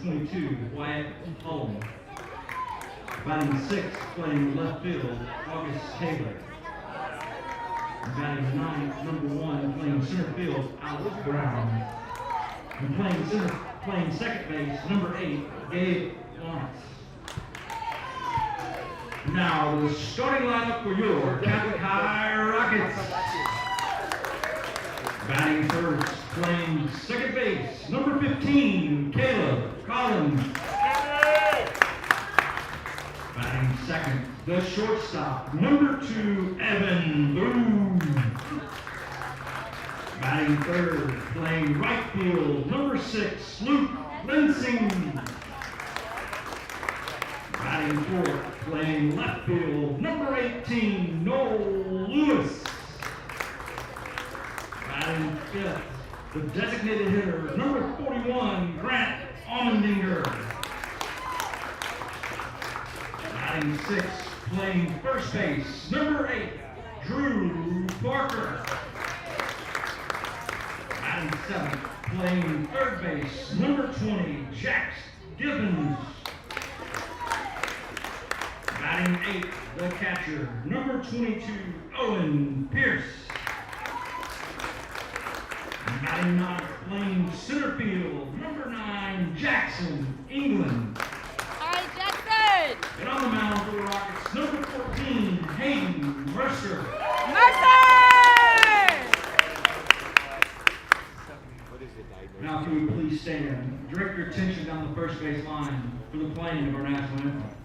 22, Wyatt Hull. Batting 6, playing left field, August Taylor. And batting 9, number 1, playing center field, Alex Brown. And playing second base, number 8, Gabe Lawrence. Now the starting lineup for your Catholic High Rockets. Batting first, playing second base, number 15, Caleb Collins. Batting second, the shortstop, number 2, Evan Boone. Batting third, playing right field, number 6, Luke Lensing. Batting fourth, playing left field, number 18, Noel Lewis. Batting fifth, the designated hitter, number 41, Grant Allmendinger. Batting sixth, playing first base, number 8, Drew Parker. Batting seventh, playing third base, number 20, Jax Gibbons. Batting 8th, the catcher, number 22, Owen Pierce. Batting 9th, playing center field, number 9, Jackson England. Hi, Jackson! And on the mound for the Rockets, number 14, Hayden Mercer. Now, can we please stand? Direct your attention down the first base line for the playing of our national anthem.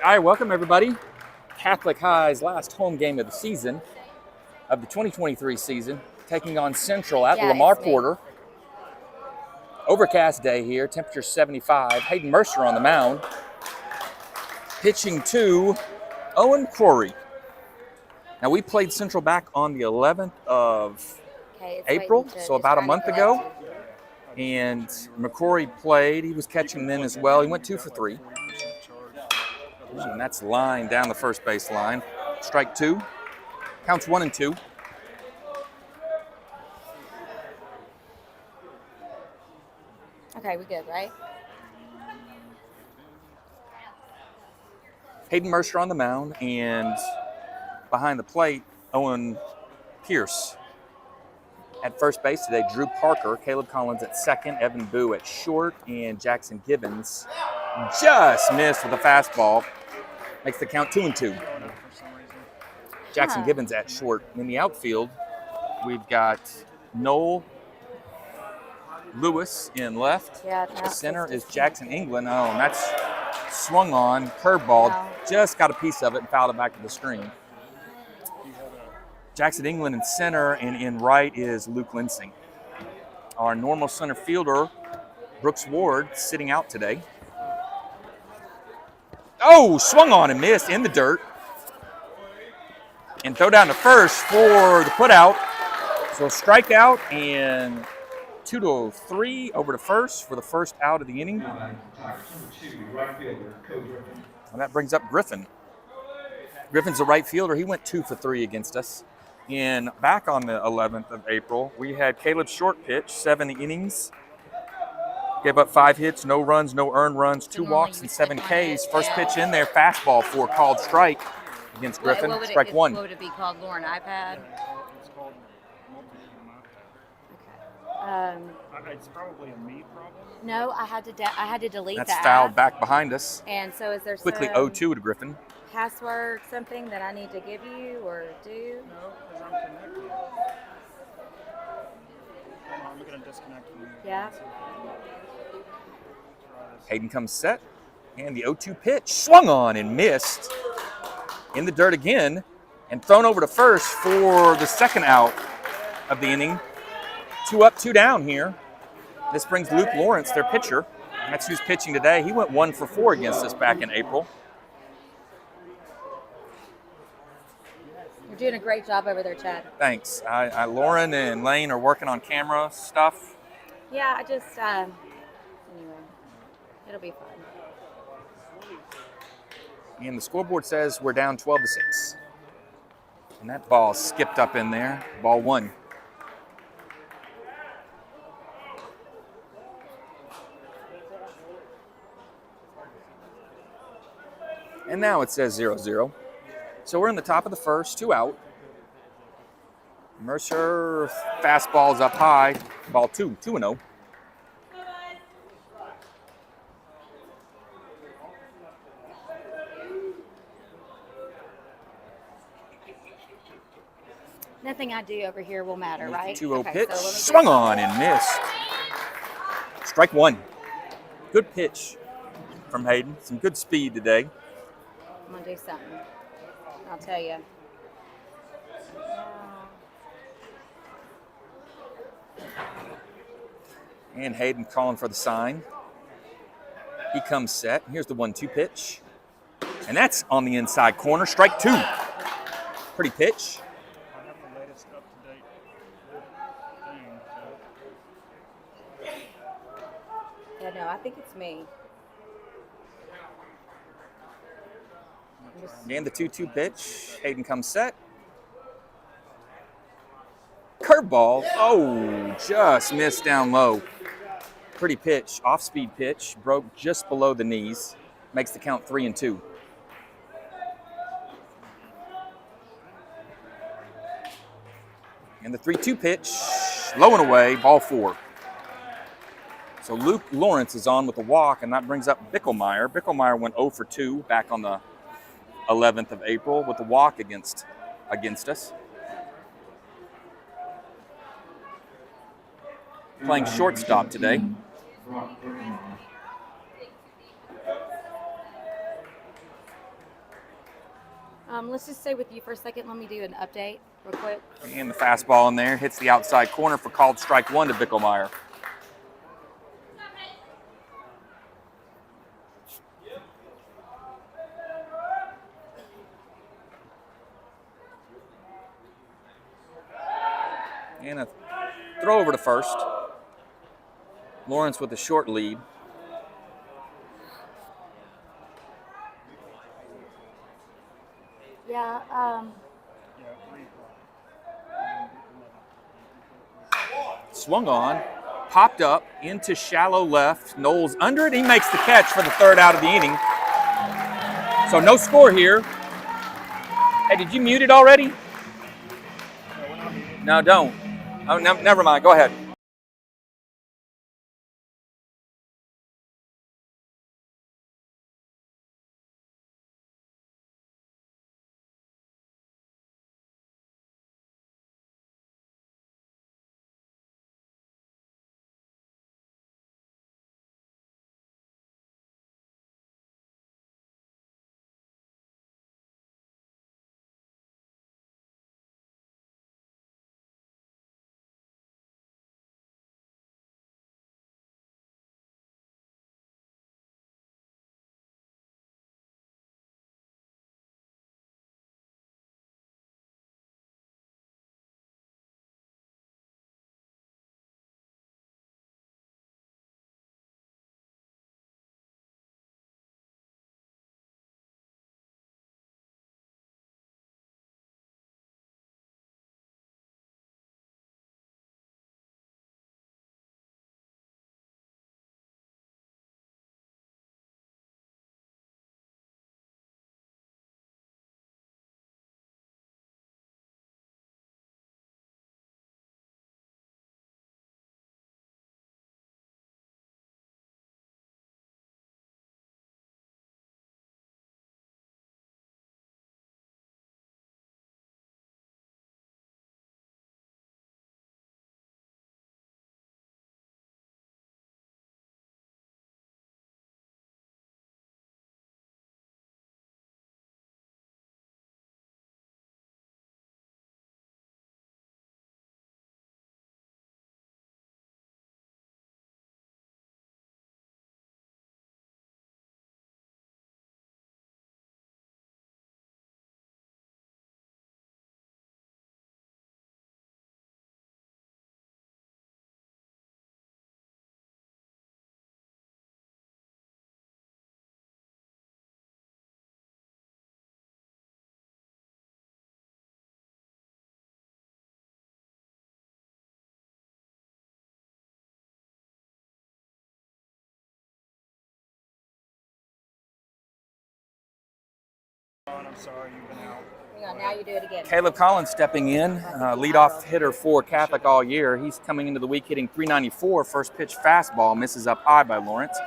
All right, welcome everybody. Catholic High's last home game of the season, of the 2023 season, taking on Central at the Lamar Porter. Overcast day here, temperature 75. Hayden Mercer on the mound. Pitching to Owen Corey. Now we played Central back on the 11th of April, so about a month ago. And McCrory played. He was catching then as well. He went 2 for 3. And that's line down the first base line. Strike 2. Counts 1-2. Okay, we good, right? Hayden Mercer on the mound, and behind the plate, Owen Pierce. At first base today, Drew Parker, Caleb Collins at second, Evan Boo at short, and Jackson Gibbons just missed with a fastball. Makes the count 2-2. Jackson Gibbons at short. In the outfield, we've got Noel Lewis in left. The center is Jackson England. Oh, and that's swung on, curveball. No. Just got a piece of it and fouled it back to the screen. Jackson England in center, and in right is Luke Linsing. Our normal center fielder, Brooks Ward, sitting out today. Oh, swung on and missed in the dirt. And throw down to first for the putout. So strikeout and 2-3 over to first for the first out of the inning. And that brings up Griffin. Griffin's a right fielder. He went 2 for 3 against us. And back on the 11th of April, we had Caleb Short pitch, 7 innings. Gave up 5 hits, no runs, no earned runs, 2 walks, and 7 Ks. First pitch in there, fastball for called strike against Griffin. Strike 1. What would it be called, Lauren? iPad? It's called Okay. it's probably a me problem. No, I had to delete that. That's fouled back behind us. And so is there Quickly some 0-2 to Griffin. password, something that I need to give you or do? No, because I'm connected. I'm going to disconnect from you. Yeah. Hayden comes set, and the 0-2 pitch swung on and missed in the dirt again, and thrown over to first for the second out of the inning. 2 up, 2 down here. This brings Luke Lawrence, their pitcher. That's who's pitching today. He went 1 for 4 against us back in April. You're doing a great job over there, Chad. Thanks. Lauren and Lane are working on camera stuff. Yeah, I just, anyway, it'll be fun. And the scoreboard says we're down 12-6. And that ball skipped up in there. Ball 1. And now it says 0-0. So we're in the top of the first, 2 out. Mercer, fastball's up high. Ball 2, 2-0. Nothing I do over here will matter, right? 2-0 pitch, swung on and missed. Strike 1. Good pitch from Hayden. Some good speed today. I'm going to do something. I'll tell you. And Hayden calling for the sign. He comes set. Here's the 1-2 pitch. And that's on the inside corner. Strike 2. Pretty pitch. I have the latest up-to-date thing. Yeah, no, I think it's me. And the 2-2 pitch. Hayden comes set. Curveball. Oh, just missed down low. Pretty pitch. Off-speed pitch. Broke just below the knees. Makes the count 3-2. And the 3-2 pitch. Low and away. Ball 4. So Luke Lawrence is on with a walk, and that brings up Bickelmeyer. Bickelmeyer went 0 for 2 back on the 11th of April with the walk against us. Playing shortstop today. Let's just stay with you for a second. Let me do an update real quick. And the fastball in there hits the outside corner for called strike one to Bickelmeyer. And a throw over to first. Lawrence with a short lead. Yeah. Yeah, 3 Swung on, popped up into shallow left. Knowles under it. He makes the catch for the third out of the inning. So no score here. Hey, did you mute it already? No, don't. Oh, no, never mind. Go ahead. I'm sorry, you've been out. Hang on, now you do it again. Caleb Collins stepping in, leadoff hitter for Catholic all year. He's coming into the week hitting .394. First pitch fastball misses up high by Lawrence.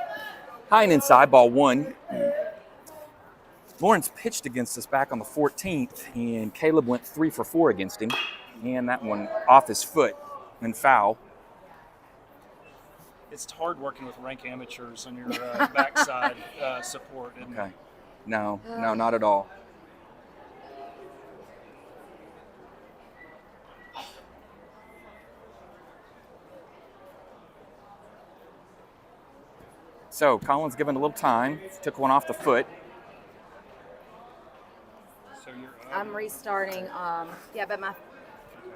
High and inside, ball one. Lawrence pitched against us back on the 14th, and Caleb went 3 for 4 against him. And that one off his foot and foul. It's hard working with rank amateurs on your backside support. Okay. No, not at all. So Collins given a little time, took one off the foot. So you're I'm restarting. Yeah, but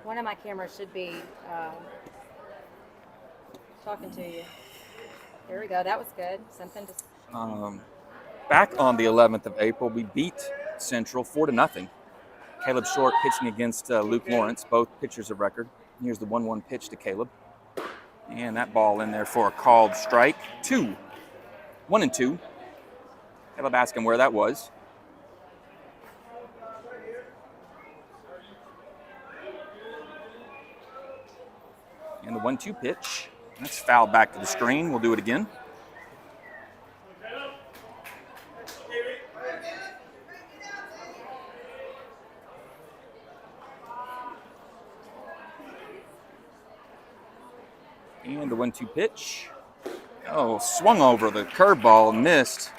one of my cameras should be talking to you. There we go. That was good. Something to. Back on the 11th of April, we beat Central 4-0. Caleb Short pitching against Luke Lawrence, both pitchers of record. Here's the 1-1 pitch to Caleb. And that ball in there for a called strike. 2. 1-2. Caleb asked him where that was. And the 1-2 pitch. That's fouled back to the screen. We'll do it again. And the 1-2 pitch. Oh, swung over the curveball, missed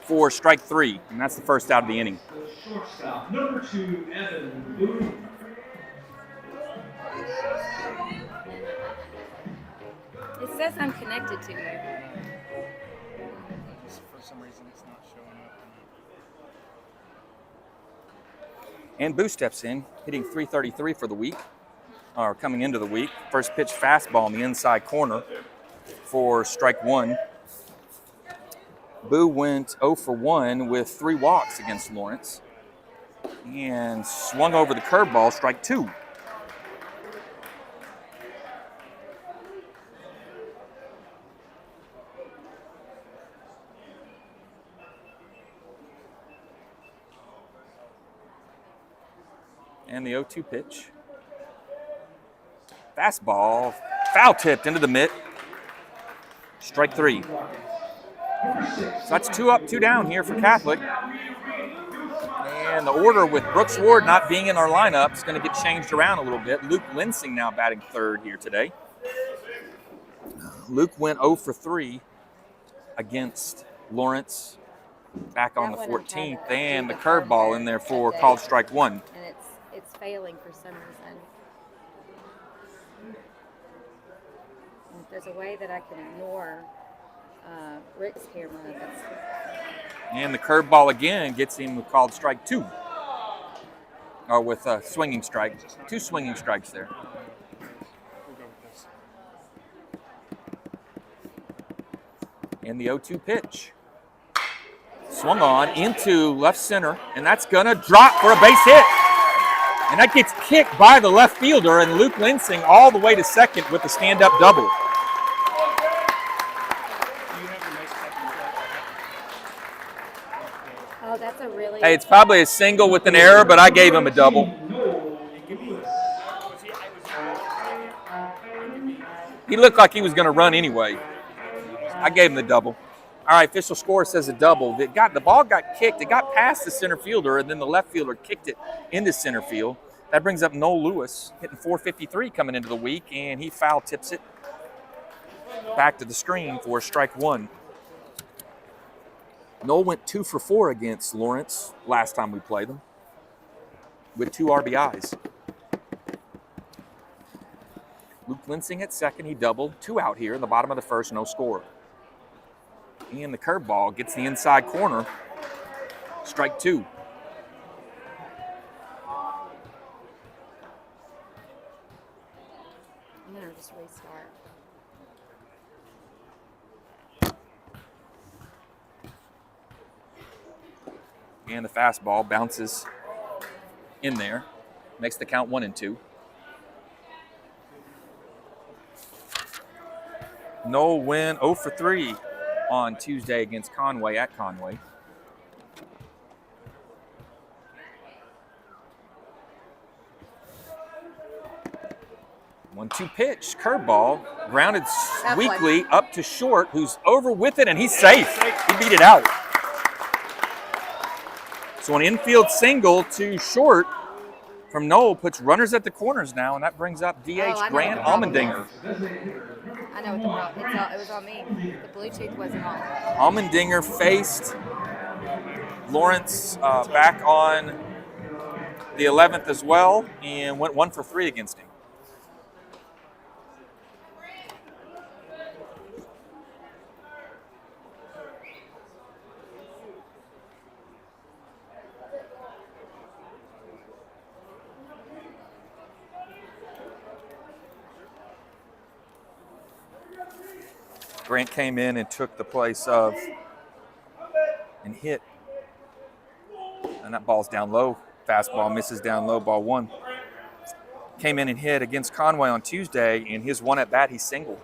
for strike 3. And that's the first out of the inning. Shortstop, number 2, Evan Boone. It says I'm connected to you. Just for some reason, it's not showing up. And Boo steps in, hitting .333 for the week, or coming into the week. First pitch fastball on the inside corner for strike 1. Boo went 0 for 1 with 3 walks against Lawrence and swung over the curveball, strike 2. And the 0-2 pitch. Fastball, foul tipped into the mitt. Strike 3. So that's 2 up, 2 down here for Catholic. And the order with Brooks Ward not being in our lineup is going to get changed around a little bit. Luke Linsing now batting third here today. Luke went 0 for 3 against Lawrence back on the 14th. And the curveball in there for called strike 1. And it's failing for some reason. And if there's a way that I can ignore Rick's camera, that's... And the curveball again gets him called strike 2. Or with a swinging strike. 2 swinging strikes there. We'll go with this. And the 0-2 pitch. Swung on into left center, and that's going to drop for a base hit. And that gets kicked by the left fielder, and Luke Linsing all the way to second with the stand-up double. Oh, that's a really... Hey, it's probably a single with an error, but I gave him a double. He looked like he was going to run anyway. I gave him the double. All right, official score says a double. The ball got kicked. It got past the center fielder, and then the left fielder kicked it into center field. That brings up Noel Lewis, hitting .453 coming into the week, and he foul tips it back to the screen for strike 1. Noel went 2 for 4 against Lawrence last time we played them with 2 RBIs. Luke Linsing at second. He doubled. 2 out here in the bottom of the first, no score. And the curveball gets the inside corner. Strike 2. I'm going to just restart. And the fastball bounces in there. Makes the count 1-2. Noel win 0 for 3 on Tuesday against Conway at Conway. One-two pitch, curveball, grounded weakly up to Short, who's over with it, and he's safe. He beat it out. So an infield single to Short from Noel puts runners at the corners now, and that brings up DH Grant Almendinger. I know what the problem is. It was on me. The Bluetooth wasn't on. Almendinger faced Lawrence back on the 11th as well and went 1 for 3 against him. Grant came in and took the place of and hit. And that ball's down low. Fastball misses down low, ball 1. Came in and hit against Conway on Tuesday, and his one at bat, he singled.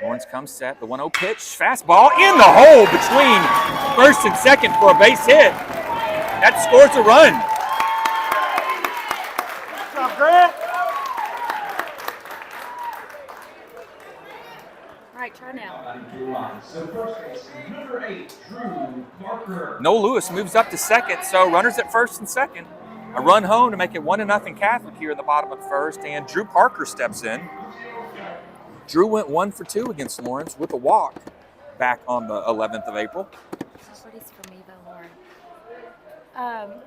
Lawrence comes set, the 1-0 pitch, fastball in the hole between first and second for a base hit. That scores a run. Good job, Grant. All right, try now. Noel Lewis moves up to second, so runners at first and second. A run home to make it 1-0 Catholic here in the bottom of the first, and Drew Parker steps in. Drew went 1 for 2 against Lawrence with a walk back on the 11th of April. Somebody's from Eva, Lauren.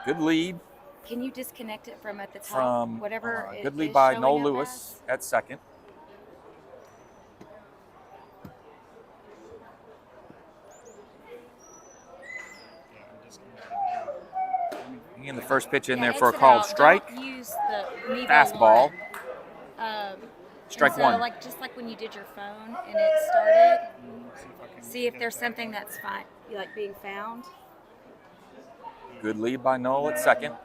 Good lead. Can you disconnect it from at the top? From whatever it good lead is by showing Noel up Lewis as? at second. And the first pitch in there for a exit called out. strike. Don't use the Mevo Fastball. one. Strike and so, one. just like when you did your phone and it started, see if there's something that's fine, like being found. Good lead by Noel at second.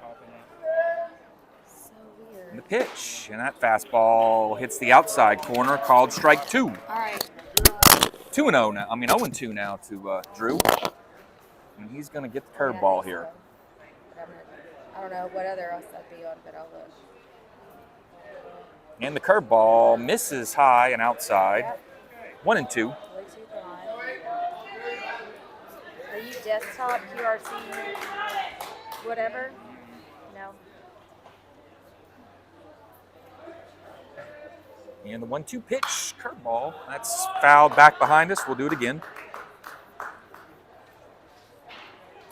So weird. And the pitch, and that fastball hits the outside corner, called strike 2. All right. 2-0 now. 0-2 now to Drew. And he's going to get the curveball here. I don't know what other else that'd be on, but I'll look. And the curveball misses high and outside. 1-2. Are you desktop QRC whatever? No. And the 1-2 pitch, curveball. That's fouled back behind us. We'll do it again.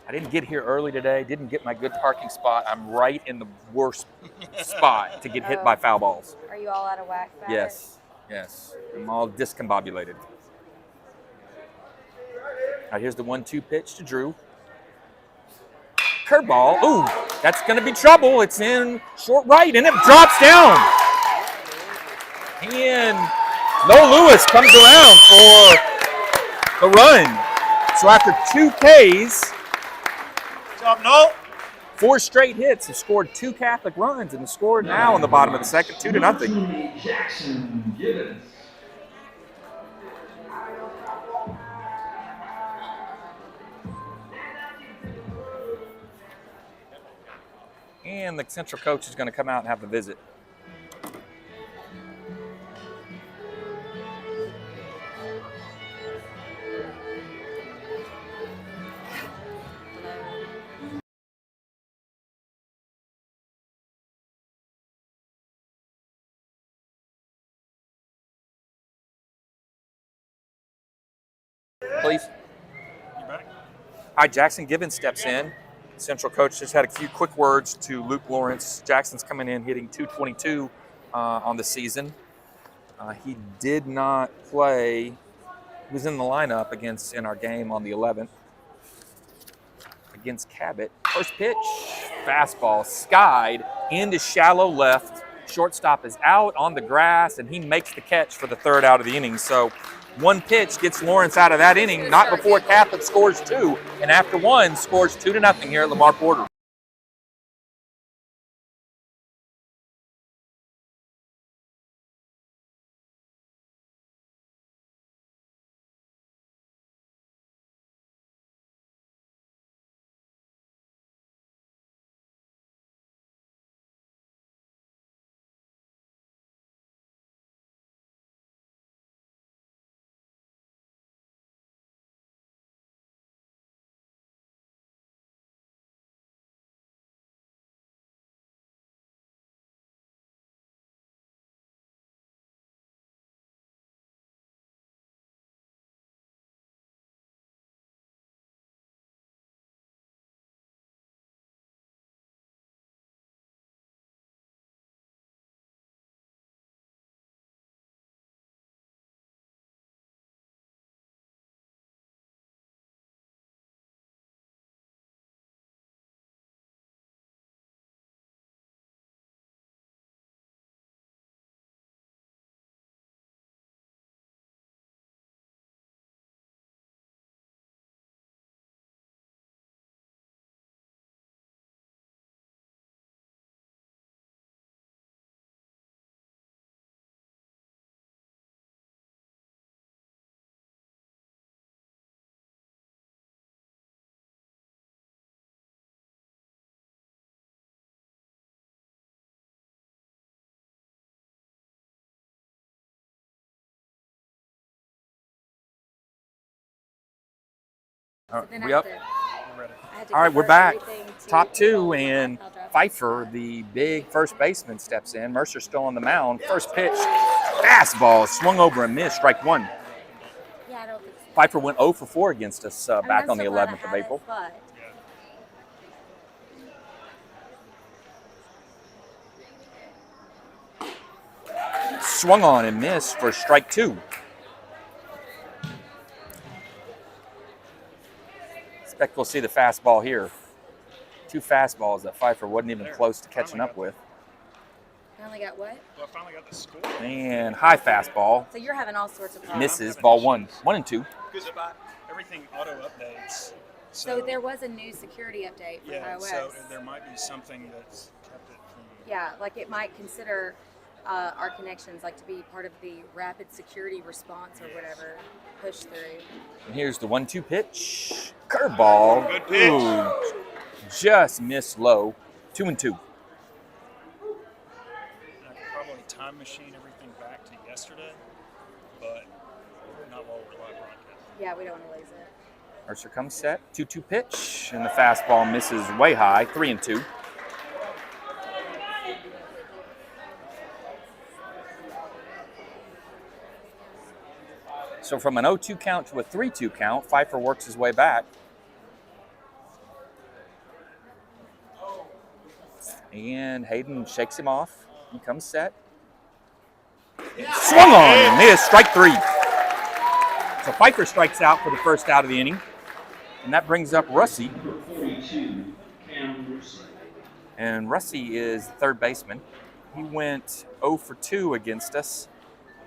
I didn't get here early today. Didn't get my good parking spot. I'm right in the worst spot to get hit by foul balls. Are you all out of whack about Yes, yes. I'm all discombobulated. All right, here's the 1-2 pitch to Drew. Curveball. Ooh, that's going to be trouble. It's in short right, and it drops down. And Noel Lewis comes around for the run. So after 2 Ks, No. 4 straight hits, have scored 2 Catholic runs, and have scored now in the bottom of the second, 2-0. Jackson Gibbons. And the central coach is going to come out and have a visit. Please. You back? Hi, Jackson Gibbons steps in. Central coach just had a few quick words to Luke Lawrence. Jackson's coming in hitting .222 on the season. He did not play. He was in the lineup in our game on the 11th against Cabot. First pitch, fastball skied into shallow left. Shortstop is out on the grass, and he makes the catch for the 3rd out of the inning. So 1 pitch gets Lawrence out of that inning, not before Catholic scores 2, and after 1 scores 2-0 here at Lamar Porter. So then We up? We're ready. had to All right, convert we're back. everything to Top two, football when my and NFL draft Pfeiffer, was the big first baseman, steps in. Mercer's still on the mound. First pitch, fastball, swung over and missed, strike one. Yeah, I don't think so. Pfeiffer went 0 for 4 against us I mean, back I'm on the so glad I 11th of have it, April. but Swung on and missed for strike two. Expect we'll see the fastball here. Two fastballs that Pfeiffer wasn't even close to catching up with. I only got what? Well, I finally got the score. And high fastball. So you're having all sorts of problems. Misses, ball one. 1 and 2. Because everything auto updates. So there was a new security update for Yeah, iOS. so there might be something that's kept it from. Yeah, like it might consider our connections like to be part of the rapid security response or whatever push through. And here's the 1-2 pitch. Curveball. Good pitch. Ooh, just missed low. 2 and 2. And I could probably time machine everything back to yesterday, but not while we're live broadcasting. Yeah, we don't want to lose it. Mercer comes set. 2-2 pitch. And the fastball misses way high. 3 and 2. So from an 0-2 count to a 3-2 count, Pfeiffer works his way back. And Hayden shakes him off. He comes set. Swung on and missed. Strike three. So Pfeiffer strikes out for the first out of the inning. And that brings up Russi. And Russi is the third baseman. He went 0 for 2 against us.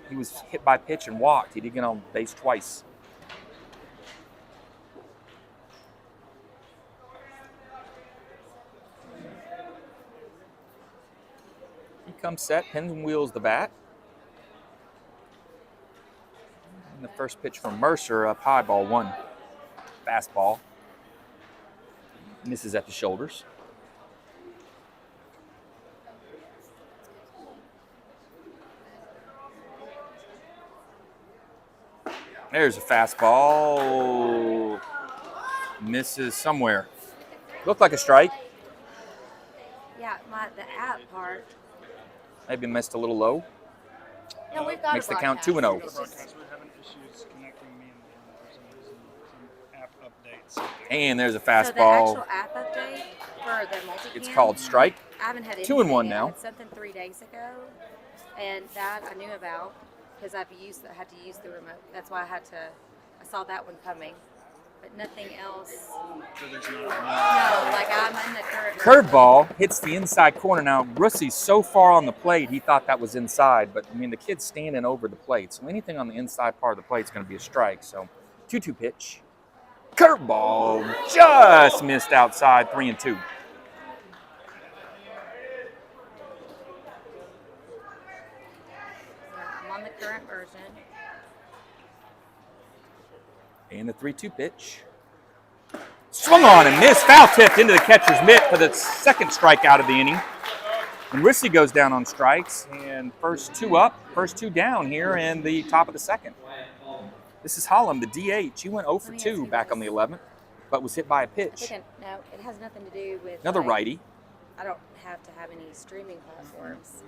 He was hit by pitch and walked. He did get on base twice. He comes set, pinwheels the bat. And the first pitch from Mercer, up high, ball one. Fastball. Misses at the shoulders. There's a fastball. Misses somewhere. Looked like a strike. Yeah, the app part. Maybe missed a little low. No, we've got Makes a the count broadcast. 2-0. It's just- Broadcast, we're having issues connecting me and for some reason, some app updates. And there's a So the fastball. actual app update for the multi It's called strike. I haven't had 2 and 1 anything. I now. had something 3 days ago, and that I knew about because I had to use the remote. That's why I saw that one coming, but nothing else. So there's No, not. like I'm in the current Curveball hits the inside corner. Now, Russi's so far on the plate, he thought that was inside. But, I mean, the kid's standing over the plate. So anything on the inside part of the plate is going to be a strike. So 2-2 pitch. Curveball just missed outside, 3 and 2. I'm on the current version. And the 3-2 pitch. Swung on and missed. Foul tipped into the catcher's mitt for the second strikeout of the inning. And Rissi goes down on strikes. And first two up, first two down here in the top of the second. This is Holland, the DH. He went 0 for 2 back on the 11th, but was hit by a pitch. No, it has nothing to do with Another like, righty. I don't have to have any streaming platforms.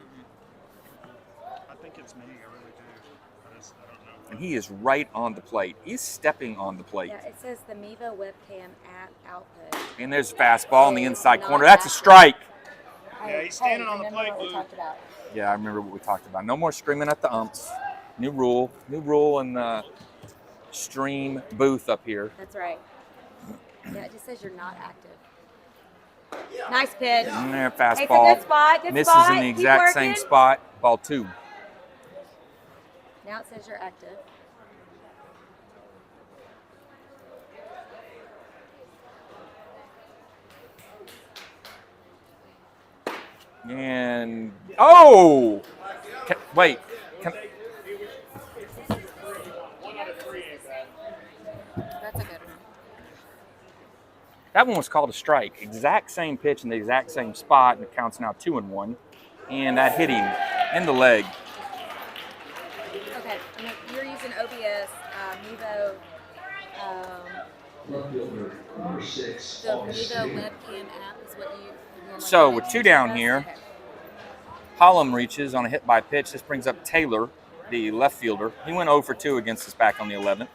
I think it's me. I really do. I don't know. And he is right on the plate. He's stepping on the plate. Yeah, it says the Miva webcam app output. And there's a fastball in the inside corner. That's a strike. Yeah, he's standing on the remember plate, what we Blue. talked about. Yeah, I remember what we talked about. No more screaming at the umps. New rule in the stream booth up here. That's right. Yeah, it just says you're not active. Nice pitch. And there, Hey, it's a fastball. good spot. Good Misses spot. in the Keep exact same working. spot. Ball 2. Now it says you're active. And oh, wait. That's a good one. That one was called a strike. Exact same pitch in the exact same spot, and it counts now 2 and 1. And that hit him in the leg. Okay, you're using OBS, Mevo. Left fielder, number 6, The August Vivo Taylor. webcam app is what you normally So use with to 2 check down us? here, Okay. Hollum reaches on a hit by pitch. This brings up Taylor, the left fielder. He went 0 for 2 against us back on the 11th.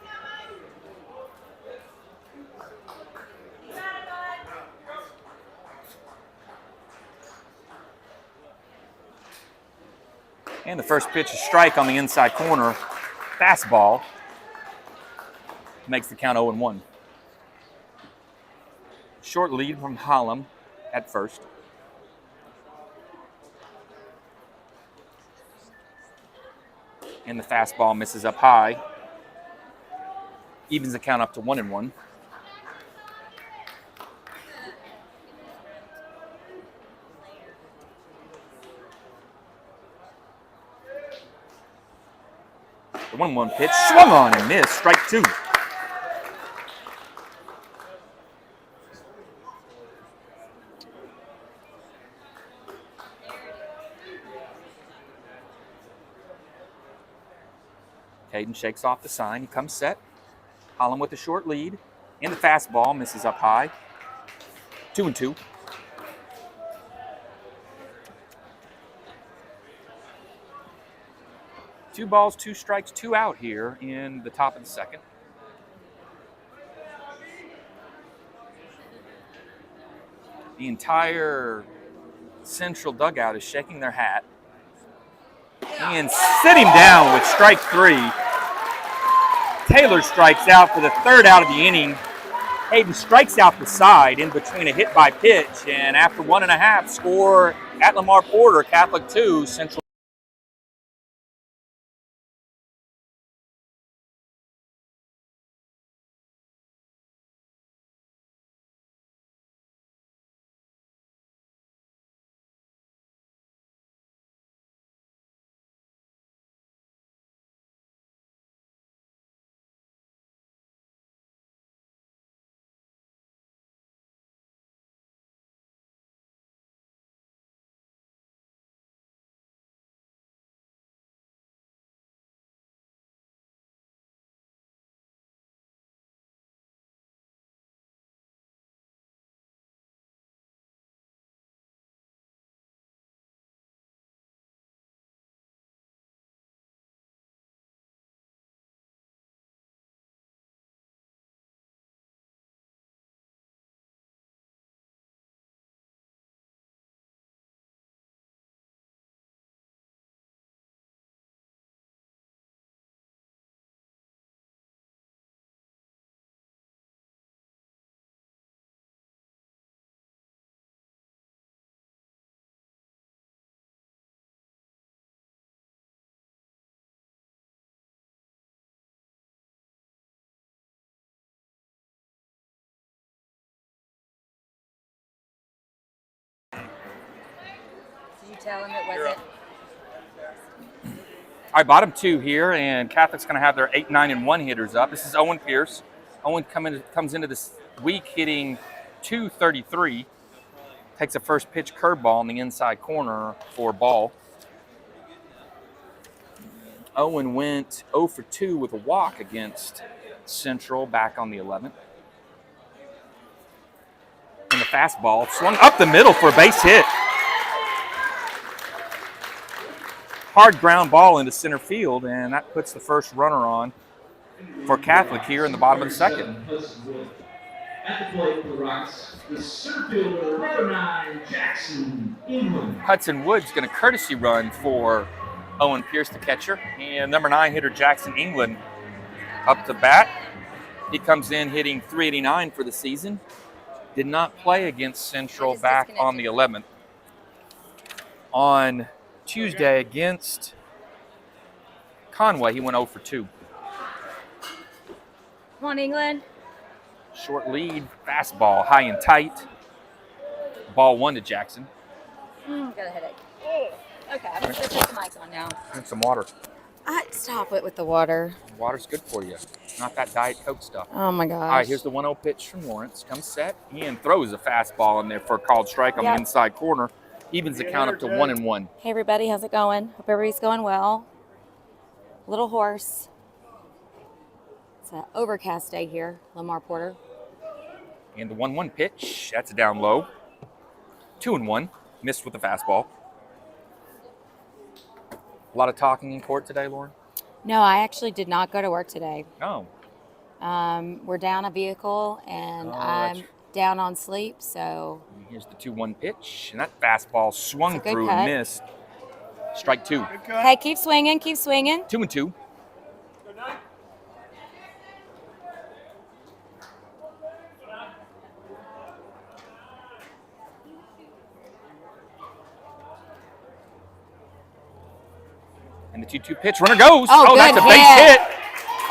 And the first pitch, a strike on the inside corner. Fastball makes the count 0-1. Short lead from Hollum at first. And the fastball misses up high. Evens the count up to 1-1. The 1-1 pitch swung on and missed. Strike 2. Hayden shakes off the sign. He comes set. Hollum with a short lead. And the fastball misses up high. 2-2. Two balls, 2 strikes, 2 out here in the top of the second. The entire Central dugout is shaking their hat. And sitting down with strike 3. Taylor strikes out for the 3rd out of the inning. Hayden strikes out the side in between a hit by pitch, and after 1.5, score at Lamar Porter, Catholic 2, Central. Did you tell him it wasn't? All right, bottom 2 here, and Catholic's going to have their 8, 9, and 1 hitters up. This is Owen Pierce. Owen comes into this week hitting .233. Takes a first pitch curveball in the inside corner for ball. Owen went 0 for 2 with a walk against Central back on the 11th. And the fastball swung up the middle for a base hit. Hard ground ball into center field, and that puts the first runner on for Catholic here in the bottom of the second. At the plate for the Rocks, the center fielder, number 9, Jackson England. Hudson Wood's going to courtesy run for Owen Pierce, the catcher, and number 9 hitter Jackson England up to bat. He comes in hitting .389 for the season. Did not play against Central back on the 11th. On Tuesday against Conway, he went 0 for 2. Come on, England. Short lead, fastball, high and tight. Ball 1 to Jackson. Got a headache. Okay, I'm going to put the mic on now. Drink some water. Stop it with the water. Water's good for you. Not that Diet Coke stuff. Oh, my gosh. All right, here's the 1-0 pitch from Lawrence. Comes set. Ian throws a fastball in there for a called strike on the inside corner. Evens the count up to 1-1. Hey, everybody. How's it going? Hope everybody's going well. A little hoarse. It's an overcast day here, Lamar Porter. And the 1-1 pitch, that's a down low. 2-1, missed with the fastball. A lot of talking in court today, Lauren? No, I actually did not go to work today. Oh. We're down a vehicle, and I'm down on sleep, so. Here's the 2-1 pitch, and that fastball swung through cut. and missed. Strike 2. Hey, keep swinging, keep swinging. 2-2. And the 2-2 pitch, runner goes. Oh, that's a good base hit.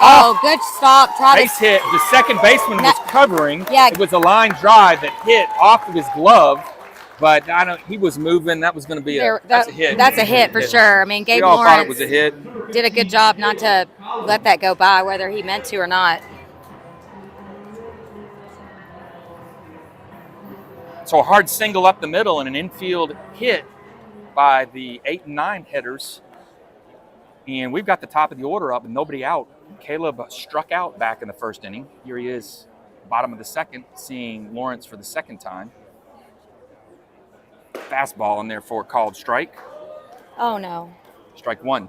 Oh, good stop. Base hit. The second baseman was covering. Yeah. It was a line drive that hit off of his glove, but he was moving. That was going to be that's a hit. That's a hit for sure. I mean, Gabe we all Lawrence thought it was a hit. did a good job not to let that go by, whether he meant to or not. So a hard single up the middle and an infield hit by the 8 and 9 hitters. And we've got the top of the order up and nobody out. Caleb struck out back in the first inning. Here he is, bottom of the second, seeing Lawrence for the second time. Fastball and therefore called strike. Oh, no. Strike 1.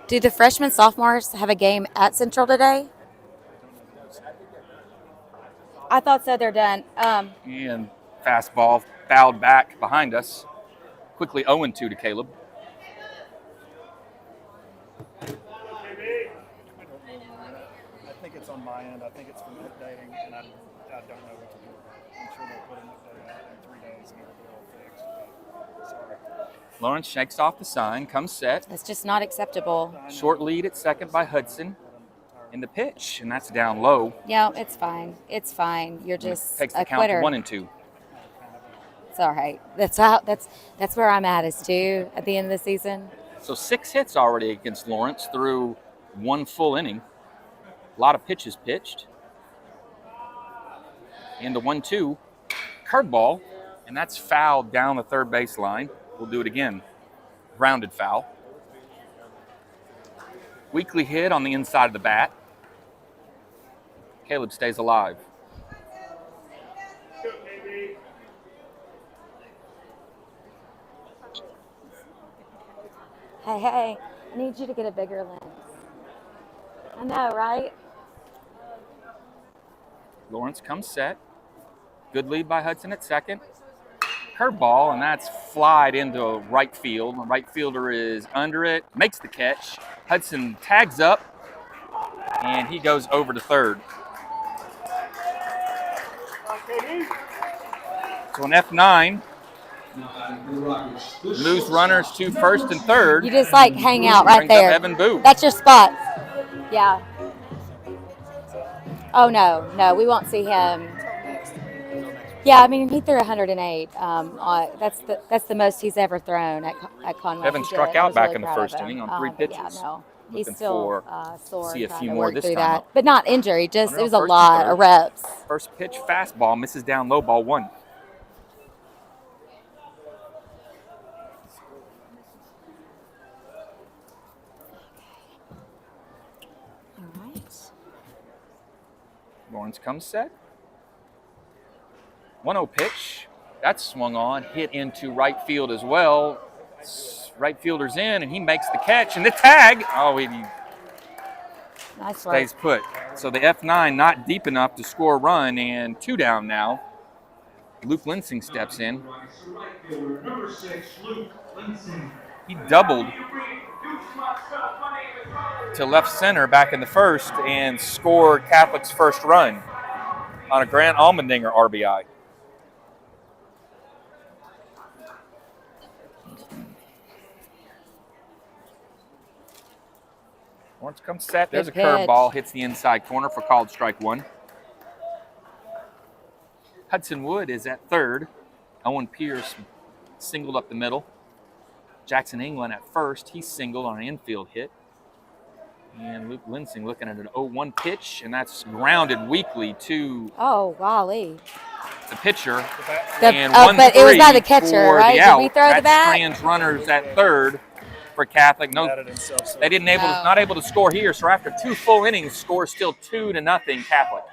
Do the freshmen, sophomores have a game at Central today? I thought so. They're done. And fastball fouled back behind us. Quickly 0-2 to Caleb. I think it's on my end. I think it's from updating, and I don't know what to do. I'm sure they'll put an update out in 3 days and it'll be all fixed. But sorry. Lawrence shakes off the sign, comes set. That's just not acceptable. Short lead at second by Hudson. In the pitch, and that's down low. Yeah, it's fine. It's fine. You're just takes the a count quitter. to 1-2. It's all right. That's where I'm at is 2 at the end of the season. So 6 hits already against Lawrence through 1 full inning. A lot of pitches pitched. And the 1-2 curveball, and that's fouled down the third base line. We'll do it again. Grounded foul. Weakly hit on the inside of the bat. Caleb stays alive. Hey, I need you to get a bigger lens. I know, right? Lawrence comes set. Good lead by Hudson at second. Curveball, and that's flied into right field. The right fielder is under it, makes the catch. Hudson tags up, and he goes over to third. So an F9 moves runners to first and third. You just hang out right Brings up there. Evan Boo. That's your spot. Yeah. Oh no, we won't see him. Yeah, I mean he threw 108. That's the most he's ever thrown at Conway. Evan struck out back in the first inning on 3 pitches. Yeah, no. He's Looking still for sore. see a trying few to more work this through time that. up. But not injury. Just it was a First and lot third. of reps. First pitch fastball misses down low, ball 1. All right. Lawrence comes set. 1-0 pitch. That's swung on, hit into right field as well. Right fielder's in, and he makes the catch. And the tag, he Nice stays work. put. So the F9 not deep enough to score a run, and 2 down now. Luke Linsing steps in. Number 6, Luke Linsing. He doubled to left center back in the first and scored Catholic's first run on a Grant Almendinger RBI. Lawrence comes set. There's a Good pitch. curveball, hits the inside corner for called strike 1. Hudson Wood is at third. Owen Pierce singled up the middle. Jackson England at first. He singled on an infield hit. And Luke Linsing looking at an 0-1 pitch, and that's grounded weakly to Oh, golly. the pitcher. But it was by the catcher, right? Did we throw the bat? That strands runners at third. for Catholic. No, Added himself, so they not able to score here. So after 2 full innings, score still 2-0 Catholic.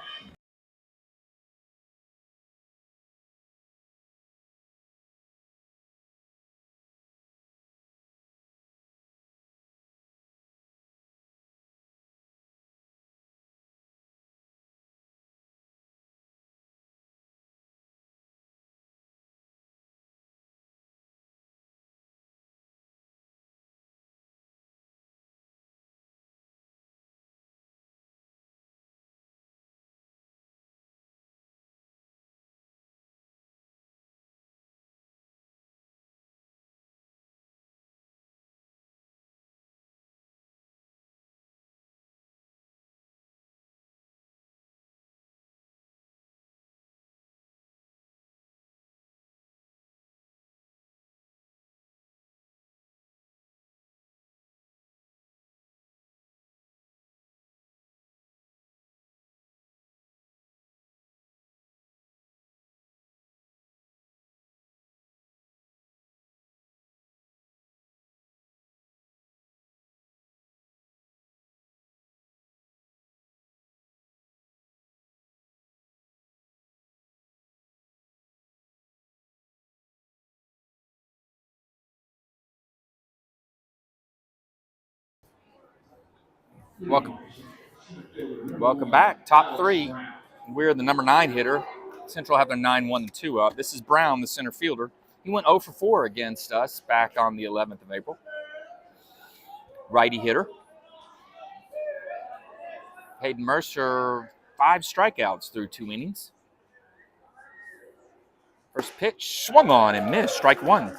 Welcome back. Top 3. We're the number 9 hitter. Central have their 9-1-2 up. This is Brown, the center fielder. He went 0 for 4 against us back on the 11th of April. Righty hitter. Hayden Mercer, 5 strikeouts through 2 innings. First pitch, swung on and missed, strike 1.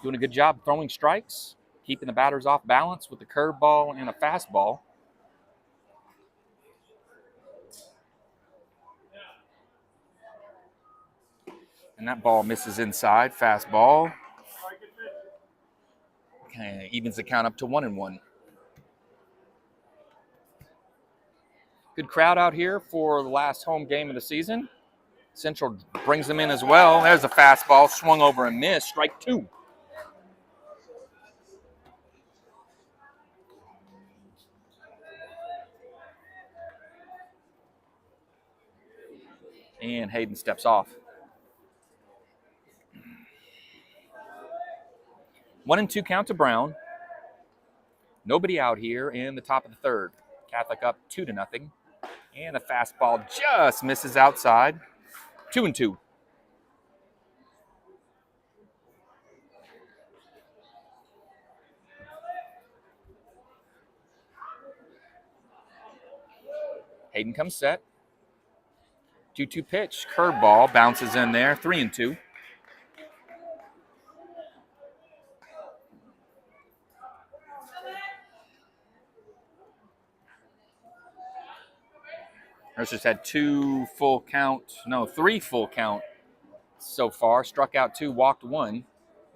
Doing a good job throwing strikes, keeping the batters off balance with the curveball and a fastball. And that ball misses inside, fastball. Okay, evens the count up to 1-1. Good crowd out here for the last home game of the season. Central brings them in as well. There's a fastball, swung over and missed, strike 2. And Hayden steps off. 1-2 count to Brown. Nobody out here in the top of the 3rd. Catholic up 2-0. And the fastball just misses outside. 2-2. Hayden comes set. 2-2 pitch. Curveball bounces in there. 3-2. Mercer's had 3 full count so far. Struck out 2, walked 1.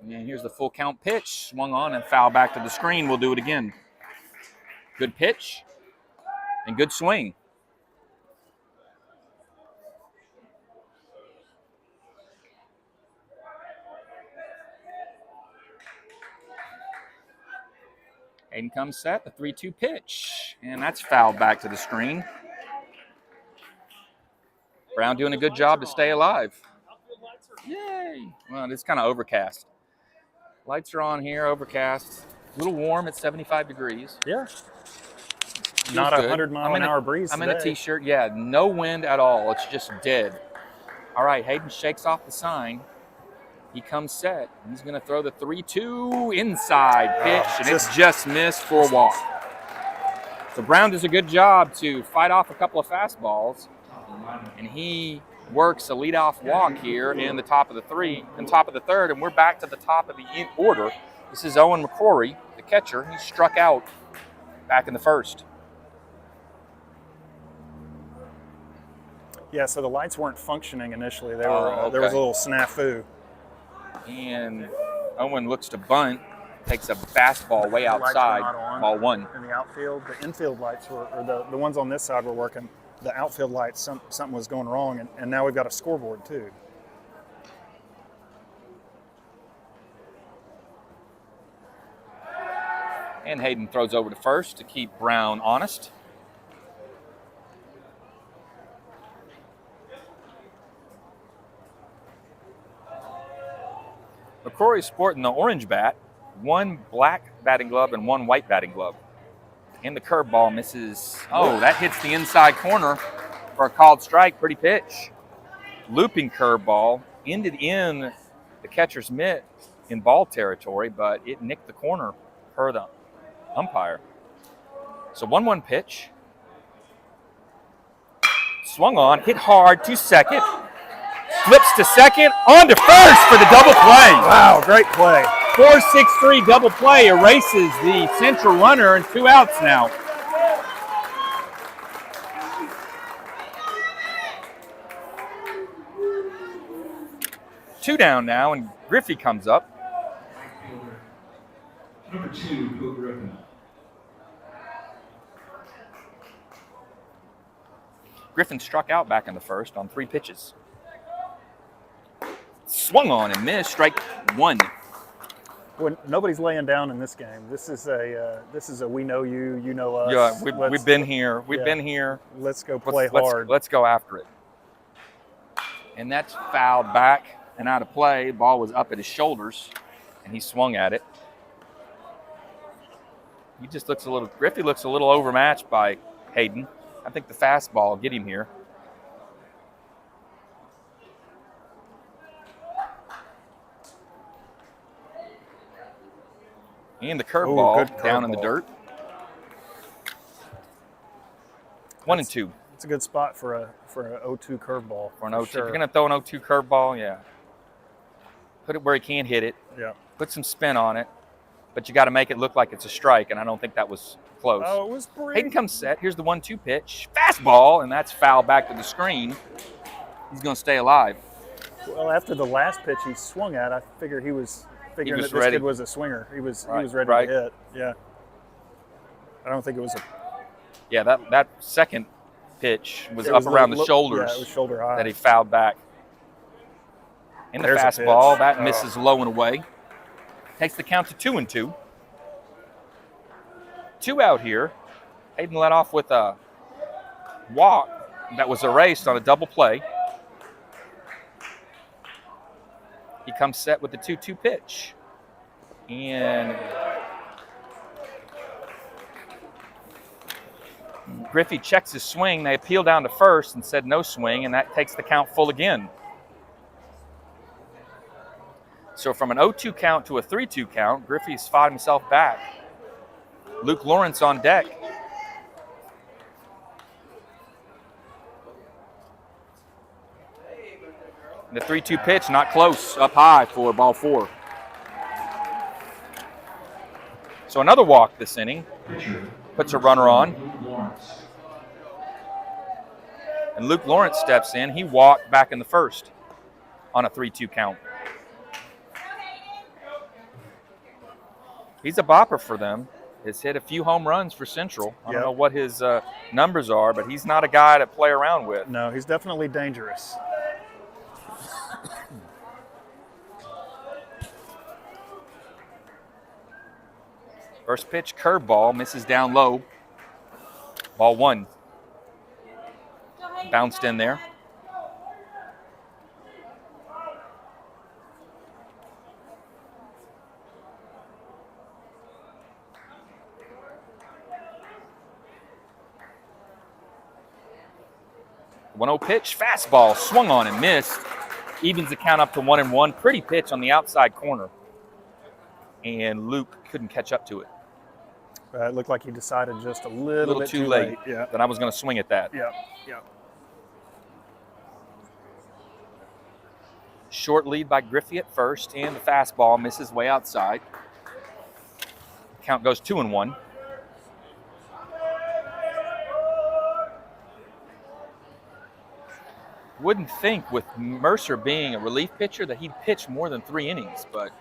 And here's the full count pitch. Swung on and foul back to the screen. We'll do it again. Good pitch and good swing. Hayden comes set, the 3-2 pitch. And that's fouled back to the screen. Brown doing a good job to stay alive. Yay! Well, it's kind of overcast. Lights are on here, overcast. A little warm at 75 degrees. yeah. Not a 100-mile-an-hour breeze I'm today. in a T-shirt. Yeah, no wind at all. It's just dead. All right, Hayden shakes off the sign. He comes set. He's going to throw the 3-2 inside pitch, and it's just missed for a walk. So Brown does a good job to fight off a couple of fastballs, and he works a leadoff walk here in the top of the 3rd, and we're back to the top of the order. This is Owen McCrory, the catcher. He struck out back in the 1st. Yeah, so the lights weren't functioning initially. They were. Okay. There was a little snafu. And Owen looks to bunt, takes a fastball way outside, ball 1. In the outfield, the infield lights were, or the ones on this side were working. The outfield lights, something was going wrong, and now we've got a scoreboard too. And Hayden throws over to first to keep Brown honest. McCrory's sporting the orange bat, one black batting glove and one white batting glove. And the curveball misses. Oh, that hits the inside corner for a called strike. Pretty pitch. Looping curveball ended in the catcher's mitt in ball territory, but it nicked the corner per the umpire. So 1-1 pitch. Swung on, hit hard to second. Flips to second, on to first for the double play. Wow, great play. 4-6-3 double play erases the Central runner and 2 outs now. Two down now, and Griffey comes up. Number 2, Cook Griffin. Griffin struck out back in the first on 3 pitches. Swung on and missed, strike 1. When nobody's laying down in this game. This is a we know you, you know us. Yeah, we've been here. We've been here. Let's go play hard. Let's go after it. And that's fouled back and out of play. Ball was up at his shoulders, and he swung at it. Griffey looks a little overmatched by Hayden. I think the fastball will get him here. And the curveball down in the dirt. 1-2. It's a good spot for a 0-2 curveball. For an 0-2. If you're going to throw an 0-2 curveball, yeah. Put it where he can't hit it. Yeah. Put some spin on it. But you got to make it look like it's a strike, and I don't think that was close. Oh, it was pretty. Hayden comes set. Here's the 1-2 pitch. Fastball, and that's foul back to the screen. He's going to stay alive. Well, after the last pitch he swung at, I figured he was figuring that this ready. kid was a swinger. He was ready right. to hit. Yeah. I don't think it was a. Yeah, that second pitch was up around the shoulders. Yeah, it was shoulder high. That he fouled back. And the fastball, that misses low and away. Takes the count to 2-2. 2 out here. Hayden led off with a walk that was erased on a double play. He comes set with the 2-2 pitch. And Griffey checks his swing. They appealed down to first and said no swing, and that takes the count full again. So from an 0-2 count to a 3-2 count, Griffey's fought himself back. Luke Lawrence on deck. The 3-2 pitch, not close, up high for ball 4. So another walk this inning. Puts a runner on. And Luke Lawrence steps in. He walked back in the first on a 3-2 count. He's a bopper for them. Has hit a few home runs for Central. I don't know what his numbers are, but he's not a guy to play around with. No, he's definitely dangerous. First pitch, curveball, misses down low. Ball 1. Bounced in there. The 1-0 pitch, fastball, swung on and missed. Evens the count up to 1-1. Pretty pitch on the outside corner. And Luke couldn't catch up to it. It looked like he decided just a little bit too late. Yeah. Then I was going to swing at that. Yeah. Short lead by Griffey at first, and the fastball misses way outside. Count goes 2-1. Wouldn't think with Mercer being a relief pitcher that he'd pitch more than 3 innings, but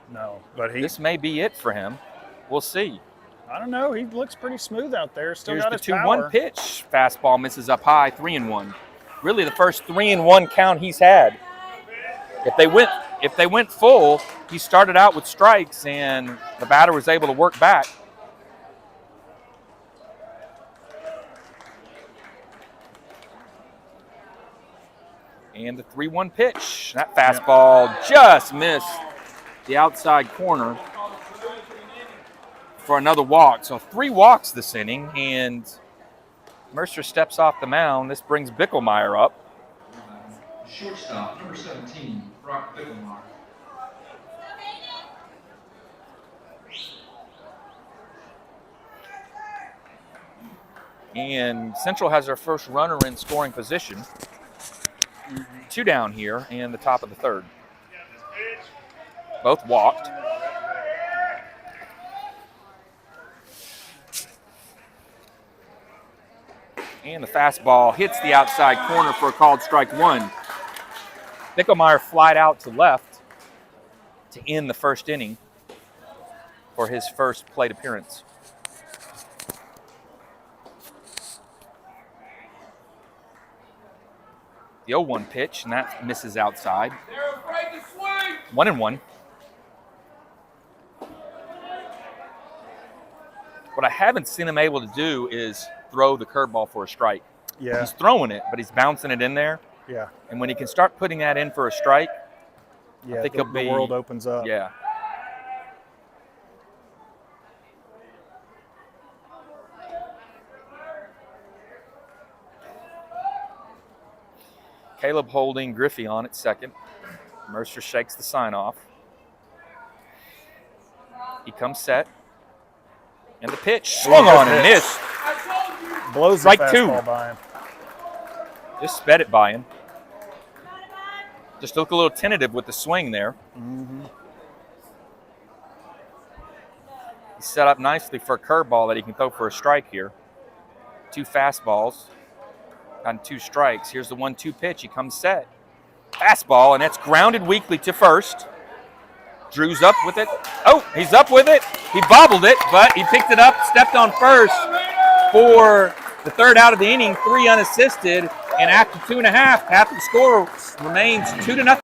this may be it for him. We'll see. I don't know. He looks pretty smooth out there. Still Here's got the his power. 2-1 pitch. Fastball misses up high, 3-1. Really the first 3-1 count he's had. If they went full, he started out with strikes and the batter was able to work back. And the 3-1 pitch. That fastball just missed the outside corner for another walk. So 3 walks this inning, and Mercer steps off the mound. This brings Bickelmeyer up. Shortstop, number 17, Brock Bickelmeyer. And Central has their first runner in scoring position. 2 down here in the top of the 3rd. Both walked. And the fastball hits the outside corner for a called strike 1. Bickelmeyer flied out to left to end the first inning for his first plate appearance. The 0-1 pitch, and that misses outside. 1-1. What I haven't seen him able to do is throw the curveball for a strike. Yeah. He's throwing it, but he's bouncing it in there. Yeah. And when he can start putting that in for a strike, Yeah. I think the he'll be, world opens up. Yeah. Caleb holding Griffey on at second. Mercer shakes the sign off. He comes set. And the pitch swung on and missed. Blows Strike the 2. fastball by him. Just sped it by him. Just looked a little tentative with the swing there. Mm-hmm. He's set up nicely for a curveball that he can throw for a strike here. 2 fastballs on 2 strikes. Here's the 1-2 pitch. He comes set. Fastball, and that's grounded weakly to first. Drew's up with it. Oh, he's up with it. He bobbled it, but he picked it up, stepped on first for the 3rd out of the inning, 3 unassisted. And after 2.5, Catholic score remains 2-0.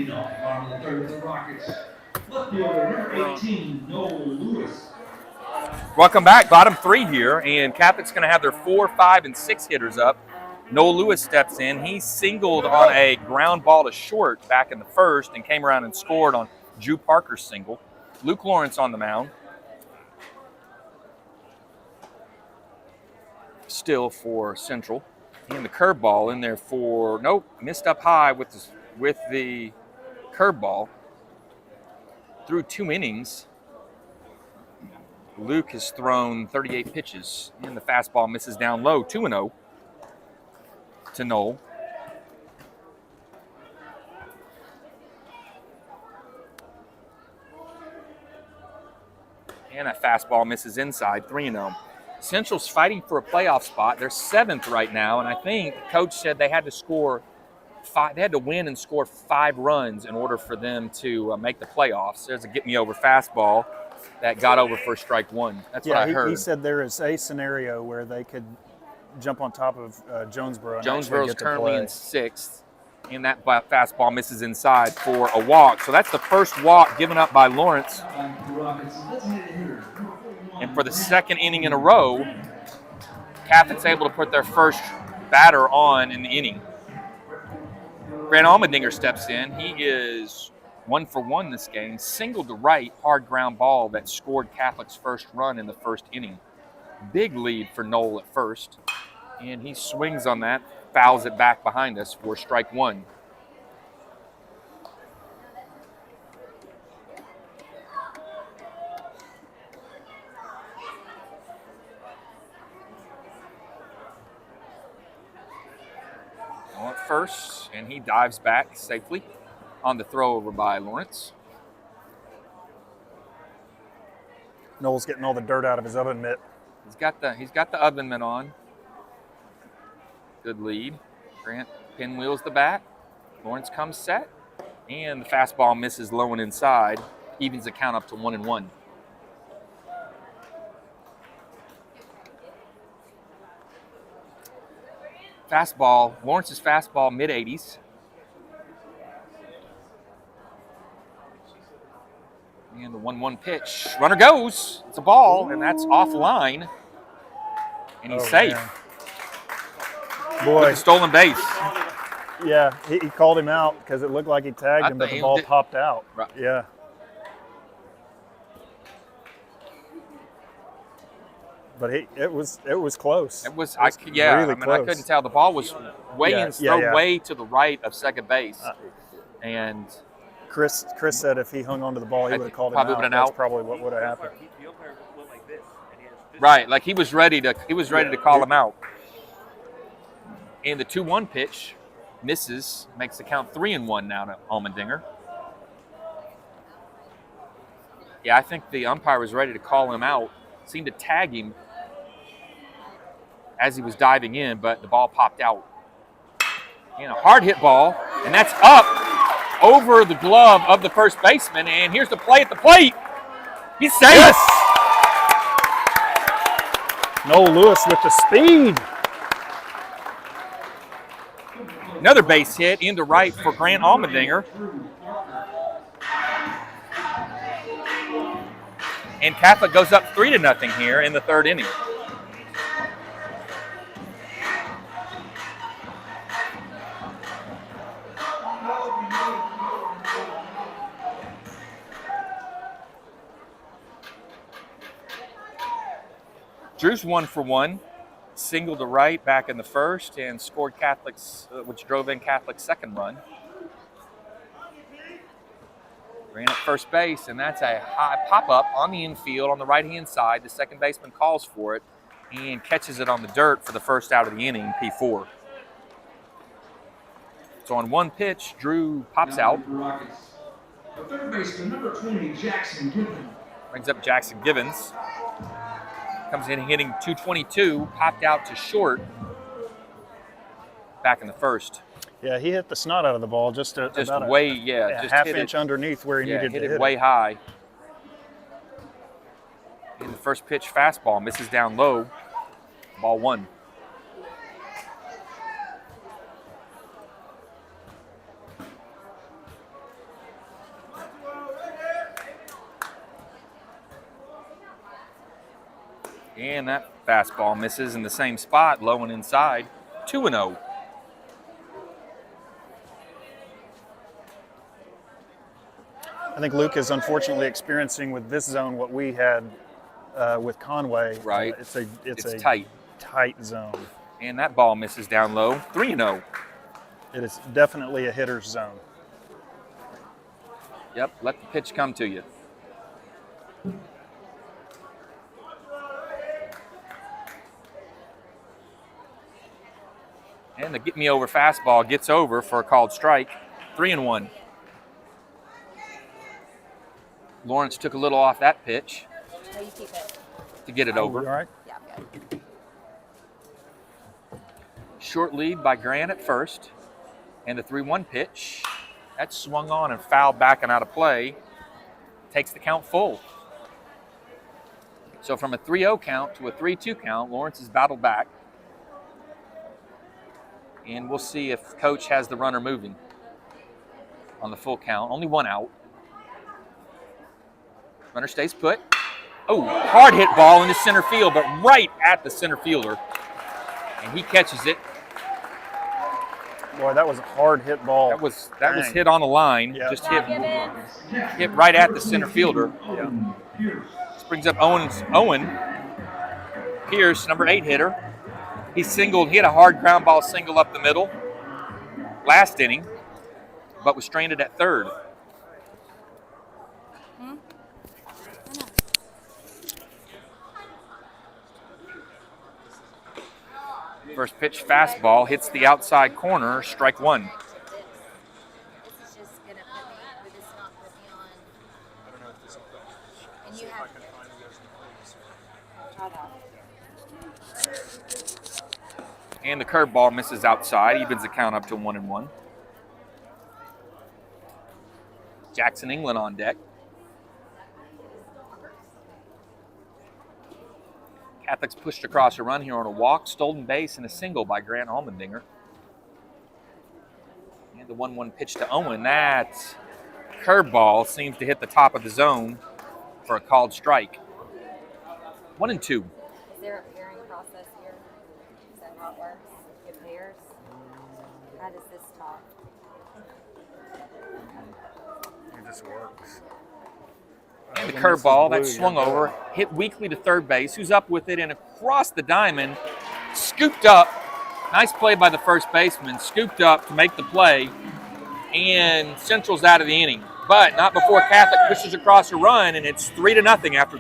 Bottom of the 3rd for the Rockets. Left fielder, number 18, Noel Lewis. Welcome back. Bottom 3 here, and Catholic's going to have their 4, 5, and 6 hitters up. Noel Lewis steps in. He singled on a ground ball to short back in the 1st and came around and scored on Drew Parker's single. Luke Lawrence on the mound. Still for Central. And the curveball in there for, nope, missed up high with the curveball. Through 2 innings, Luke has thrown 38 pitches, and the fastball misses down low, 2-0 to Noel. And that fastball misses inside, 3-0. Central's fighting for a playoff spot. They're 7th right now, and I think Coach said they had to score 5. They had to win and score 5 runs in order for them to make the playoffs. There's a get-me-over fastball that got over for strike 1. That's what I heard. He said there is a scenario where they could jump on top of Jonesboro. And Jonesboro's get to currently play. in 6th, and that fastball misses inside for a walk. So that's the first walk given up by Lawrence. And for the second inning in a row, Catholic's able to put their first batter on in the inning. Grant Allmendinger steps in. He is 1 for 1 this game. Single to right, hard ground ball that scored Catholic's first run in the first inning. Big lead for Noel at first. And he swings on that, fouls it back behind us for strike 1. At first, and he dives back safely on the throw over by Lawrence. Noel's getting all the dirt out of his oven mitt. He's got the oven mitt on. Good lead. Grant pinwheels the bat. Lawrence comes set, and the fastball misses low and inside. Evens the count up to 1-1. Fastball, Lawrence's fastball, mid-80s. And the 1-1 pitch. Runner goes. It's a ball, and that's offline. And he's safe. Man. Boy. With a stolen base. Yeah, he called him out because it looked like he tagged him, but the ball popped out. Right. Yeah. But it was close. It was really I close. couldn't tell. The ball was way to the right of second base. And Chris said if he hung onto the ball, he would have called him probably out. been an That's out. probably what would have happened. Right, like he was ready to call him out. And the 2-1 pitch misses, makes the count 3-1 now to Allmendinger. Yeah, I think the umpire was ready to call him out. Seemed to tag him as he was diving in, but the ball popped out. And a hard hit ball, and that's up over the glove of the first baseman. And here's the play at the plate. He's safe. Yes! Noel Lewis with the speed. Another base hit into right for Grant Allmendinger. And Catholic goes up 3-0 here in the third inning. Drew's 1 for 1, single to right back in the first, and scored Catholic's, which drove in Catholic's second run. Ran at first base, and that's a high pop-up on the infield on the right-hand side. The second baseman calls for it and catches it on the dirt for the first out of the inning, P4. So on one pitch, Drew pops out. The third baseman, number 20, Jackson Gibbons. Brings up Jackson Givens. Comes in hitting 222, popped out to short back in the first. Yeah, he hit the snot out of the ball just Just about way, a just half hit inch it. underneath where he Yeah, needed to hit hit it way high. And the first pitch fastball misses down low. Ball 1. And that fastball misses in the same spot, low and inside. 2-0. I think Luke is unfortunately experiencing with this zone what we had with Conway. Right. It's a tight zone. And that ball misses down low. 3-0. It is definitely a hitter's zone. Yep, let the pitch come to you. And the get me over fastball gets over for a called strike. 3-1. Lawrence took a little off that pitch No, you keep it. to get it All over. right. Yeah, I'm good. Short lead by Grant at first. And the 3-1 pitch. That's swung on and fouled back and out of play. Takes the count full. So from a 3-0 count to a 3-2 count, Lawrence has battled back. And we'll see if coach has the runner moving on the full count. Only one out. Runner stays put. Oh, hard hit ball into center field, but right at the center fielder. And he catches it. Boy, that was a hard hit ball. That was hit on the line. Yeah. Just hit right at the center fielder. Yeah. This brings up Owen Pierce, number 8 hitter. He had a hard ground ball single up the middle last inning, but was stranded at third. First pitch fastball hits the outside corner, strike one. This is just gonna put me. Would this not put me on? I don't know if this will go. And See you if have. I can find it as Try that. And the curveball misses outside, evens the count up to 1-1. Jackson England on deck. Catholics pushed across a run here on a walk, stolen base, and a single by Grant Allmendinger. And the 1-1 pitch to Owen. That curveball seems to hit the top of the zone for a called strike. 1-2. Is there a pairing process here? Is that how it works? It pairs? How does this talk? It just works. And the curveball that swung over, hit weakly to third base, who's up with it and across the diamond, scooped up. Nice play by the first baseman, scooped up to make the play, and Central's out of the inning. But not before Catholic pushes across a run, and it's 3-0 after.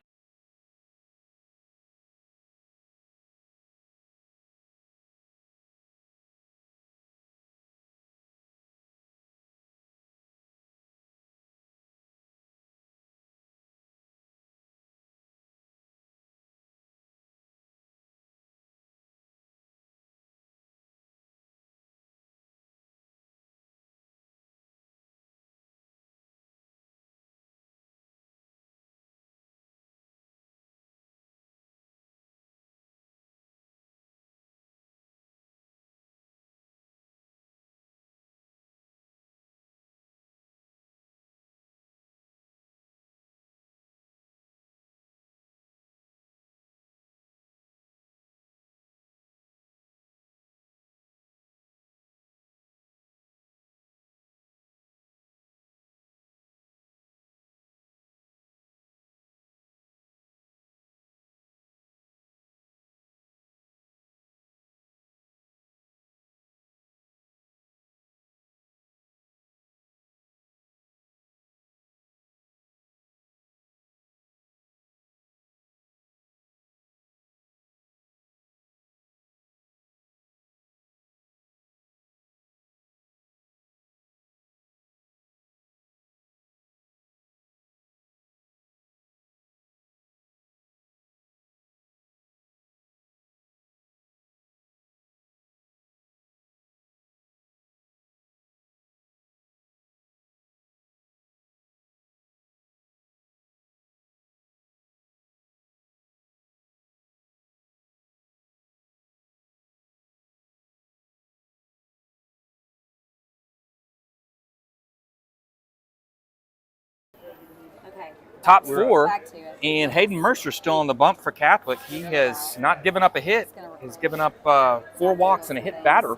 Okay. Top four, Back to it. and Hayden Mercer's still on the bump for Catholic. He has not given up a hit. He's given up 4 walks and a hit batter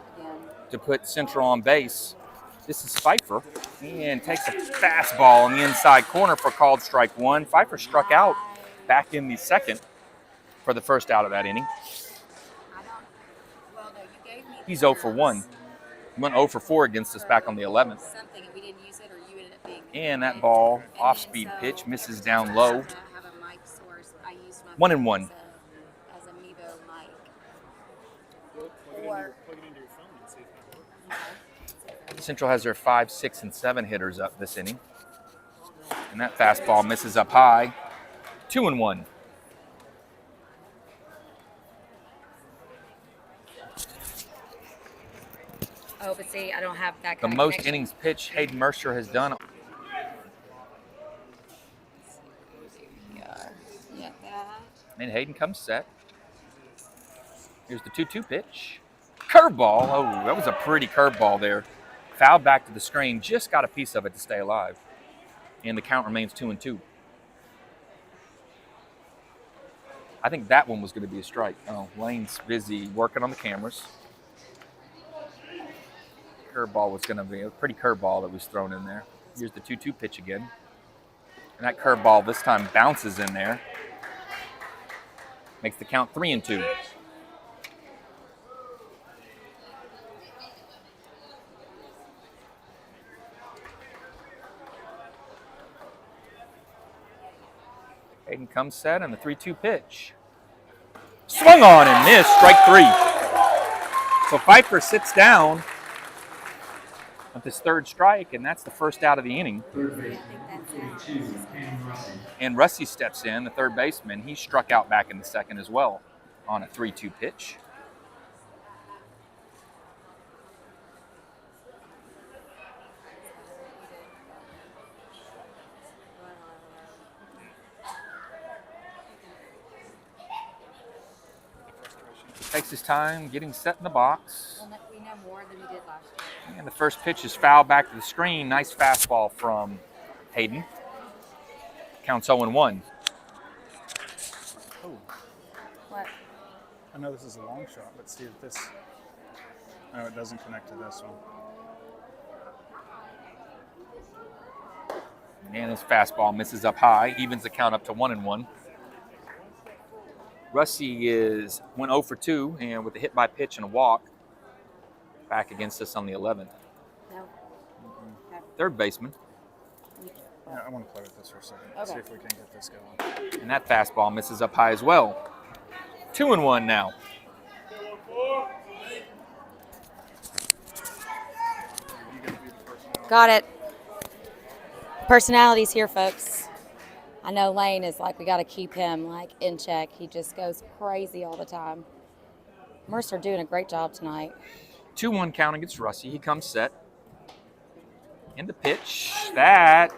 to put Central on base. This is Pfeiffer, and takes a fastball in the inside corner for called strike one. Pfeiffer struck out back in the second for the first out of that inning. He's 0 for 1. He went 0 for 4 against us back on the 11th. Something and we didn't use it, or you ended up being. And that ball, off-speed pitch, misses down low. 1-1. As a Mevo mic. Plug it into your phone and see if it works. Central has their 5, 6, and 7 hitters up this inning. And that fastball misses up high. 2-1. Oh, but see, I don't have that The kind of most connection. innings pitch Hayden Mercer has done. Yeah, that. And Hayden comes set. Here's the 2-2 pitch. Curveball. Oh, that was a pretty curveball there. Fouled back to the screen. Just got a piece of it to stay alive. And the count remains 2-2. I think that one was going to be a strike. Oh, Lane's busy working on the cameras. Curveball was going to be a pretty curveball that was thrown in there. Here's the 2-2 pitch again. And that curveball this time bounces in there. Makes the count 3-2. Hayden comes set and the 3-2 pitch. Swung on and missed, strike 3. So Pfeiffer sits down with his third strike, and that's the first out of the inning. Third baseman, 42, Cam Russell. And Rusty steps in, the third baseman. He struck out back in the second as well on a 3-2 pitch. Takes his time getting set in the box. Well, we know more than we did last year. And the first pitch is fouled back to the screen. Nice fastball from Hayden. Counts 0-1. Oh, What? I know this is a long shot, but see if this. No, it doesn't connect to this one. And his fastball misses up high, evens the count up to 1-1. Rusty went 0 for 2, and with a hit by pitch and a walk, back against us on the 11th. No. Third baseman, Yeah, I want to play with this for a second. Okay. See if we can get this going. and that fastball misses up high as well. 2-1 now. Got it. Personality's here, folks. I know Lane is like, we got to keep him like in check. He just goes crazy all the time. Mercer doing a great job tonight. 2-1 count against Rusty. He comes set. And the pitch, that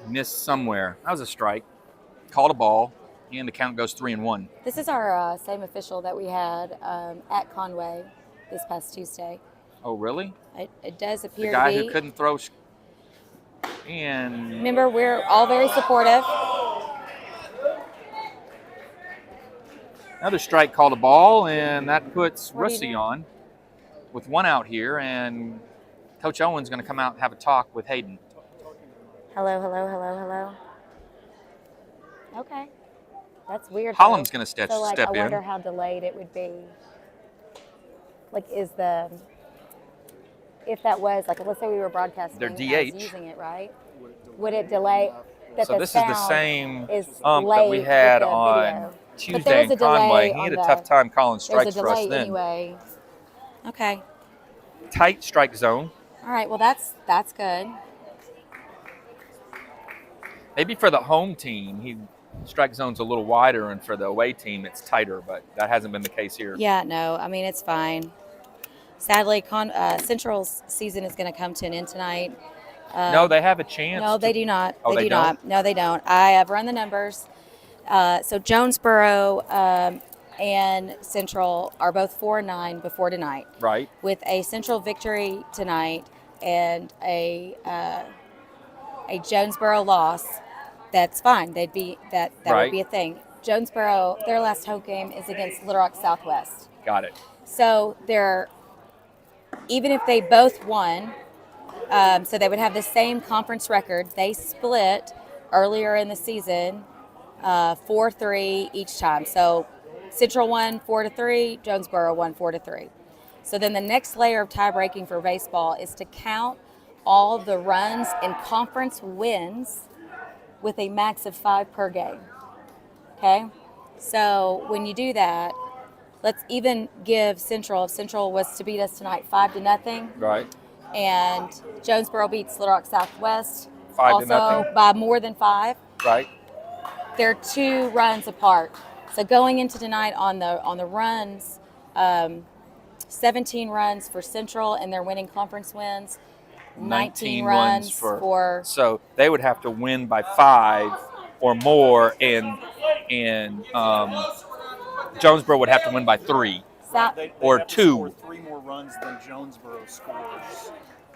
missed somewhere. That was a strike. Called a ball, and the count goes 3-1. This is our same official that we had at Conway this past Tuesday. Oh, really? It does The appear guy to be. who couldn't throw. And Remember, we're all very supportive. another strike called a ball, and that puts What are you Rusty doing? on with one out here, and Coach Owen's going to come out and have a talk with Hayden. Hello, hello, hello, hello. Okay. That's weird. Holland's though. going to step So, I wonder in. how delayed it would be. Like, if that was, like, let's say we were broadcasting They're as DH. using it, right? Would it delay that So the this is the sound same is ump that we late had with the on video? But Tuesday there's a in Conway. delay He had on a tough time calling There's strikes a for us delay then. anyway. Okay. Tight strike zone. All right. Well, that's good. Maybe for the home team, strike zone's a little wider, and for the away team, it's tighter, but that hasn't been the case here. Yeah. No. I mean, it's fine. Sadly, Central's season is going to come to an end tonight. No, they have a chance. No, they do not. Oh, they they do not. No, they don't. I have run the numbers. So Jonesboro and Central are both 4-9 before tonight. Right. With a Central victory tonight and a Jonesboro loss, that's fine. That Right. would be a thing. Jonesboro, their last home game is against Little Rock Southwest. Got it. So even if they both won, so they would have the same conference record. They split earlier in the season, 4-3 each time. So Central won 4-3, Jonesboro won 4-3. So then the next layer of tie breaking for baseball is to count all the runs in conference wins with a max of 5 per game. Okay? So when you do that, let's even give Central, if Central was to beat us tonight 5-0, Right. and Jonesboro beats Little Rock Southwest 5-0. also by more than 5, Right. they're 2 runs apart. So going into tonight on the runs, 17 runs for Central and their winning conference wins, 19 runs for So they would have to win by 5 or more, and Jonesboro would have to win by 3. They or have to 2. score 3 more runs than Jonesboro scores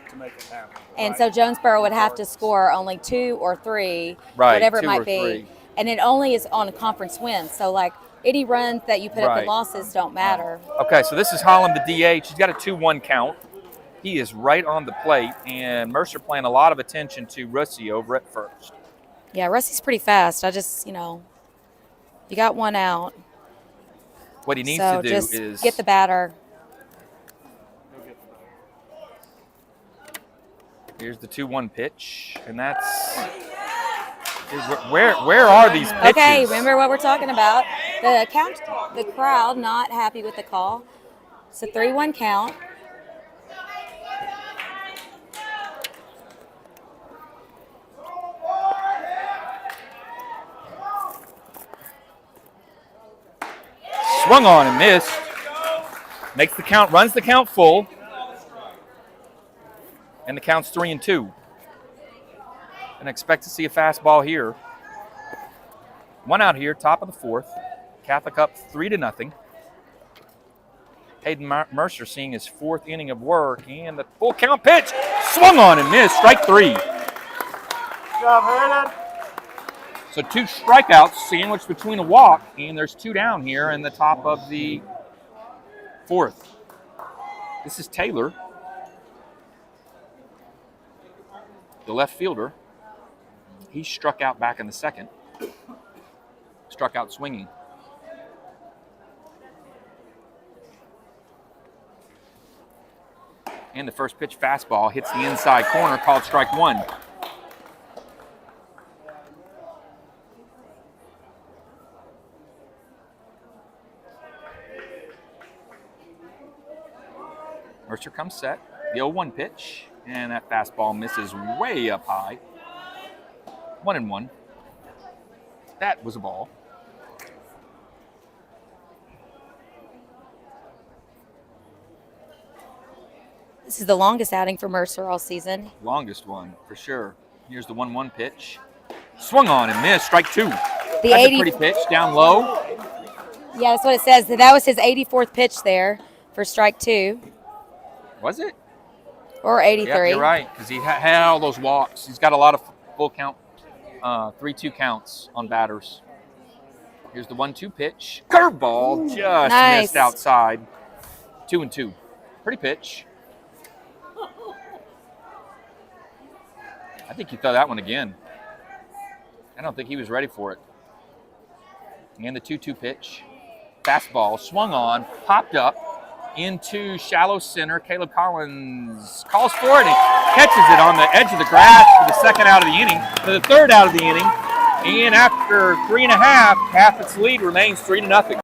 to make it happen. And so Jonesboro would have to score only 2 or 3, Right, whatever it 2 might or be. 3. And it only is on a conference win. So, like, any runs that you put up in Right. losses don't matter. Okay, so this is Holland, the DH. He's got a 2-1 count. He is right on the plate, and Mercer paying a lot of attention to Russi over at first. Yeah, Rusty's pretty fast. I just, you got one out. What he needs So to do just is get the batter. here's the 2-1 pitch, and that's where are these pitches? Okay, remember what we're talking about. The crowd not happy with the call. It's a 3-1 count. Swung on and missed. Makes the count, runs the count full. And the count's 3-2. And expect to see a fastball here. 1 out here, top of the 4th. Catholic up 3-0. Hayden Mercer seeing his 4th inning of work, and the full count pitch swung on and missed. Strike 3. Good job, Hayden. So 2 strikeouts sandwiched between a walk, and there's 2 down here in the top of the 4th. This is Taylor, the left fielder. He struck out back in the 2nd. Struck out swinging. And the first pitch fastball hits the inside corner, called strike 1. Mercer comes set. The 0-1 pitch, and that fastball misses way up high. 1-1. That was a ball. This is the longest outing for Mercer all season. Longest one, for sure. Here's the 1-1 pitch. Swung on and missed. Strike 2. That's a pretty pitch, down low. Yeah, that's what it says. That was his 84th pitch there for strike 2. Was it? Or 83. Yeah, you're right, because he had all those walks. He's got a lot of full count, 3-2 counts on batters. Here's the 1-2 pitch. Curveball just missed outside. 2-2. Pretty pitch. I think he threw that one again. I don't think he was ready for it. And the 2-2 pitch. Fastball swung on, popped up into shallow center. Caleb Collins calls for it and catches it on the edge of the grass for the 2nd out of the inning, for the 3rd out of the inning. And after 3.5, Catholic's lead remains 3-0.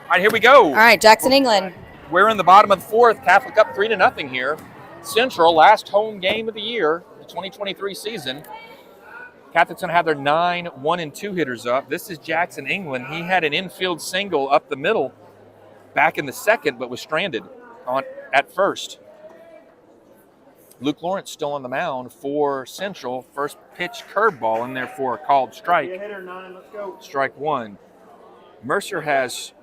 All right, here we go. All right, Jackson England. We're in the bottom of the 4th. Catholic up 3-0 here. Central, last home game of the year, the 2023 season. Catholic's going to have their 9 1-2 hitters up. This is Jackson England. He had an infield single up the middle back in the second, but was stranded at first. Luke Lawrence still on the mound for Central. First pitch curveball in there for a called strike. Strike one. Mercer has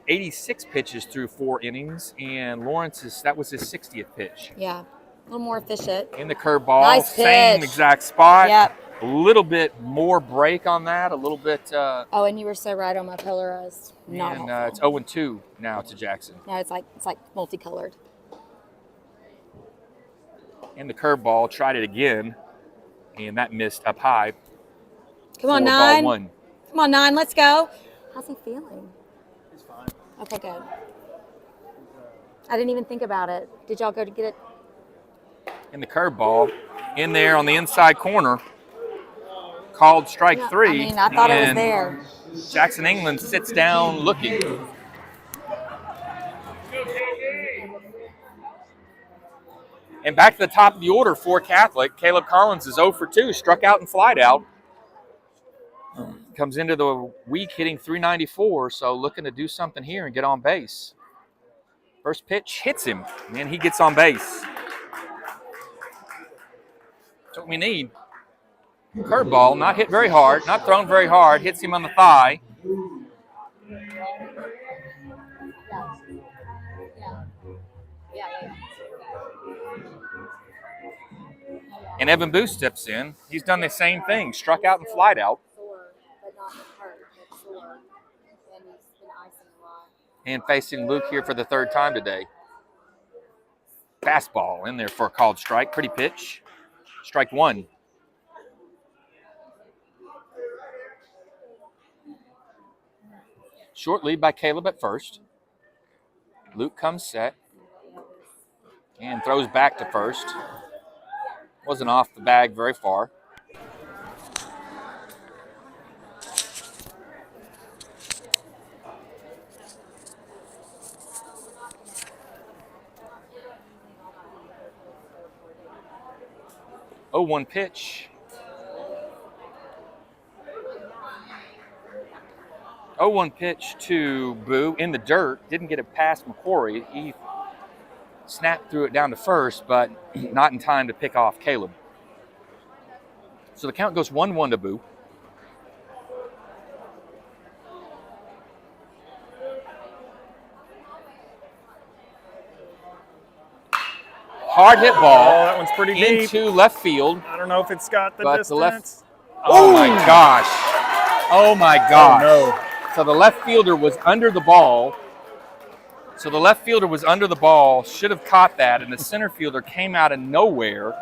86 pitches through 4 innings, and that was his 60th pitch. Yeah, a little more efficient. In the curveball, Nice same pitch. exact spot. Yep. A little bit more break on that, a little bit. Oh, and you were so right on my polarized. Not And helpful. it's 0-2 now to Jackson. No, it's like multicolored. And the curveball, tried it again, and that missed up high. Come on, 4-1. 9. Come on, 9. Let's go. How's he feeling? He's fine. Okay, good. I didn't even think about it. Did y'all go to get it? And the curveball in there on the inside corner. Called strike 3. I mean, I thought it was and there. Jackson England sits down looking. And back to the top of the order for Catholic. Caleb Collins is 0 for 2, struck out and flied out. Comes into the week hitting .394, so looking to do something here and get on base. First pitch hits him, and he gets on base. That's what we need. Curveball, not hit very hard, not thrown very hard, hits him on the thigh. And Evan Booth steps in. He's done the same thing, struck out and flied out. And facing Luke here for the 3rd time today. Fastball in there for a called strike. Pretty pitch. Strike 1. Short lead by Caleb at first. Luke comes set and throws back to first. Wasn't off the bag very far. Oh, 1 pitch. 0-1 pitch to Boo in the dirt. Didn't get it past McQuarrie. He snapped through it down to first, but not in time to pick off Caleb. So the count goes 1-1 to Boo. Hard hit ball. Oh, that one's pretty deep. Into left field. I don't know if it's got the But distance. Oh my gosh. Oh my gosh. Oh, no. So the left fielder was under the ball. Should have caught that, and the center fielder came out of nowhere,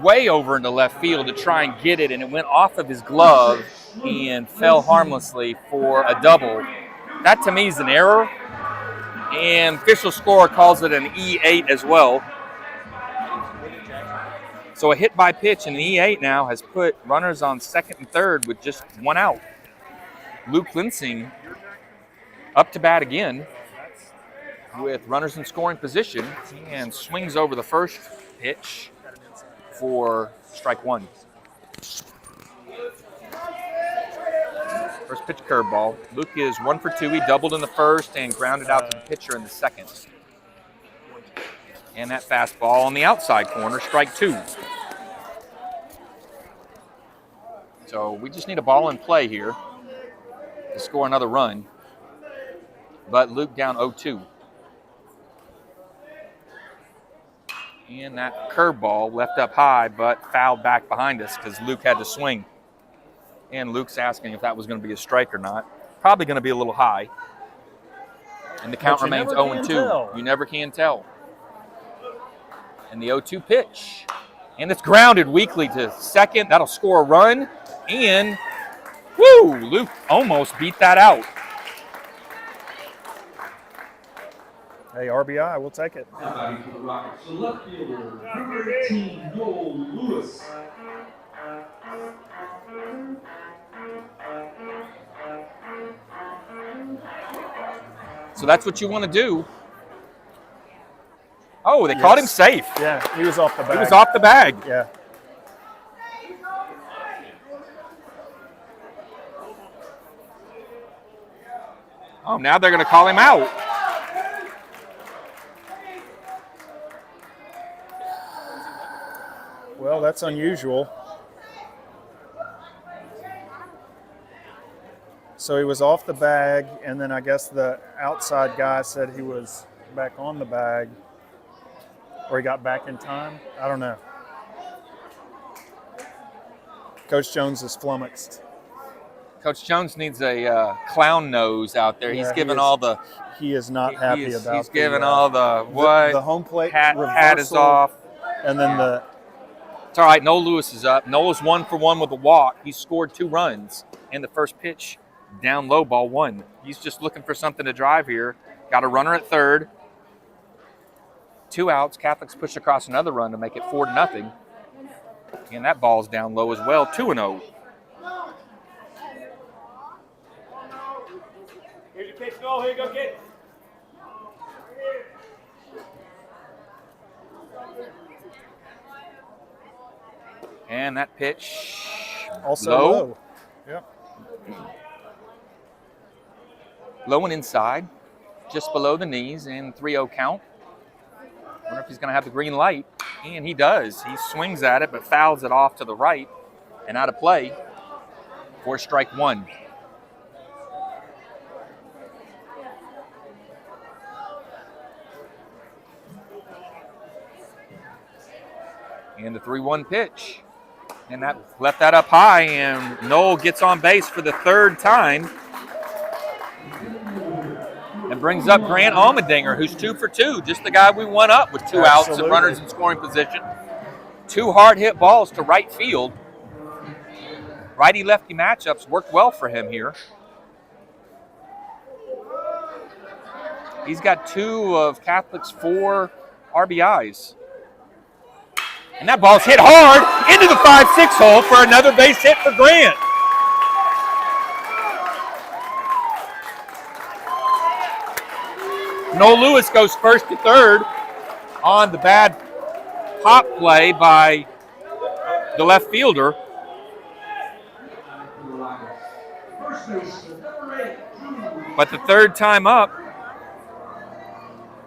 way over into left field to try and get it, and it went off of his glove and fell harmlessly for a double. That to me is an error, and official score calls it an E8 as well. So a hit by pitch in the E8 now has put runners on 2nd and 3rd with just 1 out. Luke Linsing up to bat again with runners in scoring position and swings over the first pitch for strike 1. First pitch curveball. Luke is 1 for 2. He doubled in the first and grounded out to the pitcher in the second. And that fastball on the outside corner, strike 2. So we just need a ball in play here to score another run. But Luke down 0-2. And that curveball left up high, but fouled back behind us because Luke had to swing. And Luke's asking if that was going to be a strike or not. Probably going to be a little high. And the count remains 0-2. You never can tell. And the 0-2 pitch. And it's grounded weakly to second. That'll score a run. And, woo, Luke almost beat that out. Hey, RBI, we'll take it. So left fielder, number 18, Noel Lewis. So that's what you want to do. Oh, they called him safe. Yeah, he was off the bag. He was off the bag. Yeah. Oh, now they're going to call him out. Well, that's unusual. So he was off the bag, and then I guess the outside guy said he was back on the bag, or he got back in time. I don't know. Coach Jones is flummoxed. Coach Jones needs a clown nose out there. Yeah, he's giving he is not happy about. He's giving all the what? The home plate hat is off, and then It's all right. Noah Lewis is up. Noah's 1 for 1 with a walk. He scored 2 runs in the first pitch. Down low, ball 1. He's just looking for something to drive here. Got a runner at third. 2 outs. Catholics push across another run to make it 4-0. And that ball's down low as well. 2-0. Here's your pitch, Noel. Here you go, get. And that pitch also low. Yep. Low and inside, just below the knees, and 3-0 count. Wonder if he's going to have the green light, and he does. He swings at it, but fouls it off to the right and out of play for strike 1. And the 3-1 pitch. And that left that up high, and Noel gets on base for the 3rd time. And brings up Grant Allmendinger, who's 2 for 2, just the guy we won up with 2 outs and runners in scoring position. 2 hard hit balls to right field. Righty-lefty matchups worked well for him here. He's got 2 of Catholic's 4 RBIs. And that ball's hit hard into the 5-6 hole for another base hit for Grant. Noel Lewis goes first to third on the bad pop play by the left fielder. But the 3rd time up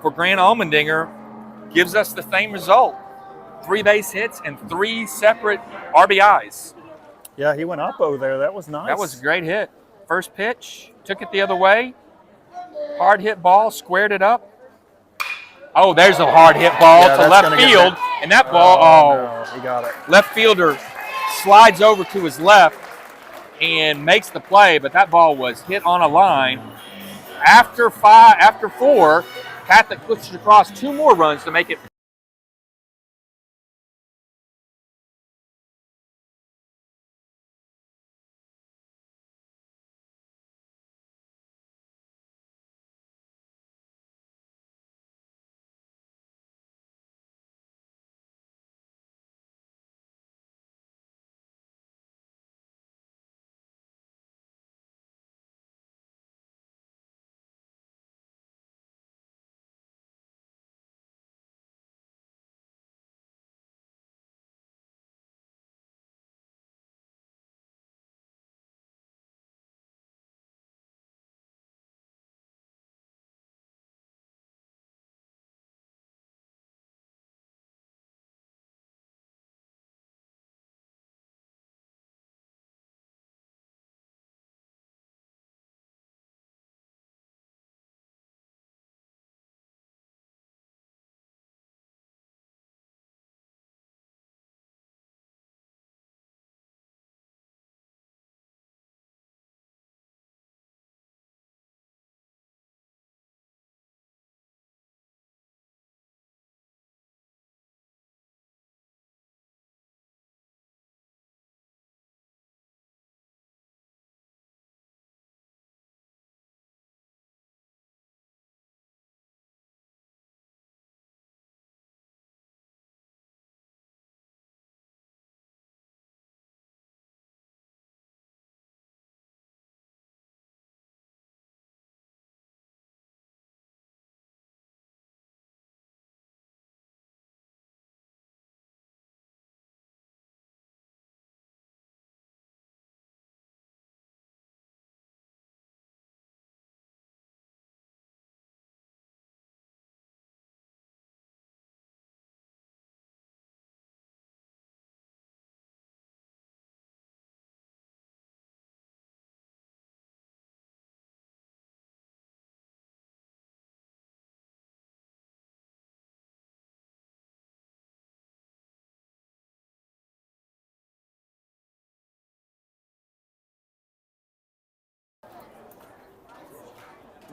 for Grant Allmendinger gives us the same result. 3 base hits and 3 separate RBIs. Yeah, he went up over there. That was nice. That was a great hit. First pitch, took it the other way. Hard hit ball, squared it up. Oh, there's a hard hit ball to left field. And that ball, no, he got it. Left fielder slides over to his left and makes the play, but that ball was hit on a line. After 4, Catholic pushes across 2 more runs to make it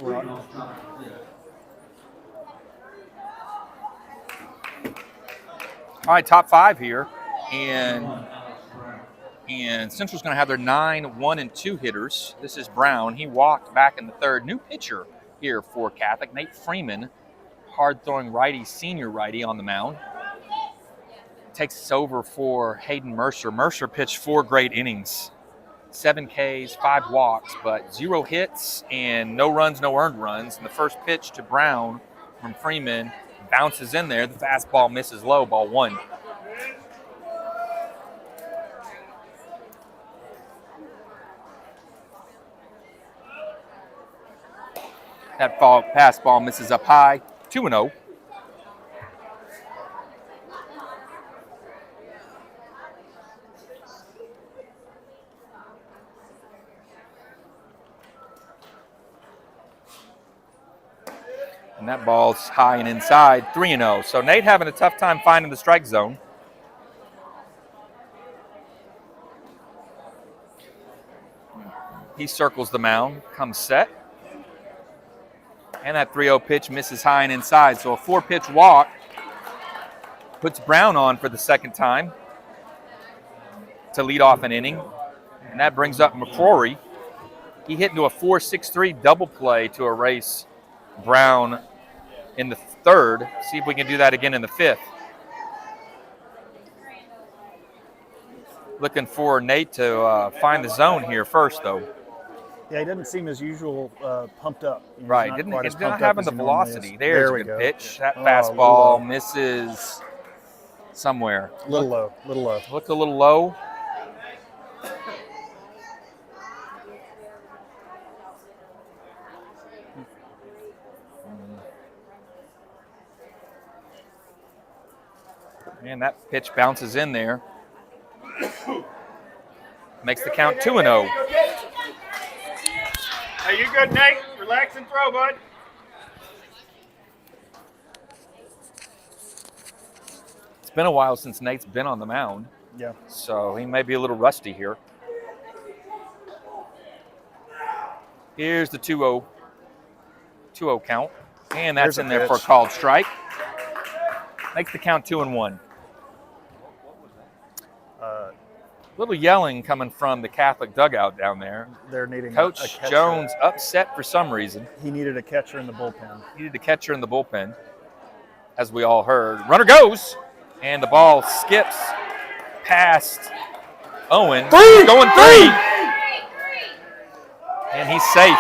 Right. All right, top 5 here. And Central's going to have their 9, 1, and 2 hitters. This is Brown. He walked back in the third. New pitcher here for Catholic, Nate Freeman, hard-throwing righty, senior righty on the mound. Takes us over for Hayden Mercer. Mercer pitched 4 great innings, 7 Ks, 5 walks, but 0 hits and no runs, no earned runs. And the first pitch to Brown from Freeman bounces in there. The fastball misses low, ball 1. That pass ball misses up high, 2-0. And that ball's high and inside, 3-0. So Nate having a tough time finding the strike zone. He circles the mound, comes set. And that 3-0 pitch misses high and inside. So a 4-pitch walk puts Brown on for the second time to lead off an inning. And that brings up McCrory. He hit into a 4-6-3 double play to erase Brown in the third. See if we can do that again in the 5th. Looking for Nate to find the zone here first, though. Yeah, he doesn't seem as usual pumped up. He's Right, not he's quite as not pumped up having as the he normally velocity. is. There's There a we good go. pitch. That Oh, fastball misses somewhere. Little low. Looked a little low. And that pitch bounces in there. Makes the count 2-0. Hey, you good, Nate? Relax and throw, bud. It's been a while since Nate's been on the mound, Yeah. so he may be a little rusty here. Here's the 2-0 count, and that's Here's a in there for a pitch. called strike. Makes the count 2-1. Little yelling coming from the Catholic dugout down there. They're needing a Coach catcher. Jones upset for some reason. He needed a catcher in the bullpen. Needed a catcher in the bullpen, as we all heard. Runner goes, and the ball skips past Owen. Going 3. And he's safe.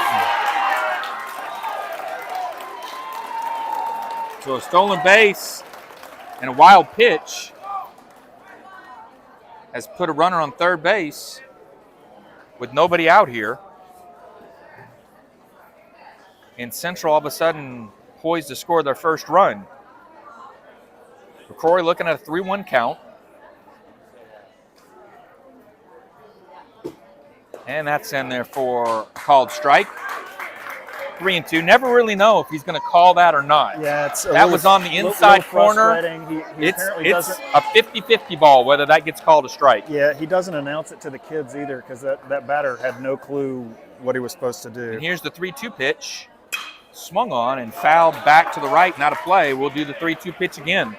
So a stolen base and a wild pitch has put a runner on third base with nobody out here. And Central all of a sudden poised to score their first run. McCrory looking at a 3-1 count. And that's in there for a called strike. 3-2. Never really know if he's going to call that or not. Yeah, it's That was on the inside corner. He It's apparently doesn't. a 50-50 ball whether that gets called a strike. Yeah, he doesn't announce it to the kids either because that batter had no clue what he was supposed to do. And here's the 3-2 pitch. Swung on and fouled back to the right, not a play. We'll do the 3-2 pitch again.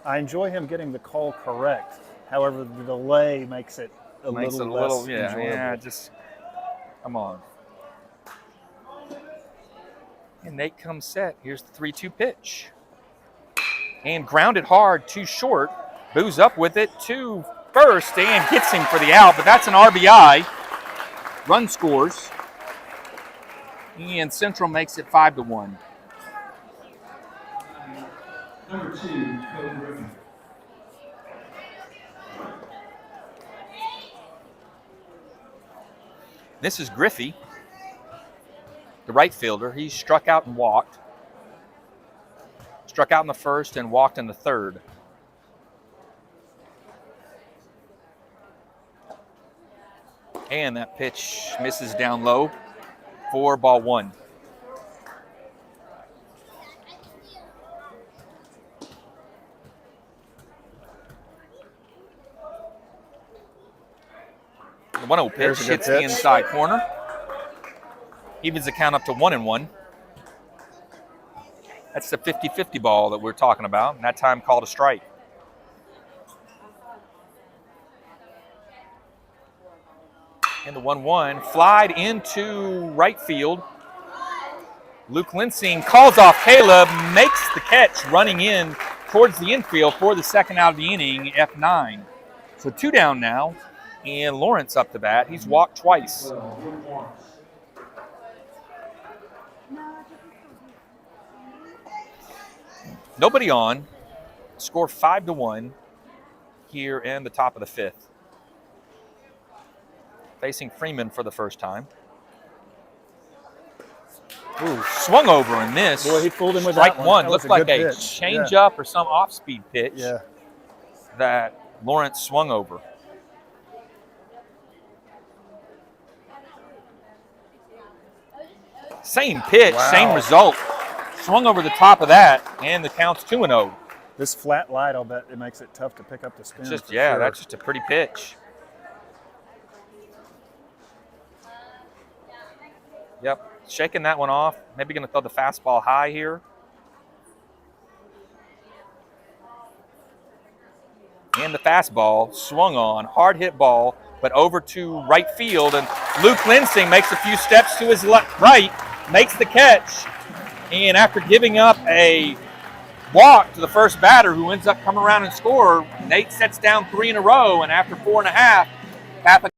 I enjoy him getting the call correct. However, the delay makes it a little less enjoyable. Yeah, just come on. And Nate comes set. Here's the 3-2 pitch. And grounded hard, too short. Boo's up with it to first and gets him for the out, but that's an RBI. Run scores. And Central makes it 5-1. Number 2, Cody Griffin. This is Griffey, the right fielder. He struck out and walked. Struck out in the first and walked in the third. And that pitch misses down low for ball 1. The 1-0 pitch There's a good hits the pitch. inside corner. Evens the count up to 1-1. That's the 50-50 ball that we're talking about, and that time called a strike. And the 1-1 flied into right field. Luke Linsing calls off Caleb, makes the catch running in towards the infield for the second out of the inning, F9. So 2 down now, and Lawrence up to bat. He's walked twice. Nobody on. Score 5-1 here in the top of the 5th. Facing Freeman for the first time. Ooh, swung over and missed. Boy, he fooled him with Strike that one. That Looked was like a good pitch. change-up or some off-speed pitch that Lawrence swung over. Same pitch, same result. Swung over the top of that, and the count's 2-0. This flat light, I'll bet it makes it tough to pick up the spin. Just sure. that's just a pretty pitch. Yep, shaking that one off. Maybe going to throw the fastball high here. And the fastball swung on, hard hit ball, but over to right field. And Luke Linsing makes a few steps to his right, makes the catch. And after giving up a walk to the first batter who ends up coming around and score, Nate sets down 3 in a row. And after 4.5, Catholic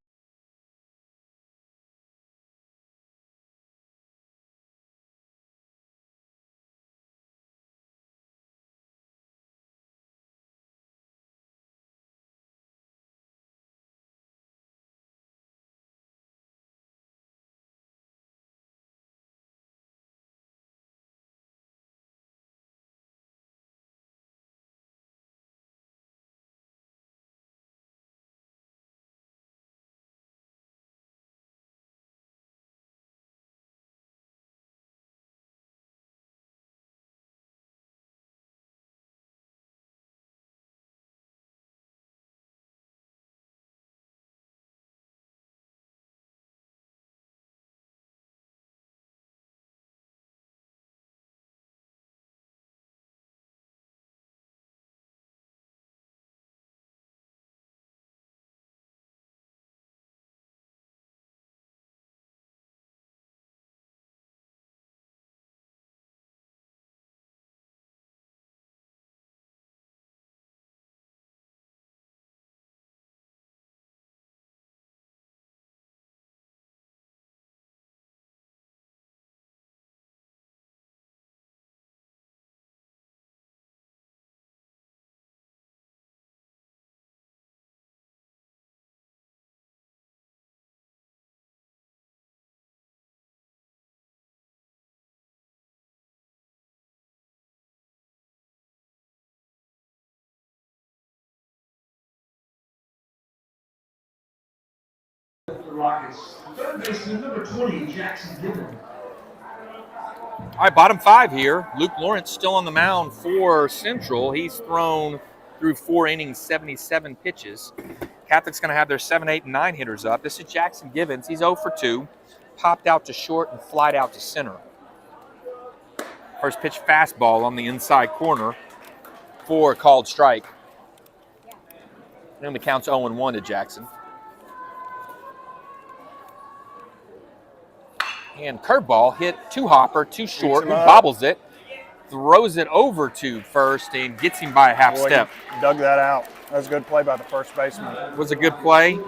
Rockets. Third baseman number 20, Jackson Gibbon. All right, bottom 5 here. Luke Lawrence still on the mound for Central. He's thrown through 4 innings, 77 pitches. Catholic's going to have their 7, 8, and 9 hitters up. This is Jackson Givens. He's 0 for 2. Popped out to short and flied out to center. First pitch fastball on the inside corner for a called strike. And the count's 0-1 to Jackson. And curveball hit two-hopper, too short, and bobbles it. Throws it over to first and gets him by a half step. He dug that out. That was a good play by the first baseman. Was a good play.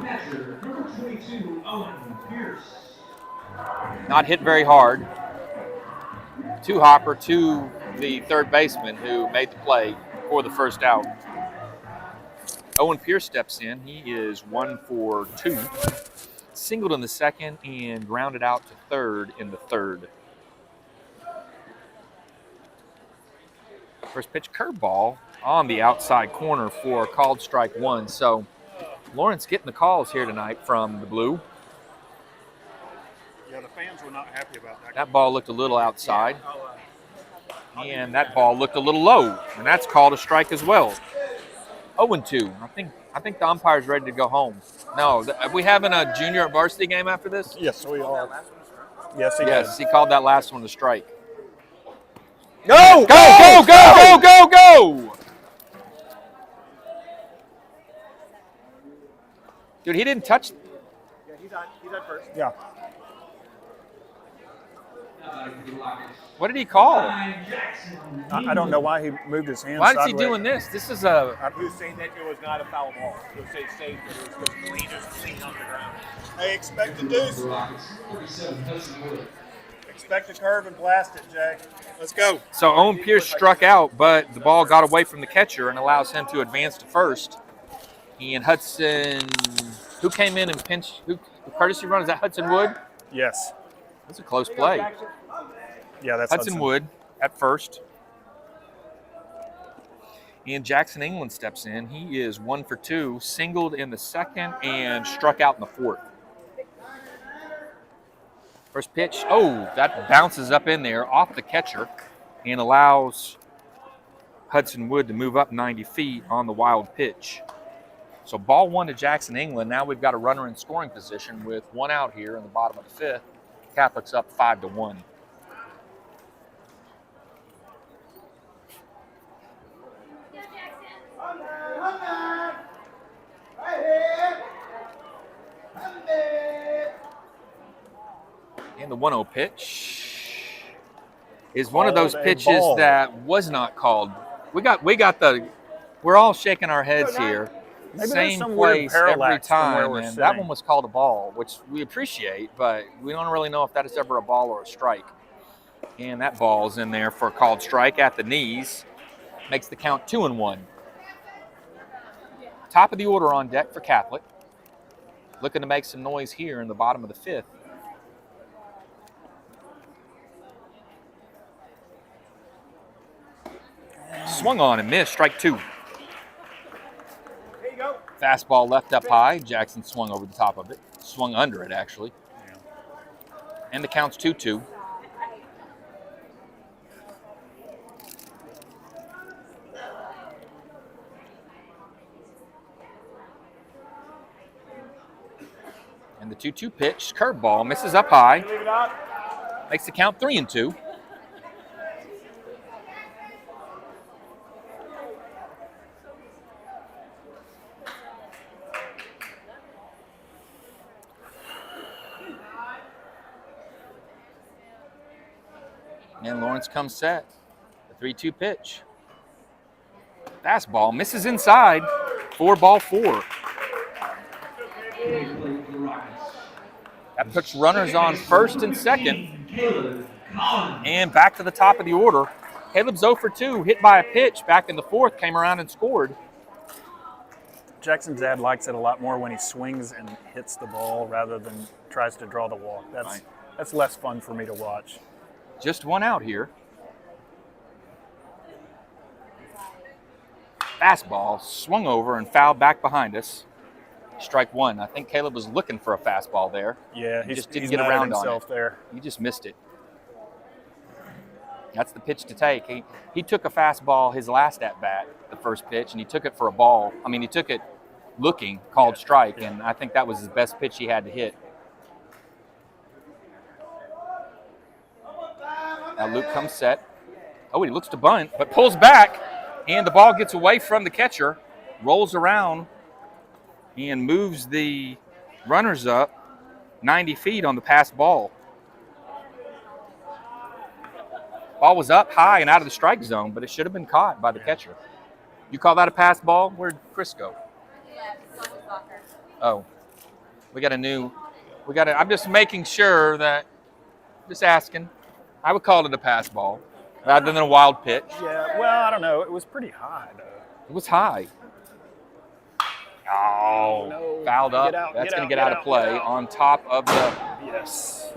Not hit very hard. Two-hopper to the third baseman who made the play for the first out. Owen Pierce steps in. He is 1 for 2. Singled in the second and grounded out to third in the third. First pitch curveball on the outside corner for called strike 1. So Lawrence getting the calls here tonight from the blue. Yeah, the fans were not happy about that. That ball looked a little outside. And that ball looked a little low. And that's called a strike as well. 0-2. I think the umpire's ready to go home. No, are we having a junior varsity game after this? Yes, we are. Yes, he Yes, did. he called that last one a strike. Go, go, go, go, go, go, go! Dude, he didn't touch. Yeah, he's on first. Yeah. What did he call? I don't know why he moved his hand Why is he sideways. doing this? This is a. He was saying that it was not a foul ball. He was saying safe, but it was clean off the ground. Hey, expect the deuce. Expect a curve and blast it, Jay. Let's go. So Owen Pierce struck out, but the ball got away from the catcher and allows him to advance to first. And Hudson, who came in and pinched, who courtesy run, is that Hudson Wood? Yes. That's a close play. Yeah, that's Hudson Wood at first. And Jackson England steps in. He is 1 for 2, singled in the second and struck out in the fourth. First pitch, oh, that bounces up in there off the catcher and allows Hudson Wood to move up 90 feet on the wild pitch. So ball 1 to Jackson England. Now we've got a runner in scoring position with 1 out here in the bottom of the fifth. Catholic's up 5-1. And the 1-0 pitch is one of those pitches that was not called. We're all shaking our heads here. Maybe Same some weird place every parallax from where time, we're and that sitting. one was called a ball, which we appreciate, but we don't really know if that is ever a ball or a strike. And that ball's in there for a called strike at the knees. Makes the count 2-1. Top of the order on deck for Catholic. Looking to make some noise here in the bottom of the fifth. Swung on and missed, strike 2. There you go. Fastball left up high. Jackson swung over the top of it. Swung under it, actually. And the count's 2-2. And the 2-2 pitch, curveball, misses up high. Leave it up. Makes the count 3-2. And Lawrence comes set. The 3-2 pitch. Fastball misses inside. 4-4. That puts runners on first and second. And back to the top of the order. Caleb's 0 for 2, hit by a pitch back in the fourth, came around and scored. Jackson's dad likes it a lot more when he swings and hits the ball rather than tries to draw the walk. That's less fun for me to watch. Just 1 out here. Fastball swung over and fouled back behind us. Strike 1. I think Caleb was looking for a fastball there. Yeah, He just didn't he's get mad at around on himself it. there. He just missed it. That's the pitch to take. He took a fastball his last at-bat, the first pitch, and he took it for a ball. I mean, he took it looking, called strike, and I think that was his best pitch he had to hit. Now Luke comes set. Oh, he looks to bunt, but pulls back, and the ball gets away from the catcher, rolls around, and moves the runners up 90 feet on the pass ball. Ball was up high and out of the strike zone, but it should have been caught by the catcher. You call that a pass ball? Where'd Chris go? Oh, I'm just making sure that, just asking. I would call it a pass ball rather than a wild pitch. Yeah, well, I don't know. It was pretty high, though. It was high. Oh, no. Fouled up. Get out, That's get going to out, get out get of play out, get out. on top of the, Yes.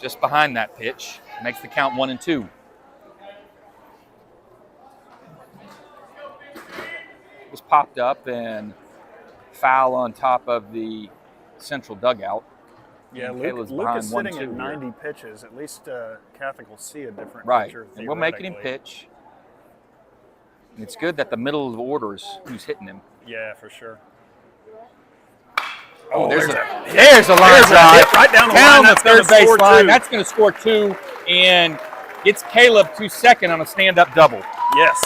just behind that pitch. Makes the count 1-2. Was popped up and foul on top of the central dugout. Yeah, And Luke Caleb's is behind sitting 1-2 at here. 90 pitches. At least Catholic will see a different Right, pitcher. and we're making him theoretically. pitch. And it's good that the middle of the order is who's hitting him. Yeah, for sure. Oh, there's a line There's a drive hit right down the down line. the That's gonna third base score line. two. That's going to score 2 and gets Caleb to second on a stand-up double. Yes.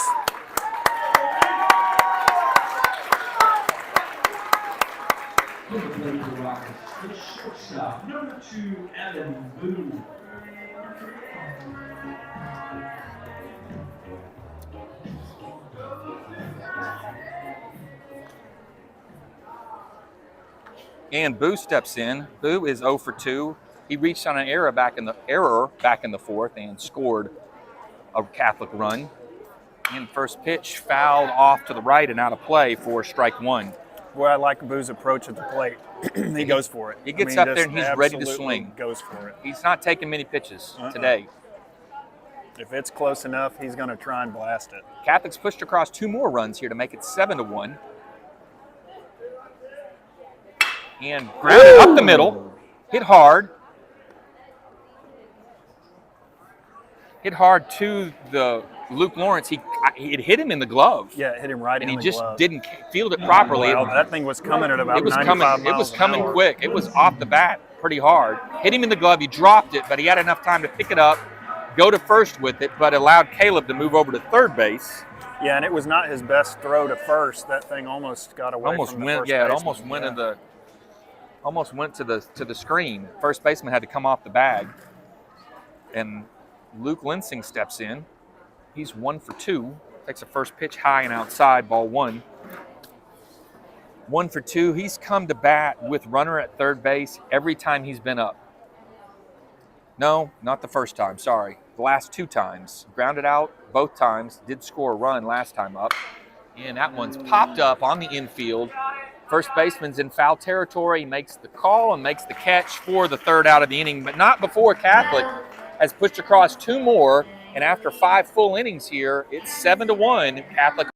Overplayed for Rockets. The shortstop, number 2, Adam Boone. And Boo steps in. Boo is 0 for 2. He reached on an error back in the fourth and scored a Catholic run. And first pitch fouled off to the right and out of play for strike 1. Boy, I like Boo's approach at the plate. He goes for it. He gets up there and he's ready to absolutely swing. Goes for it. He's not taking many pitches today. If it's close enough, he's going to try and blast it. Catholics pushed across 2 more runs here to make it 7-1. And grounded up the middle, hit hard. Hit hard to the Luke Lawrence. It hit him in the glove. Yeah, it hit him right in And the he just glove. didn't field it properly. Well, that thing was coming at about It was 95 coming. It miles was an coming hour. quick. It was off the bat, pretty hard. Hit him in the glove. He dropped it, but he had enough time to pick it up, go to first with it, but allowed Caleb to move over to third base. Yeah, and it was not his best throw to first. That thing almost got away Almost from the went. first Yeah, it baseman. almost went in the. Almost went to the screen. First baseman had to come off the bag, and Luke Lensing steps in. He's 1 for 2. Takes a first pitch high and outside, ball 1. 1 for 2. He's come to bat with runner at third base every time he's been up. No, not the first time, sorry. The last 2 times. Grounded out both times. Did score a run last time up. And that one's popped up on the infield. First baseman's in foul territory. He makes the call and makes the catch for the third out of the inning, but not before Catholic has pushed across 2 more. And after 5 full innings here, it's 7-1. Catholic.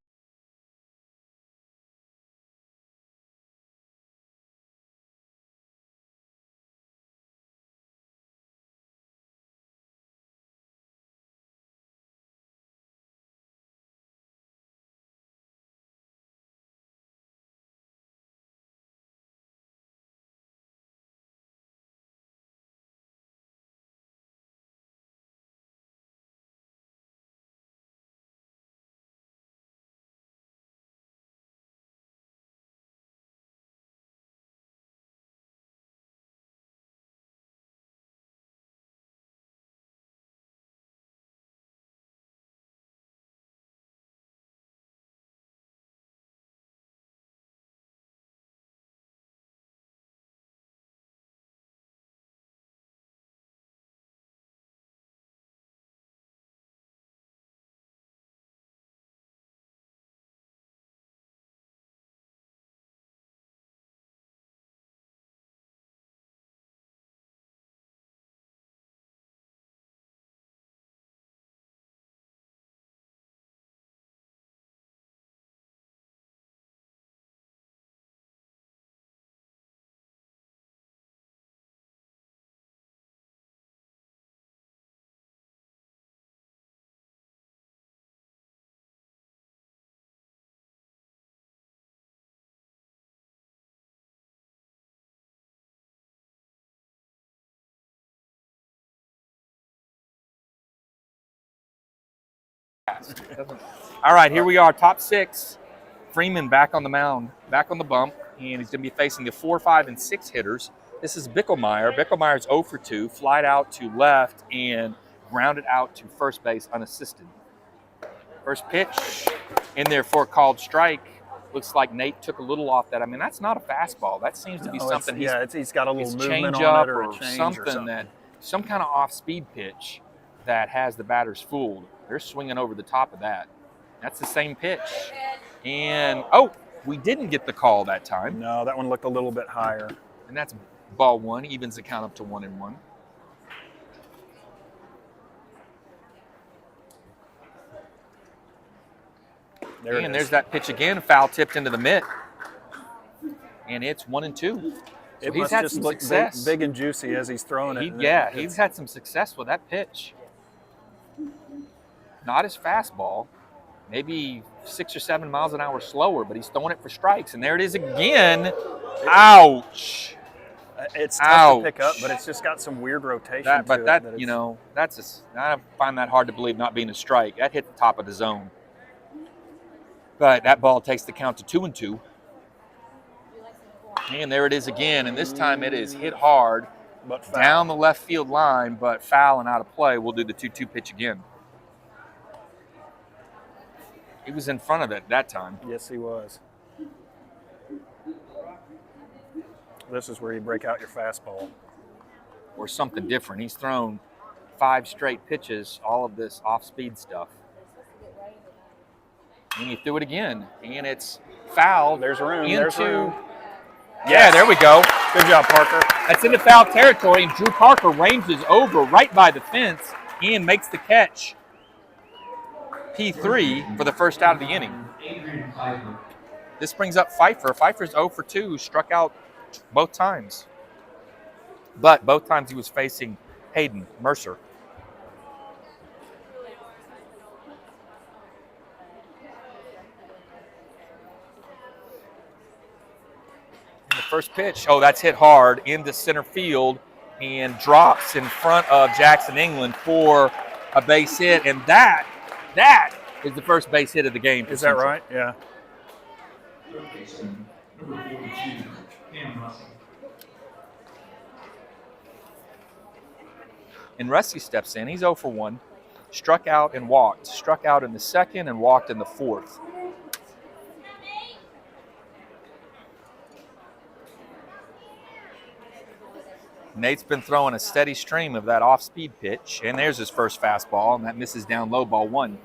All right, here we are, top 6. Freeman back on the mound, back on the bump, and he's going to be facing the 4, 5, and 6 hitters. This is Bickelmeyer. Bickelmeyer's 0 for 2, flied out to left and grounded out to first base unassisted. First pitch in there for a called strike. Looks like Nate took a little off that. I mean, that's not a fastball. That seems to be something he's got a little movement change on up it or a or change something that some kind of off-speed pitch that has the batters fooled. They're swinging over the top of that. That's the same pitch. And, we didn't get the call that time. No, that one looked a little bit higher. And that's ball 1, evens the count up to 1-1. There's that pitch again, foul tipped into the mitt. And it's 1-2. So It he's must had just some look success. big and juicy as he's throwing it. He's had some success with that pitch. Not his fastball, maybe 6 or 7 miles an hour slower, but he's throwing it for strikes. And there it is again. Ouch. It's tough to pick up, Ouch. but it's just got some weird rotation That, but to that, it. you know, I find that hard to believe not being a strike. That hit the top of the zone. But that ball takes the count to 2-2. And there it is again, and this time it is hit hard but foul. down the left field line, but foul and out of play. We'll do the 2-2 pitch again. He was in front of it that time. Yes, he was. This is where you break out your fastball. Or something different. He's thrown 5 straight pitches, all of this off-speed stuff. And he threw it again, and it's foul. There's room. Into, there's room. Yeah, there we go. Good job, Parker. That's into foul territory, and Drew Parker ranges over right by the fence and makes the catch. P3 for the first out of the inning. This brings up Pfeiffer. Pfeiffer's 0 for 2, struck out both times. But both times he was facing Hayden Mercer. And the first pitch, that's hit hard into center field and drops in front of Jackson England for a base hit. And that is the first base hit of the game. Is that right? Yeah. And Rusty steps in. He's 0 for 1. Struck out and walked. Struck out in the second and walked in the fourth. Nate's been throwing a steady stream of that off-speed pitch. And there's his first fastball, and that misses down low, ball 1.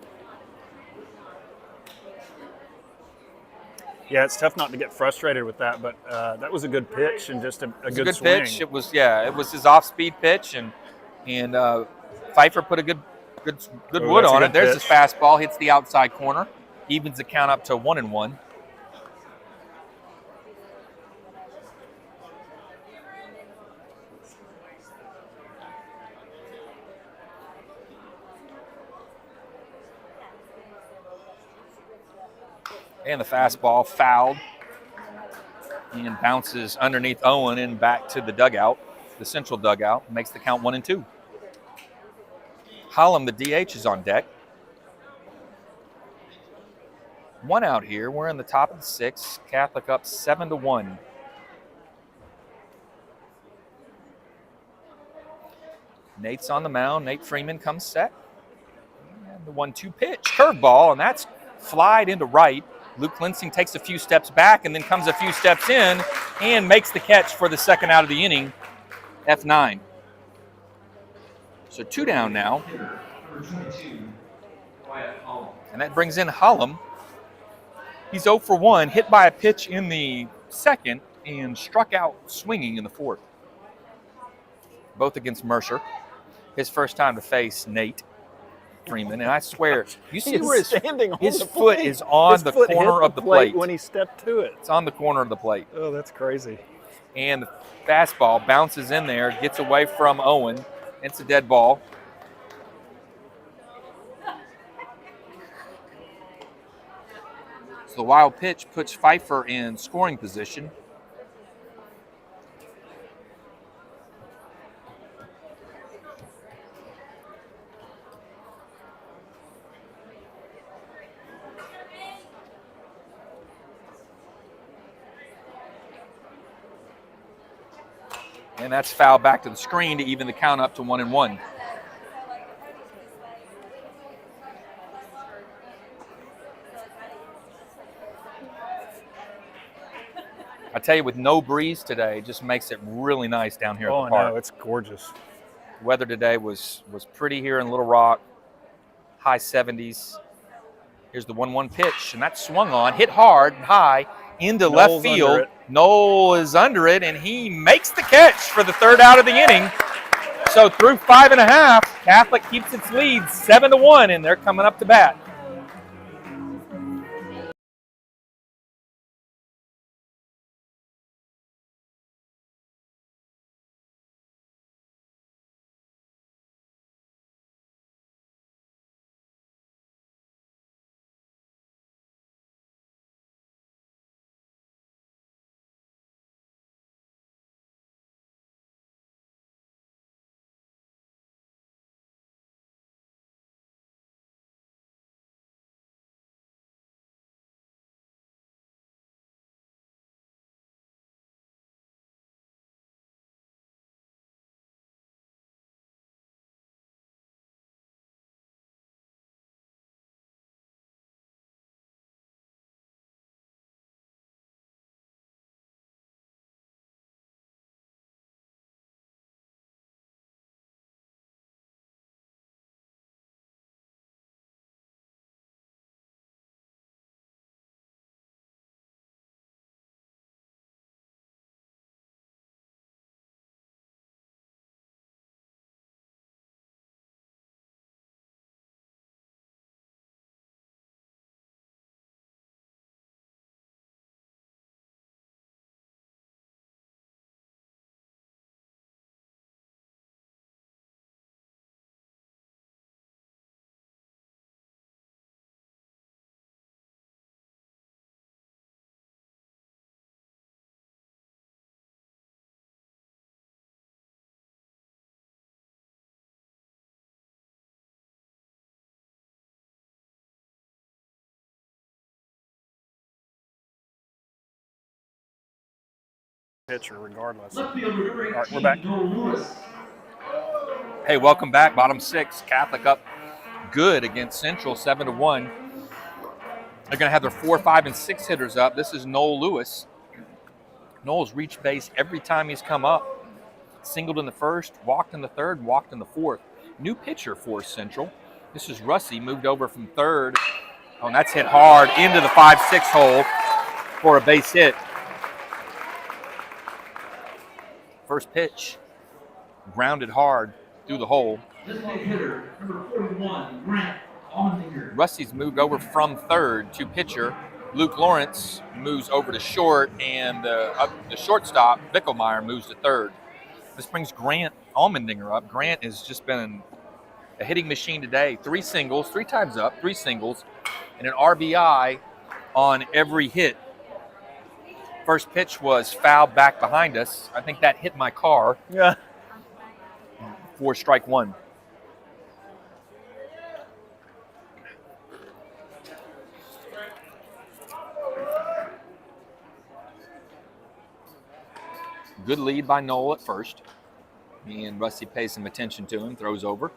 Yeah, it's tough not to get frustrated with that, but that was a good pitch and just a good swing. Pitch. It was his off-speed pitch, and Pfeiffer put a good wood on it. There's his fastball, hits the outside corner, evens the count up to 1-1. And the fastball fouled and bounces underneath Owen and back to the dugout, the central dugout, makes the count 1-2. Hollum, the DH, is on deck. 1 out here. We're in the top of the 6th. Catholic up 7-1. Nate's on the mound. Nate Freeman comes set. And the 1-2 pitch. Curveball, and that's flied into right. Luke Linsing takes a few steps back and then comes a few steps in and makes the catch for the second out of the inning, F9. So 2 down now. And that brings in Hollum. He's 0 for 1, hit by a pitch in the second and struck out swinging in the fourth. Both against Mercer. His first time to face Nate Freeman, and I swear, you see where his foot is on the corner of the plate when he stepped to it. It's on the corner of the plate. Oh, that's crazy. And the fastball bounces in there, gets away from Owen. It's a dead ball. So the wild pitch puts Pfeiffer in scoring position. And that's foul back to the screen to even the count up to 1-1. I tell you, with no breeze today, it just makes it really nice down here at the park. Oh, no, it's gorgeous. Weather today was pretty here in Little Rock. High 70s. Here's the 1-1 pitch, and that's swung on, hit hard and high into left field. Noel is under it, and he makes the catch for the third out of the inning. So through 5.5, Catholic keeps its lead 7-1, and they're coming up to bat. pitcher regardless. Left fielder number 18, All right, we're back. Noel Lewis. Hey, welcome back. Bottom 6. Catholic up good against Central, 7-1. They're going to have their 4, 5, and 6 hitters up. This is Noel Lewis. Noel's reached base every time he's come up. Singled in the first, walked in the third, walked in the fourth. New pitcher for Central. This is Rusty, moved over from third. Oh, and that's hit hard into the 5-6 hole for a base hit. First pitch, grounded hard through the hole. Designated hitter number 41, Grant Allmendinger. Rusty's moved over from third to pitcher. Luke Lawrence moves over to short, and the shortstop, Bickelmeyer, moves to third. This brings Grant Allmendinger up. Grant has just been a hitting machine today. 3 singles, 3 times up, 3 singles, and an RBI on every hit. First pitch was fouled back behind us. I think that hit my car. Yeah. For strike 1. Good lead by Noel at first. And Rusty pays some attention to him, throws over.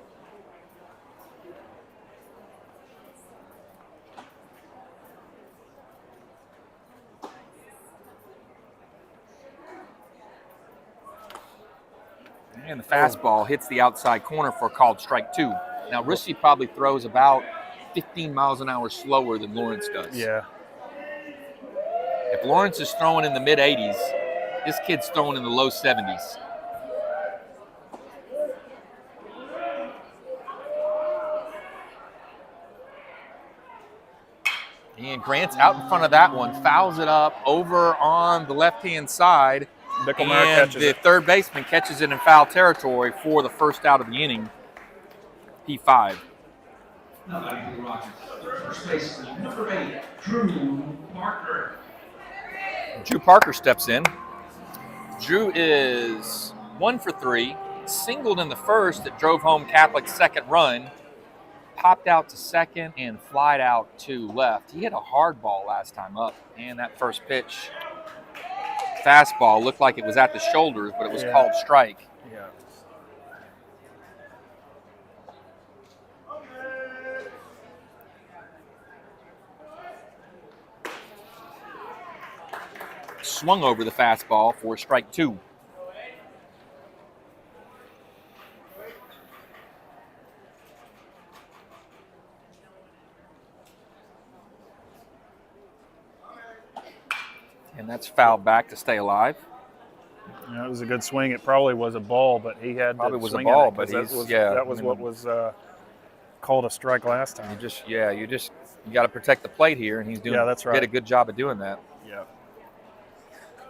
And the fastball hits the outside corner for a called strike 2. Now, Rusty probably throws about 15 miles an hour slower than Lawrence does. Yeah. If Lawrence is throwing in the mid-80s, this kid's throwing in the low 70s. And Grant's out in front of that one, fouls it up over on the left-hand side. Bickelmeyer And catches the it. third baseman catches it in foul territory for the first out of the inning, P5. Now batting for the Rockets. First baseman number 8, Drew Parker. Drew Parker steps in. Drew is 1 for 3, singled in the first that drove home Catholic's second run, popped out to second and flied out to left. He hit a hard ball last time up, and that first pitch, fastball, looked like it was at the shoulders, but it was called strike. Yeah. Swung over the fastball for strike 2. And that's fouled back to stay alive. Yeah, it was a good swing. It probably was a ball, but he had Probably to was a swing ball, at it, 'cause but that he's- was, yeah, that was I what mean- was called a strike last time. You got to protect the plate here, and he's doing. Yeah, that's right. Did a good job of doing that. Yeah.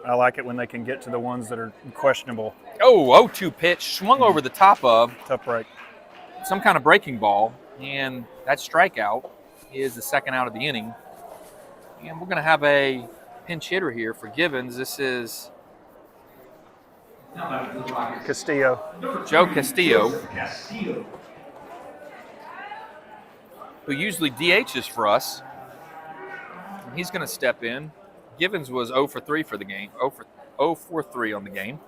I like it when they can get to the ones that are questionable. Oh, 0-2 pitch, swung over the top of Tough break. some kind of breaking ball, and that strikeout is the second out of the inning. And we're going to have a pinch hitter here for Givens. This is Now batting for the Rockets. Castillo. Number Joe 3, Castillo. Joseph Castillo. who usually DHs for us. He's going to step in. Givens was 0 for 3 for the game. 0 for 3 on the game.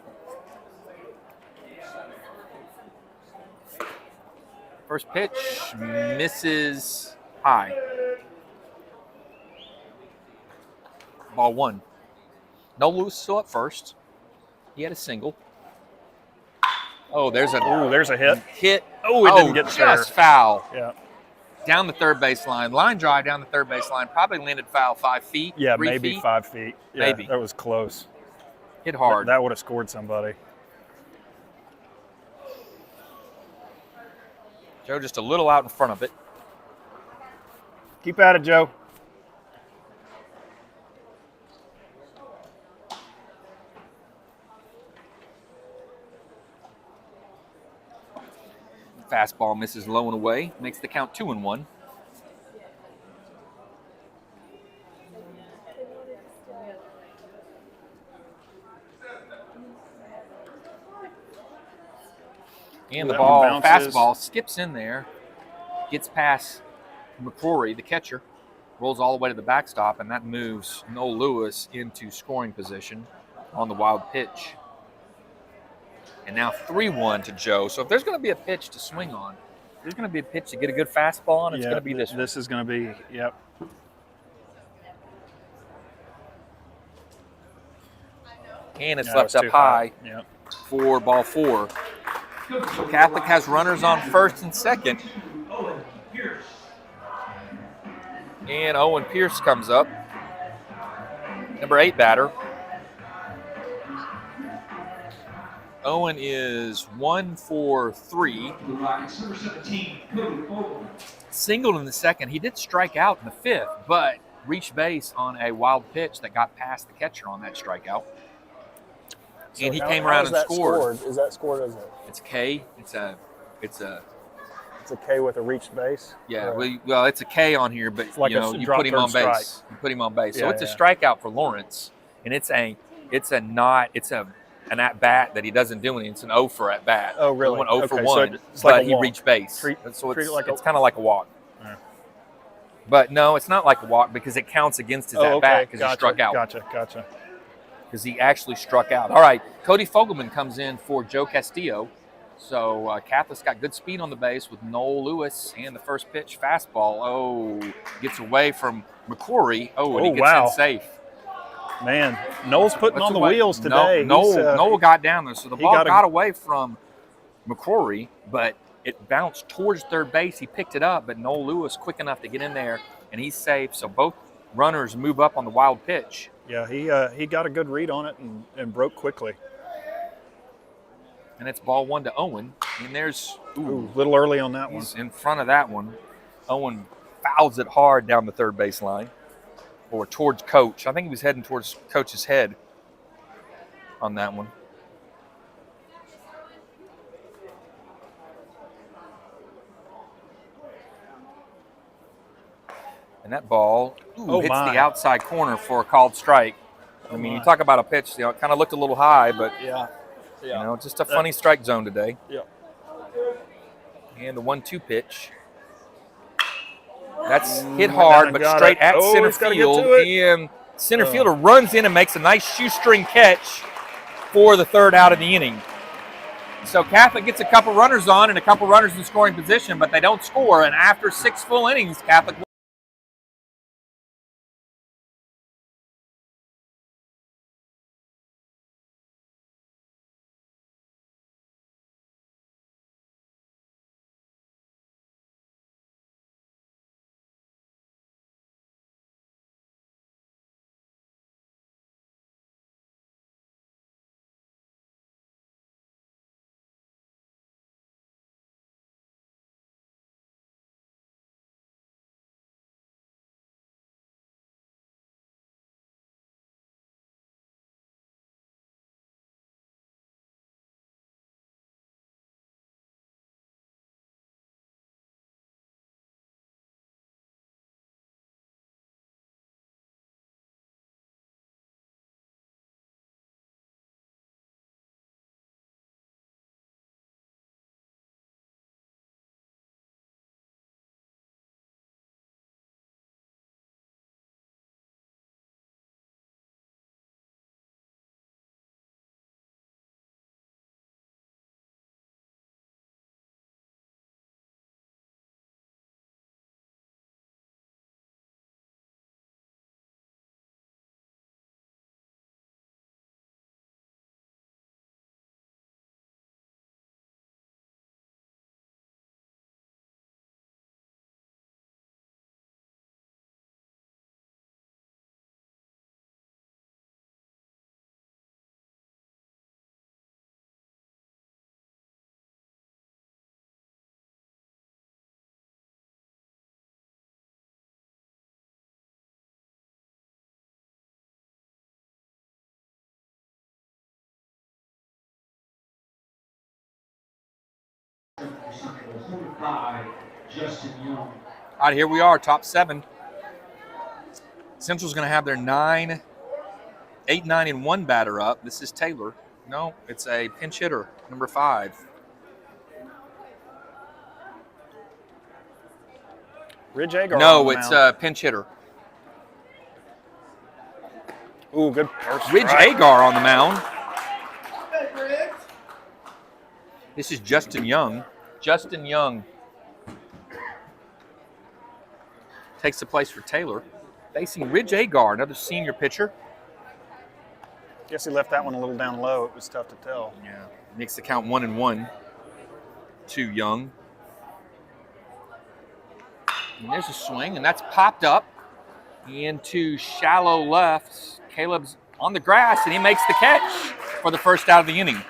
First pitch misses high. Ball 1. No Lewis still up first. He had a single. Oh, there's a hit. hit. Oh, it didn't get there. Just foul. Yeah. Down the third base line. Line drive down the third base line. Probably landed foul 5 feet. Yeah, 3 maybe feet. 5 feet. Yeah, Maybe. That was close. Hit hard. That would have scored somebody. Joe just a little out in front of it. Keep at it, Joe. Fastball misses low and away. Makes the count 2-1. And the That ball, one bounces. fastball, skips in there, gets past McCrory, the catcher, rolls all the way to the backstop, and that moves Noel Lewis into scoring position. on the wild pitch. And now 3-1 to Joe. So if there's going to be a pitch to swing on, there's going to be a pitch to get a good fastball on, it's going to be this one. This is going to be, yep. And it's left up high for ball 4. So Catholic has runners on first and second. And Owen Pierce comes up, number 8 batter. Owen is 1 for 3. Singled in the second. He did strike out in the 5th, but reached base on a wild pitch that got past the catcher on that strikeout. So and he came around and scored. Is that scored as a? It's K. It's a K with a reached base. Yeah, well, it's a K on here, but like you put him on base. Strike. You put him on base, so Yeah, it's a strikeout for Lawrence, and it's an at bat that he doesn't do anything. It's an 0 for at bat. Oh, really? He went 0 for Okay, 1, so it's like but a he walk. reached base. Treat it It's kind of like a walk. Yeah. But no, it's not like a walk because it counts against his at bat because he struck out. Gotcha. Because he actually struck out. All right, Cody Fogelman comes in for Joe Castillo. So Catholic's got good speed on the base with Noel Lewis and the first pitch fastball. Oh, gets away from McCrory. Oh, and he gets in safe. Man, Noel's putting on the wheels today. Noel got down there, so the ball got away from McCrory, but it bounced towards third base. He picked it up, but Noel Lewis quick enough to get in there, and he's safe. So both runners move up on the wild pitch. Yeah, he got a good read on it and broke quickly. And it's ball 1 to Owen. And there's a little early on that one. He's in front of that one. Owen fouls it hard down the third base line or towards Coach. I think he was heading towards Coach's head on that one. And that ball hits the outside corner for a called strike. I mean, you talk about a pitch, it kind of looked a little high, but just a funny strike zone today. Yeah. And the 1-2 pitch. That's hit hard, but straight at center field. And center fielder runs in and makes a nice shoestring catch for the 3rd out of the inning. So Catholic gets a couple runners on and a couple runners in scoring position, but they don't score. And after 6 full innings, Catholic All right, here we are, top 7. Central's going to have their 8, 9, and 1 batter up. This is Taylor. No, it's a pinch hitter, number 5. Ridge Agar. No, it's a pinch hitter. Ooh, good first Ridge strike. Agar on the mound. This is Justin Young. Justin Young takes the place for Taylor. Facing Ridge Agar, another senior pitcher. Guess he left that one a little down low. It was tough to tell. Yeah, makes the count 1-1 to Young. And there's a swing, and that's popped up into shallow left. Caleb's on the grass, and he makes the catch for the first out of the inning.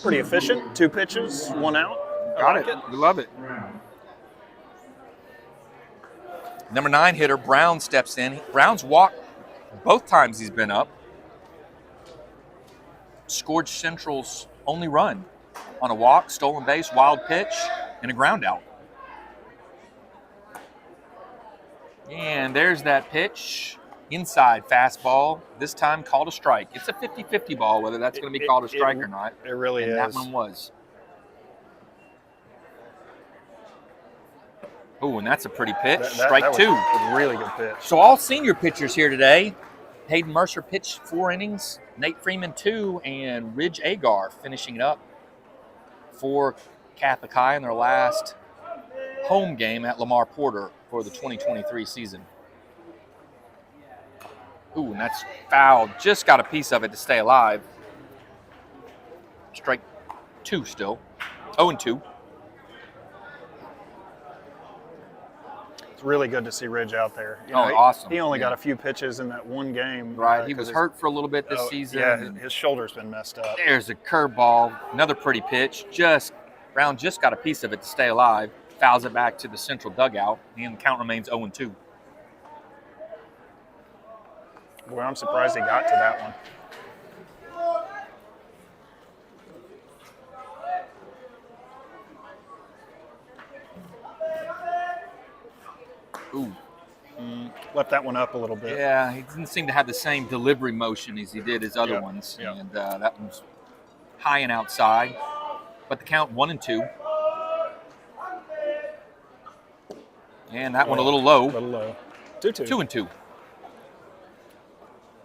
Pretty efficient. 2 pitches, 1 out. Got it. We love it. Number 9 hitter, Brown, steps in. Brown's walked both times he's been up. Scored Central's only run on a walk, stolen base, wild pitch, and a ground out. And there's that pitch. Inside fastball, this time called a strike. It's a 50-50 ball, whether that's going to be called a strike or not. It really and is. That one was. Oh, and that's a pretty pitch. Strike that 2. Was a really good pitch. So all senior pitchers here today. Hayden Mercer pitched 4 innings, Nate Freeman 2, and Ridge Agar finishing it up for Catholic High in their last home game at Lamar Porter for the 2023 season. Ooh, and that's fouled. Just got a piece of it to stay alive. Strike 2 still. 0-2. It's really good to see Ridge out there. Awesome. He only got a few pitches in that one game. Right, he was hurt for a little bit this season. Yeah, his shoulder's been messed up. There's a curveball, another pretty pitch. Brown just got a piece of it to stay alive. Fouls it back to the central dugout, and the count remains 0-2. Boy, I'm surprised he got to that one. Ooh. Left that one up a little bit. Yeah, he didn't seem to have the same delivery motion as he did his other ones. Yeah. And that one's high and outside. But the count 1-2. And that one a little low. A little low. 2-2. 2-2.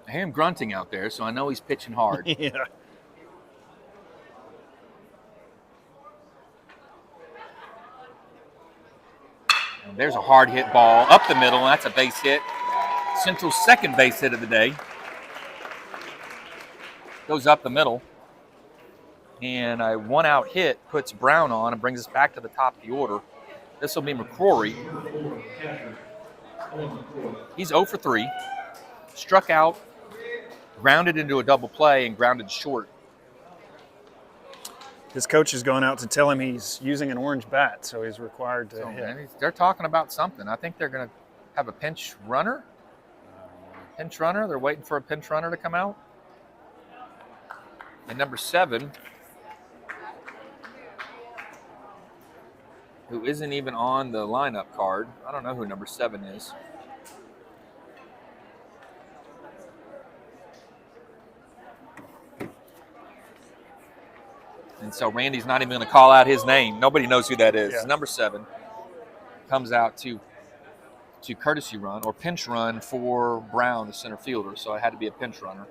I hear him grunting out there, so I know he's pitching hard. Yeah. And there's a hard hit ball up the middle, and that's a base hit. Central's second base hit of the day. Goes up the middle. And a 1-out hit puts Brown on and brings us back to the top of the order. This will be McCrory. He's 0 for 3. Struck out, grounded into a double play, and grounded short. His coach is going out to tell him he's using an orange bat, so he's required to hit. They're talking about something. I think they're going to have a pinch runner. Pinch runner. They're waiting for a pinch runner to come out. And number 7, who isn't even on the lineup card. I don't know who number 7 is. And so Randy's not even going to call out his name. Nobody knows who that is. Yeah. Number 7 comes out to courtesy run or pinch run for Brown, the center fielder. So it had to be a pinch runner.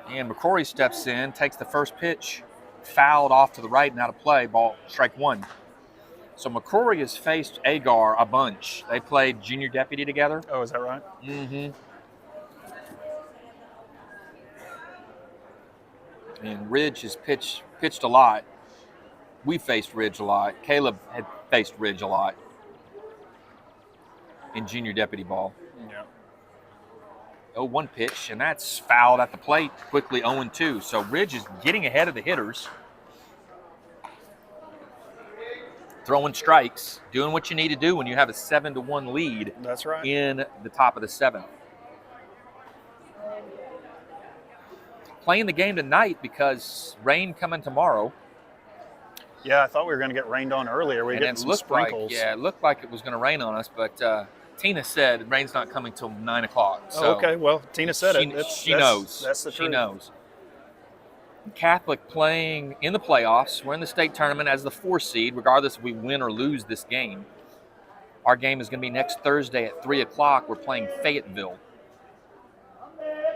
And McCrory steps in, takes the first pitch, fouled off to the right and out of play, ball strike 1. So McCrory has faced Agar a bunch. They played junior deputy together. Oh, is that right? Mm-hmm. And Ridge has pitched a lot. We faced Ridge a lot. Caleb had faced Ridge a lot in junior deputy ball. Yeah. 0-1 pitch, and that's fouled at the plate, quickly 0-2. So Ridge is getting ahead of the hitters. Throwing strikes, doing what you need to do when you have a 7-1 lead. That's right. In the top of the 7th. Playing the game tonight because rain coming tomorrow. Yeah, I thought we were going to get rained on earlier. We were getting some sprinkles. It looked like it was going to rain on us, but Tina said rain's not coming till 9 o'clock. So oh, okay, well, Tina said it. She knows. That's the truth. She knows. Catholic playing in the playoffs. We're in the state tournament as the 4 seed, regardless if we win or lose this game. Our game is going to be next Thursday at 3 o'clock. We're playing Fayetteville.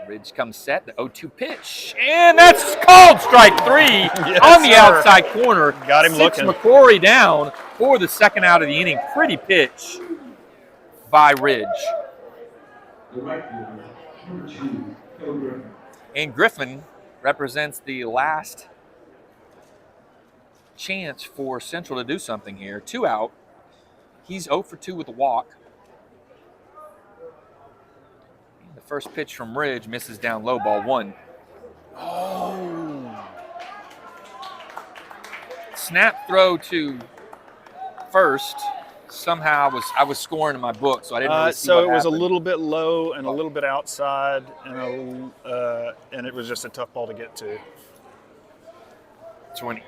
Ridge comes set, the 0-2 pitch, and that's called strike 3 Yes, on the sir. outside corner. Got him Sits looking. McCrory down for the second out of the inning. Pretty pitch by Ridge. The right fielder, number 2, Phil Griffin. And Griffin represents the last chance for Central to do something here. 2 out. He's 0 for 2 with a walk. The first pitch from Ridge misses down low, ball 1. Oh. Snap throw to first. Somehow I was scoring in my book, so I didn't really see So what it was happened. a little bit low and a little bit outside, and it was just a tough ball to get to. It's when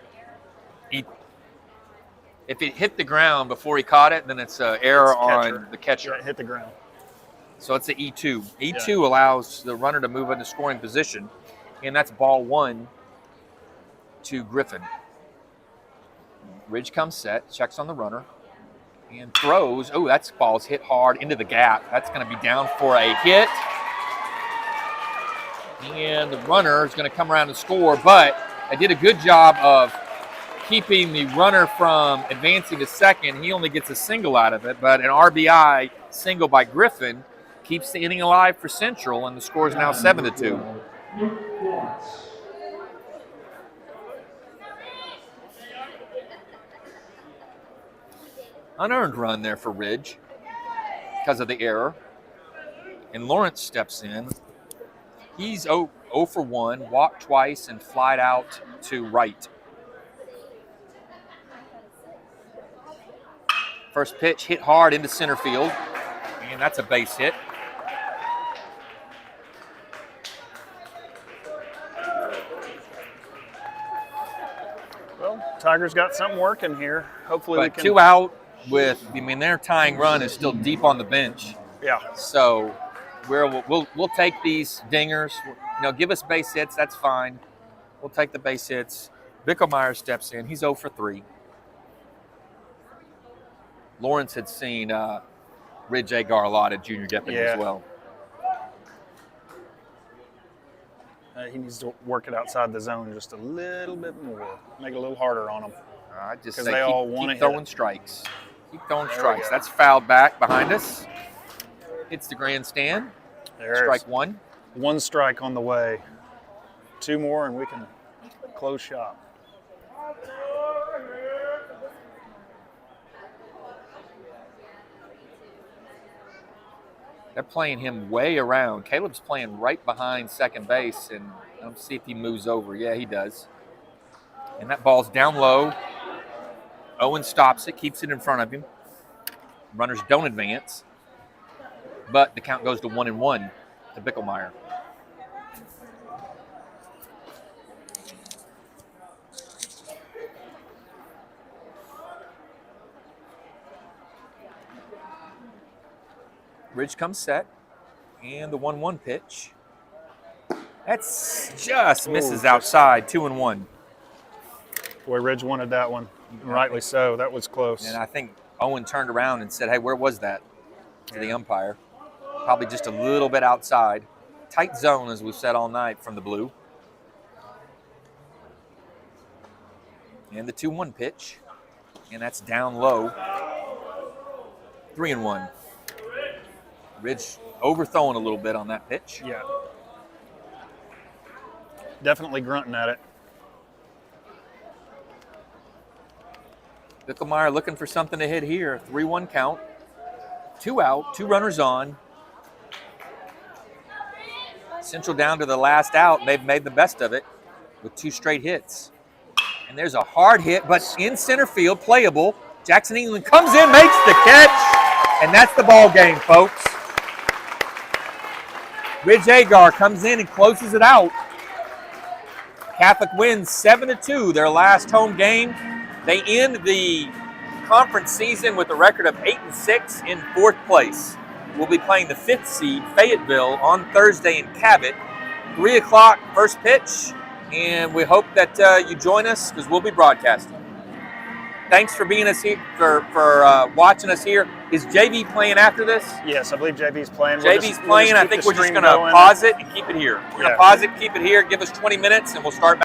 if it hit the ground before he caught it, then it's an error on the catcher. Yeah, it hit the ground. So it's the E2. E2 allows the runner to move into scoring position, and that's ball 1 to Griffin. Ridge comes set, checks on the runner, and throws. Oh, that ball's hit hard into the gap. That's going to be down for a hit. And the runner is going to come around and score, but I did a good job of keeping the runner from advancing to second. He only gets a single out of it, but an RBI single by Griffin keeps the inning alive for Central, and the score is now 7-2. Unearned run there for Ridge because of the error. And Lawrence steps in. He's 0 for 1, walked twice, and flied out to right. First pitch hit hard into center field, and that's a base hit. Well, Tigers got something working here. Hopefully we But can. 2 out with, their tying run is still deep on the bench. Yeah. So we'll take these dingers. Give us base hits. That's fine. We'll take the base hits. Bickelmeyer steps in. He's 0 for 3. Lawrence had seen Ridge Agar a lot at junior deputy as well. He needs to work it outside the zone just a little bit more. Make it a little harder on him. I just say they all wanna keep hit throwing it. strikes. Keep throwing There we strikes. go. That's fouled back behind us. Hits the grandstand. There's Strike 1. 1 strike on the way. 2 more and we can close shop. They're playing him way around. Caleb's playing right behind second base, and let's see if he moves over. Yeah, he does. And that ball's down low. Owen stops it, keeps it in front of him. Runners don't advance, but the count goes to 1-1 to Bickelmeyer. Ridge comes set, and the 1-1 pitch. That's just misses outside, 2-1. Boy, Ridge wanted that one, and rightly so. That was close. And I think Owen turned around and said, hey, where was that? To the umpire. Probably just a little bit outside. Tight zone, as we've said all night, from the blue. And the 2-1 pitch. And that's down low. 3-1. Ridge overthrowing a little bit on that pitch. Yeah. Definitely grunting at it. Bickelmeyer looking for something to hit here. 3-1 count. 2 out, 2 runners on. Central down to the last out. They've made the best of it with 2 straight hits. And there's a hard hit, but in center field, playable. Jackson England comes in, makes the catch, and that's the ball game, folks. Ridge Agar comes in and closes it out. Catholic wins 7-2, their last home game. They end the conference season with a record of 8-6 in 4th place. We'll be playing the 5th seed, Fayetteville, on Thursday in Cabot. 3 o'clock, first pitch, and we hope that you join us because we'll be broadcasting. thanks for being us here, for watching us here. Is JV playing after this? Yes, I believe JV's playing. JV's playing. I think we're just going to pause it and keep it here. We're going to pause it, keep it here, give us 20 minutes, and we'll start back.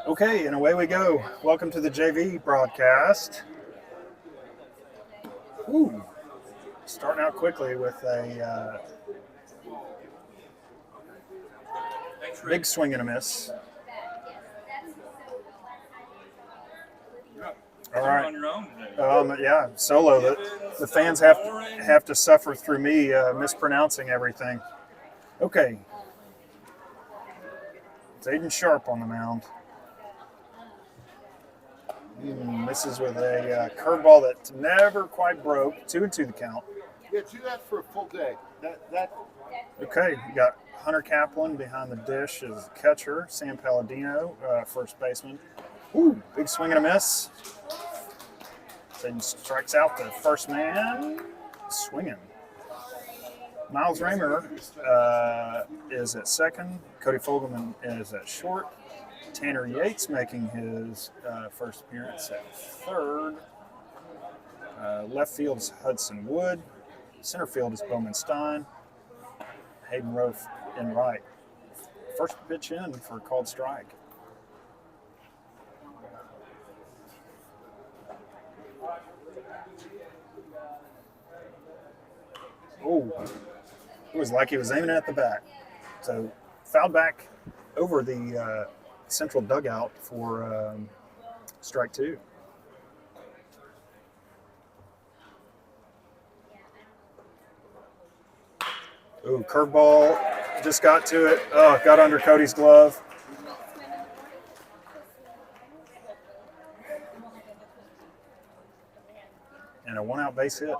Okay, and away we go. Welcome to the JV broadcast. Ooh, starting out quickly with a big swing and a miss. All right. Yeah, solo. The fans have to suffer through me mispronouncing everything. Okay. It's Aiden Sharp on the mound. Misses with a curveball that never quite broke. 2-2 the count. Yeah, do that for a full day. Okay, you got Hunter Kaplan behind the dish as catcher. Sam Palladino, first baseman. Ooh, big swing and a miss. Then strikes out the first man. Swinging. Miles Raymer is at second. Cody Fogelman is at short. Tanner Yates making his first appearance at third. Left field is Hudson Wood. Center field is Bowman Stein. Hayden Rofe in right. First pitch in for a called strike. Oh, it was like he was aiming at the bat. So fouled back over the central dugout for strike two. Ooh, curveball, just got to it. Oh, got under Cody's glove. And a one-out base hit.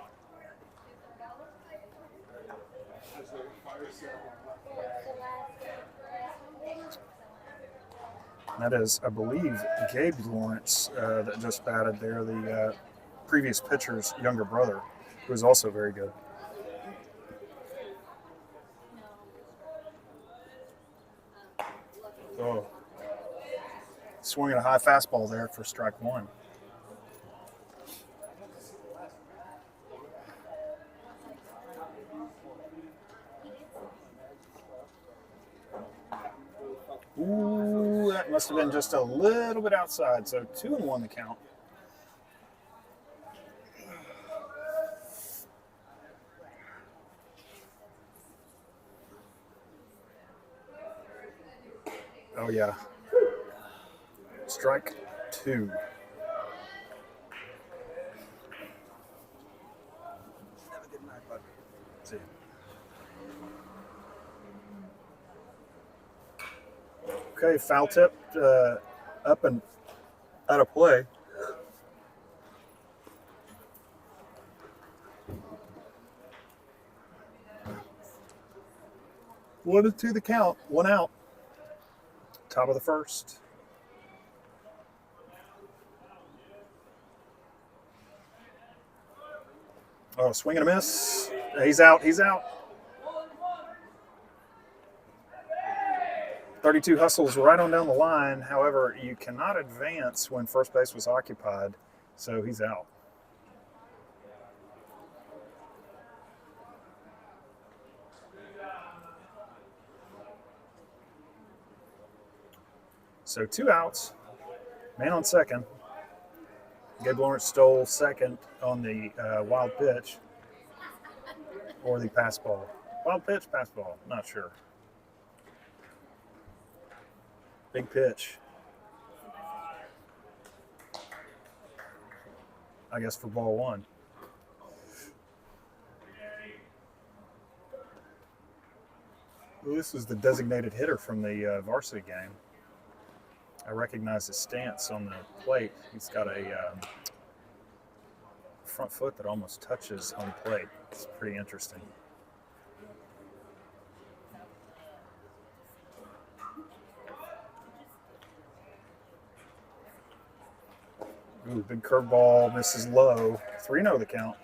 That is, I believe, Gabe Lawrence that just batted there, the previous pitcher's younger brother, who is also very good. Oh, swinging a high fastball there for strike one. Ooh, that must have been just a little bit outside. So 2-1 the count. Oh, yeah. Strike two. Have a good night, bud. See you. Okay, foul tip up and out of play. One to the count, one out. Top of the first. Oh, swing and a miss. He's out. 32 hustles right on down the line. However, you cannot advance when first base was occupied, so he's out. So 2 outs, man on second. Gabe Lawrence stole second on the wild pitch or the pass ball. Wild pitch, pass ball, not sure. Big pitch. I guess for ball one. Well, this is the designated hitter from the varsity game. I recognize his stance on the plate. He's got a front foot that almost touches home plate. It's pretty interesting. Ooh, big curveball, misses low. 3-0 the count.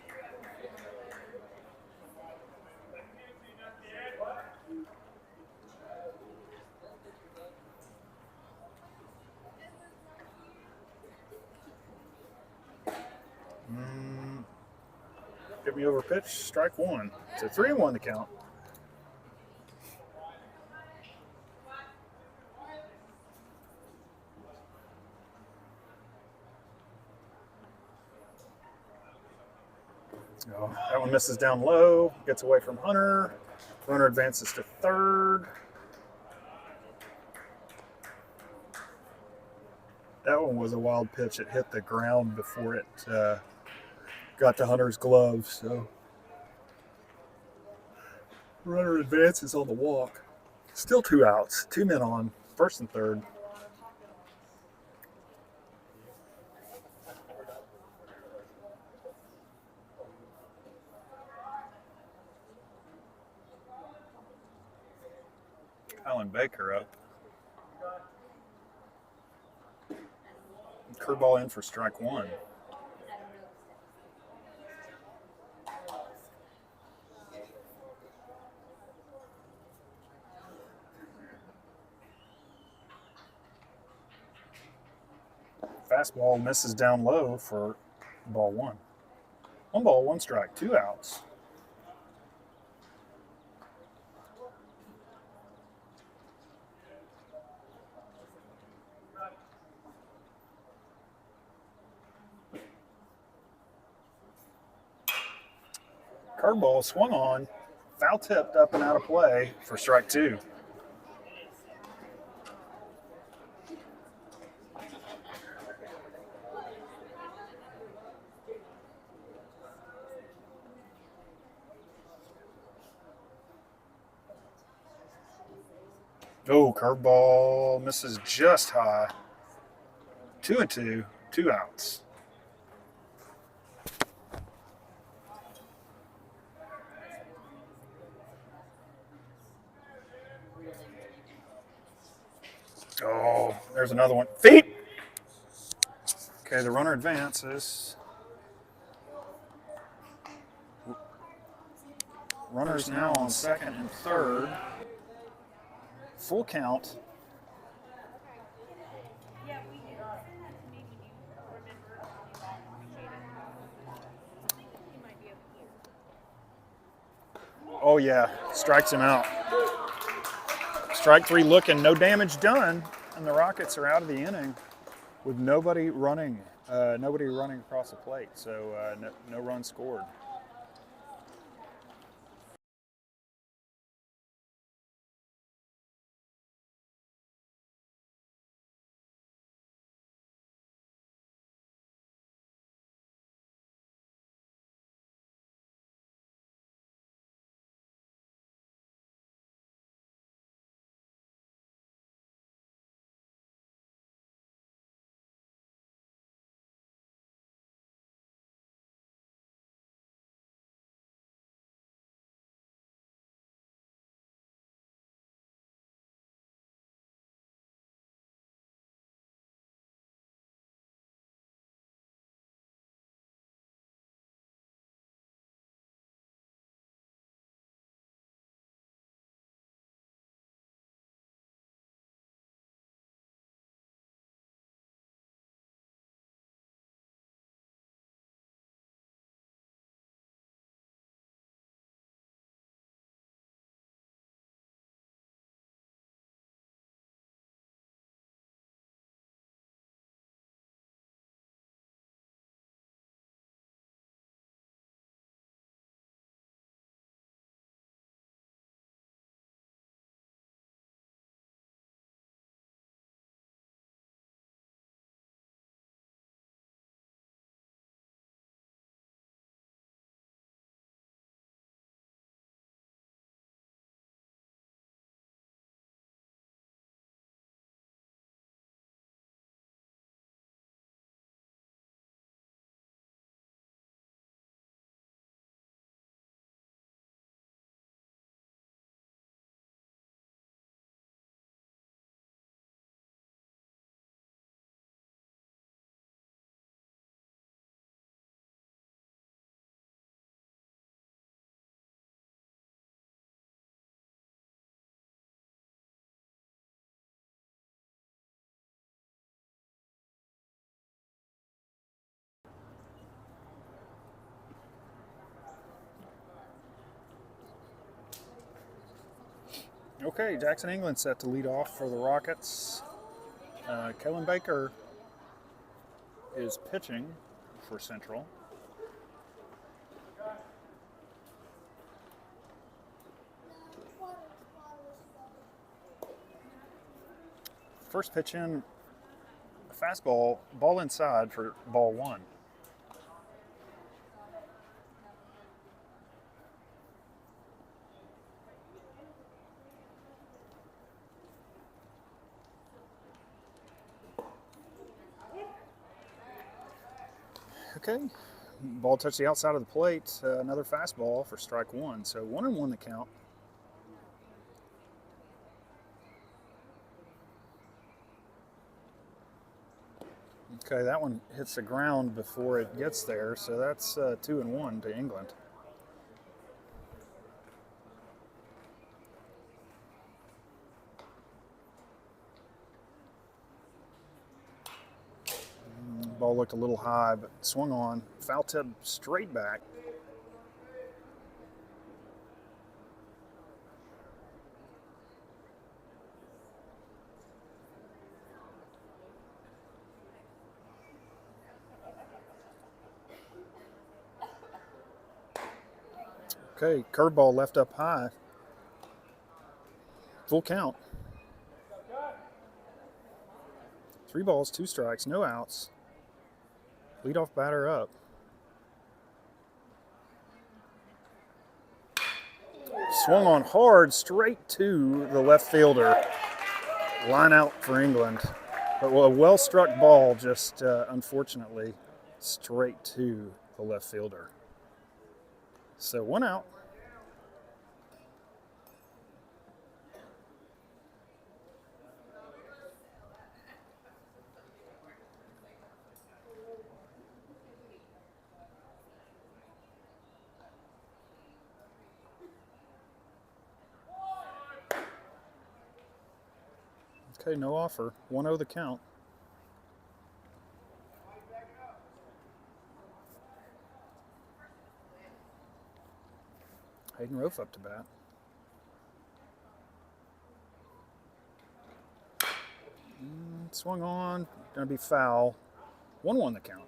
Get me over pitch, strike one. It's a 3-1 the count. Oh, that one misses down low, gets away from Hunter. Runner advances to third. That one was a wild pitch. It hit the ground before it got to Hunter's glove. So runner advances on the walk. Still 2 outs, 2 men on, first and third. Alan Baker up. Curveball in for strike one. Fastball misses down low for ball one. 1 ball, 1 strike, 2 outs. Curveball swung on, foul tipped up and out of play for strike 2. Oh, curveball misses just high. 2-2, 2 outs. Oh, there's another one. Feet! Okay, the runner advances. Runners now on second and third. Full count. Oh, yeah, strikes him out. Strike 3 looking, no damage done, and the Rockets are out of the inning with nobody running across the plate, so no run scored. Okay, Jackson England set to lead off for the Rockets. Kellen Baker is pitching for Central. First pitch in, a fastball, ball inside for ball one. Okay, ball touched the outside of the plate. Another fastball for strike one. So 1-1 the count. Okay, that one hits the ground before it gets there. So that's 2-1 to England. Ball looked a little high, but swung on. Foul tip straight back. Okay, curveball left up high. Full count. 3 balls, 2 strikes, no outs. Leadoff batter up. Swung on hard, straight to the left fielder. Line out for England. But a well-struck ball, just unfortunately, straight to the left fielder. So 1 out. Okay, no offer. 1-0 the count. Hayden Rofe up to bat. Swung on, gonna be foul. 1-1 the count.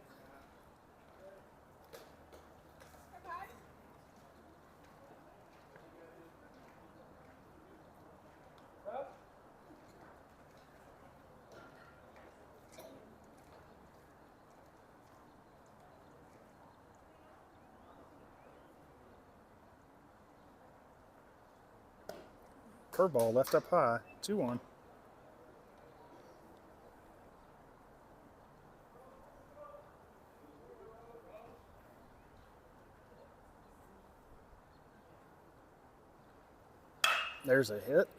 Curveball left up high, 2-1. There's a hit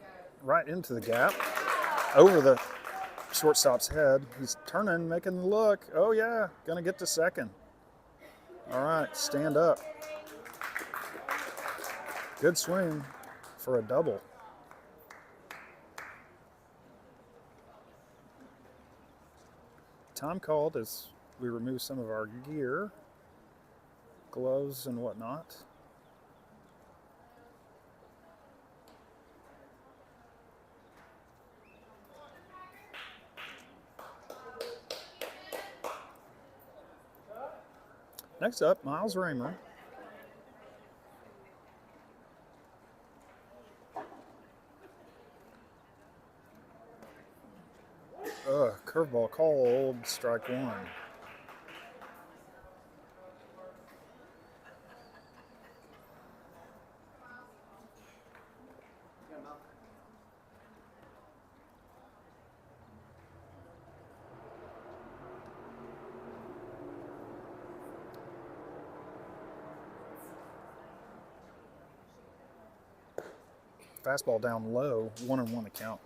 right into the gap, over the shortstop's head. He's turning, making the look. Oh yeah, gonna get to second. All right, stand up. Good swing for a double. Time called as we remove some of our gear, gloves and whatnot. Next up, Miles Raymer. Curveball called, strike one. Fastball down low, 1-1 the count.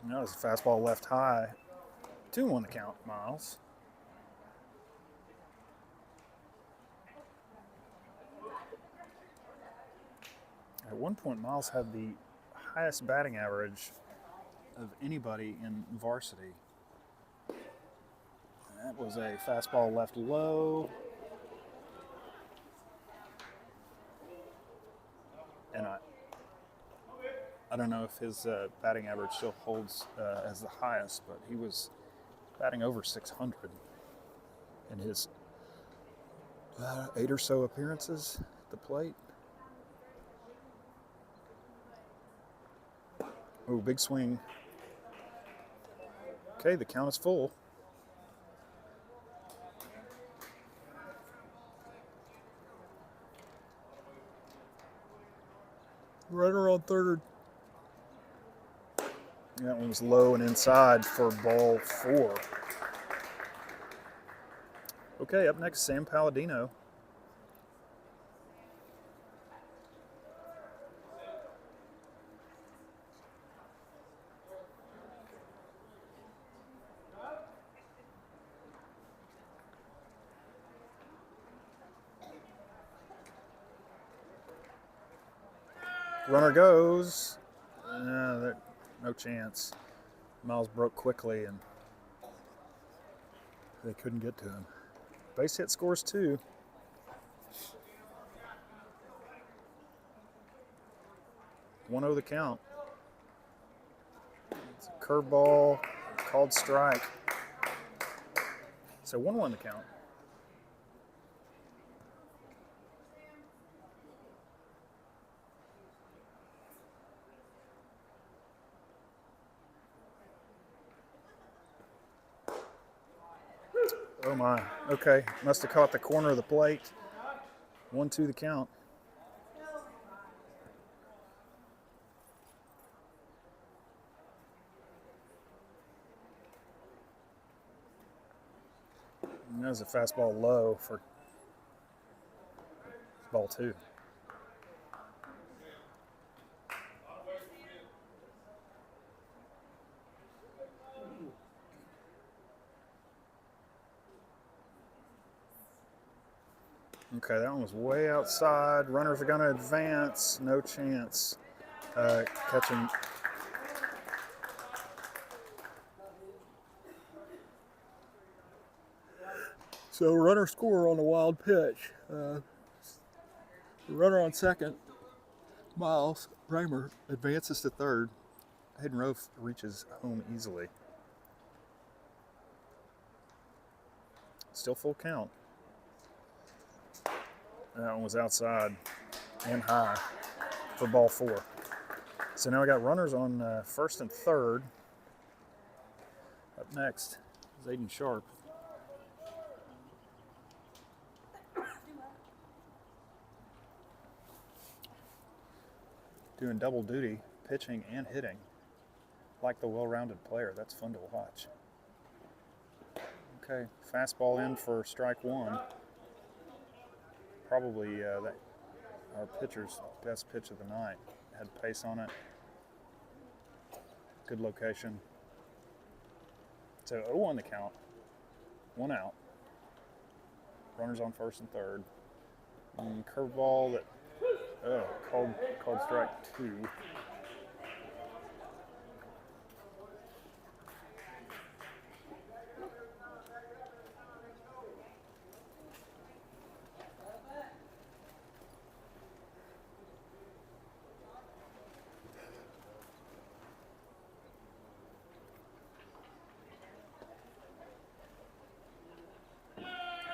That was a fastball left high. 2-1 the count, Miles. At one point, Miles had the highest batting average of anybody in varsity. That was a fastball left low. And I don't know if his batting average still holds as the highest, but he was batting over 600 in his 8 or so appearances at the plate. Oh, big swing. Okay, the count is full. Runner on third. That one was low and inside for ball 4. Okay, up next, Sam Palladino. Runner goes. No chance. Miles broke quickly and they couldn't get to him. Base hit scores 2. One oh the count. It's a curveball, called strike. So 1-1 the count. Oh my, okay. Must have caught the corner of the plate. 1-2 the count. And that was a fastball low for ball 2. Okay, that one was way outside. Runners are going to advance. No chance catching. So runner score on a wild pitch. Runner on second, Miles Raymer advances to third. Hayden Rofe reaches home easily. Still full count. That one was outside and high for ball 4. So now we got runners on first and third. Up next is Aiden Sharp. Doing double duty, pitching and hitting. Like the well-rounded player. That's fun to watch. Okay, fastball in for strike 1. Probably our pitcher's best pitch of the night. Had pace on it. Good location. So 0-1 the count. 1 out. Runners on first and third. And curveball that called strike 2.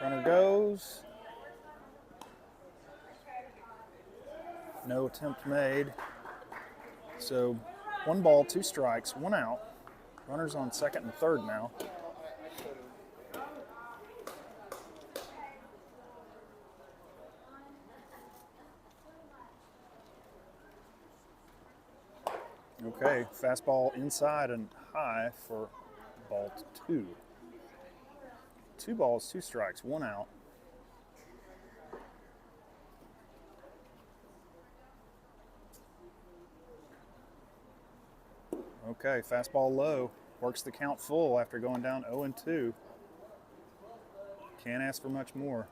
Runner goes. No attempt made. So 1 ball, 2 strikes, 1 out. Runners on second and third now. Okay, fastball inside and high for ball 2. 2 balls, 2 strikes, 1 out. Okay, fastball low. Works the count full after going down 0-2. Can't ask for much more.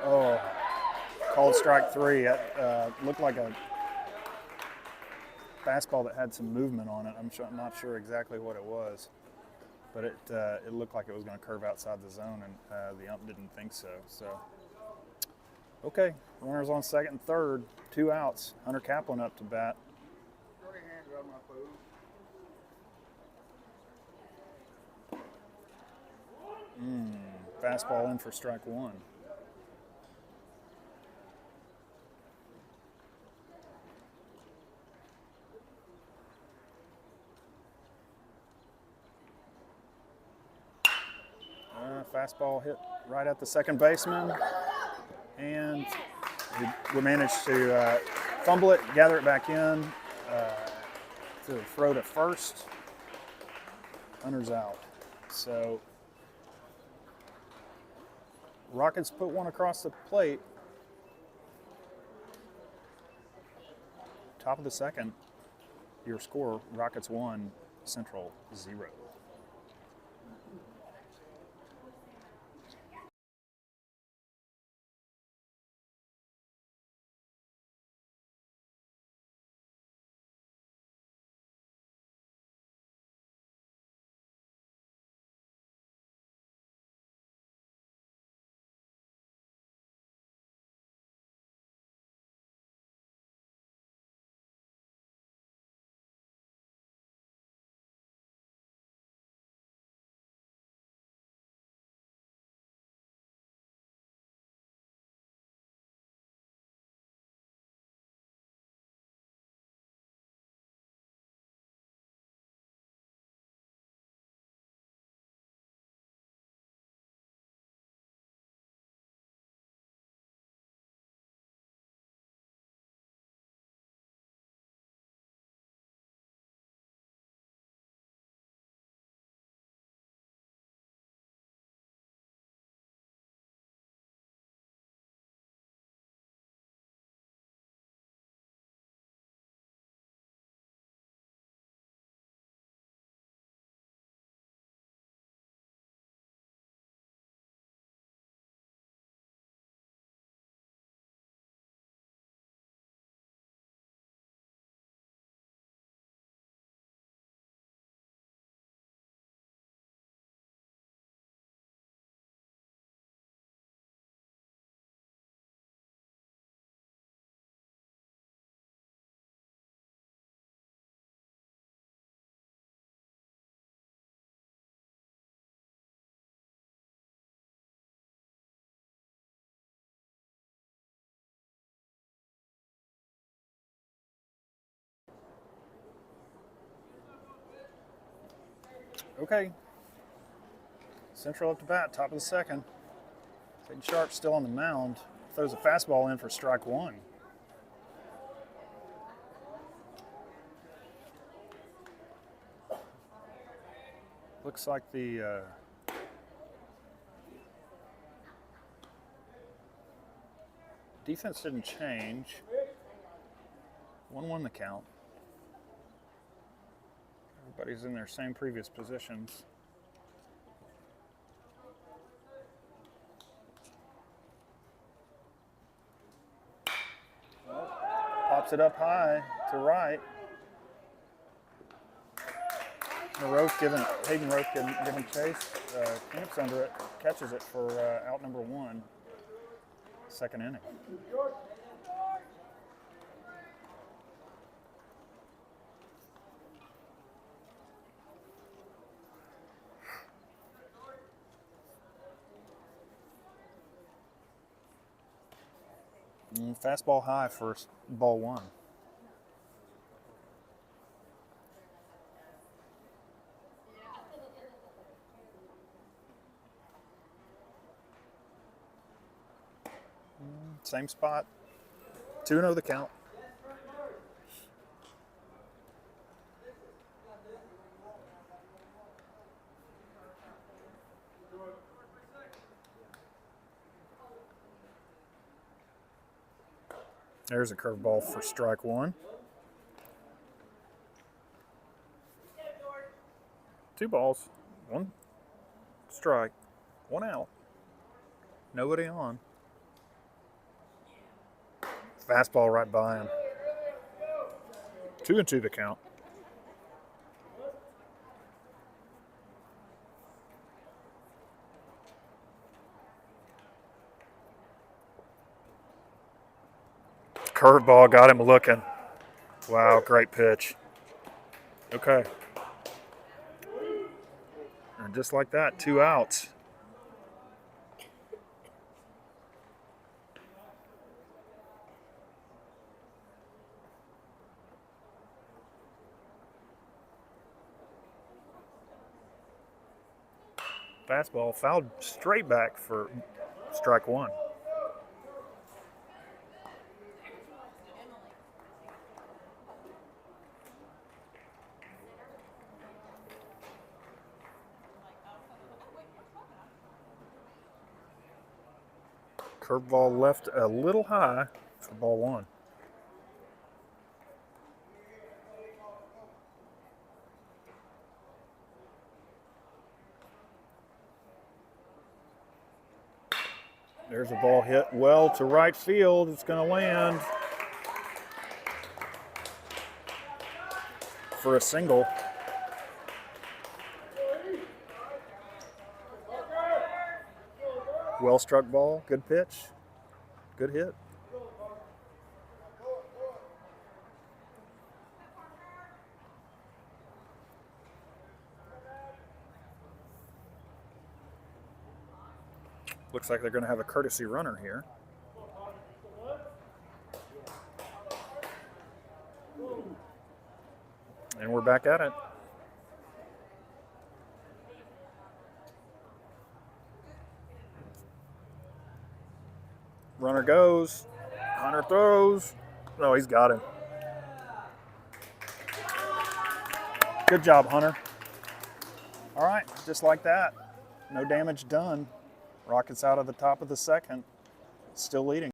Oh, called strike 3. That looked like a fastball that had some movement on it. I'm not sure exactly what it was. but it looked like it was going to curve outside the zone, and the ump didn't think so. So, okay, runners on second and third, 2 outs. Hunter Kaplan up to bat. Fastball in for strike one. Fastball hit right at the second baseman, and we managed to fumble it, gather it back in, to throw to first. Hunter's out. So Rockets put one across the plate. Top of the second, your score, Rockets 1, Central 0. Okay. Central up to bat, top of the second. St. Sharp still on the mound. Throws a fastball in for strike one. Looks like the defense didn't change. 1-1 the count. Everybody's in their same previous positions. Pops it up high to right. Hayden Roth giving chase. Camps under it, catches it for out number 1, second inning. Fastball high for ball 1. Same spot. 2-0 the count. There's a curveball for strike 1. 2 balls, 1 strike, 1 out. Nobody on. Fastball right by him. 2-2 the count. Curveball got him looking. Wow, great pitch. Okay. And just like that, 2 outs. Fastball fouled straight back for strike 1. Curveball left a little high for ball 1. There's a ball hit well to right field. It's going to land for a single. Well struck ball. Good pitch. Good hit. Looks like they're going to have a courtesy runner here. And we're back at it. Runner goes. Hunter throws. Oh, he's got him. Good job, Hunter. All right, just like that. No damage done. Rockets out of the top of the second. Still leading.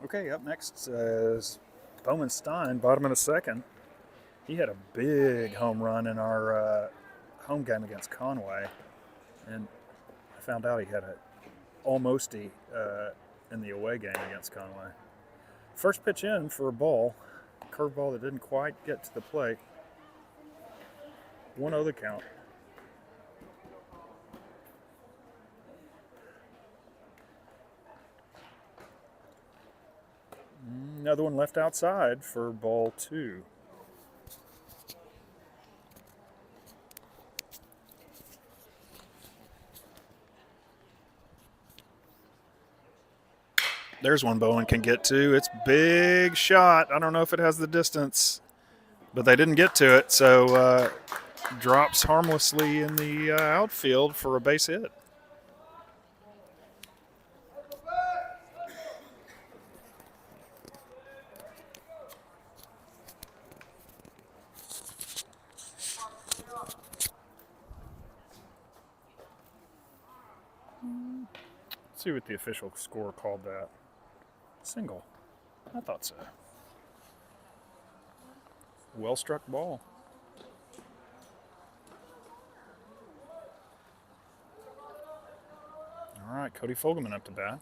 Okay, up next is Bowman Stein, bottom of the second. He had a big home run in our home game against Conway, and I found out he had a almosty in the away game against Conway. First pitch in for a ball, curveball that didn't quite get to the plate. 1-0 the count. Another one left outside for ball 2. There's one Bowen can get to. It's big shot. I don't know if it has the distance, but they didn't get to it. So drops harmlessly in the outfield for a base hit. Let's see what the official score called that. Single. I thought so. Well struck ball. All right, Cody Fogelman up to bat.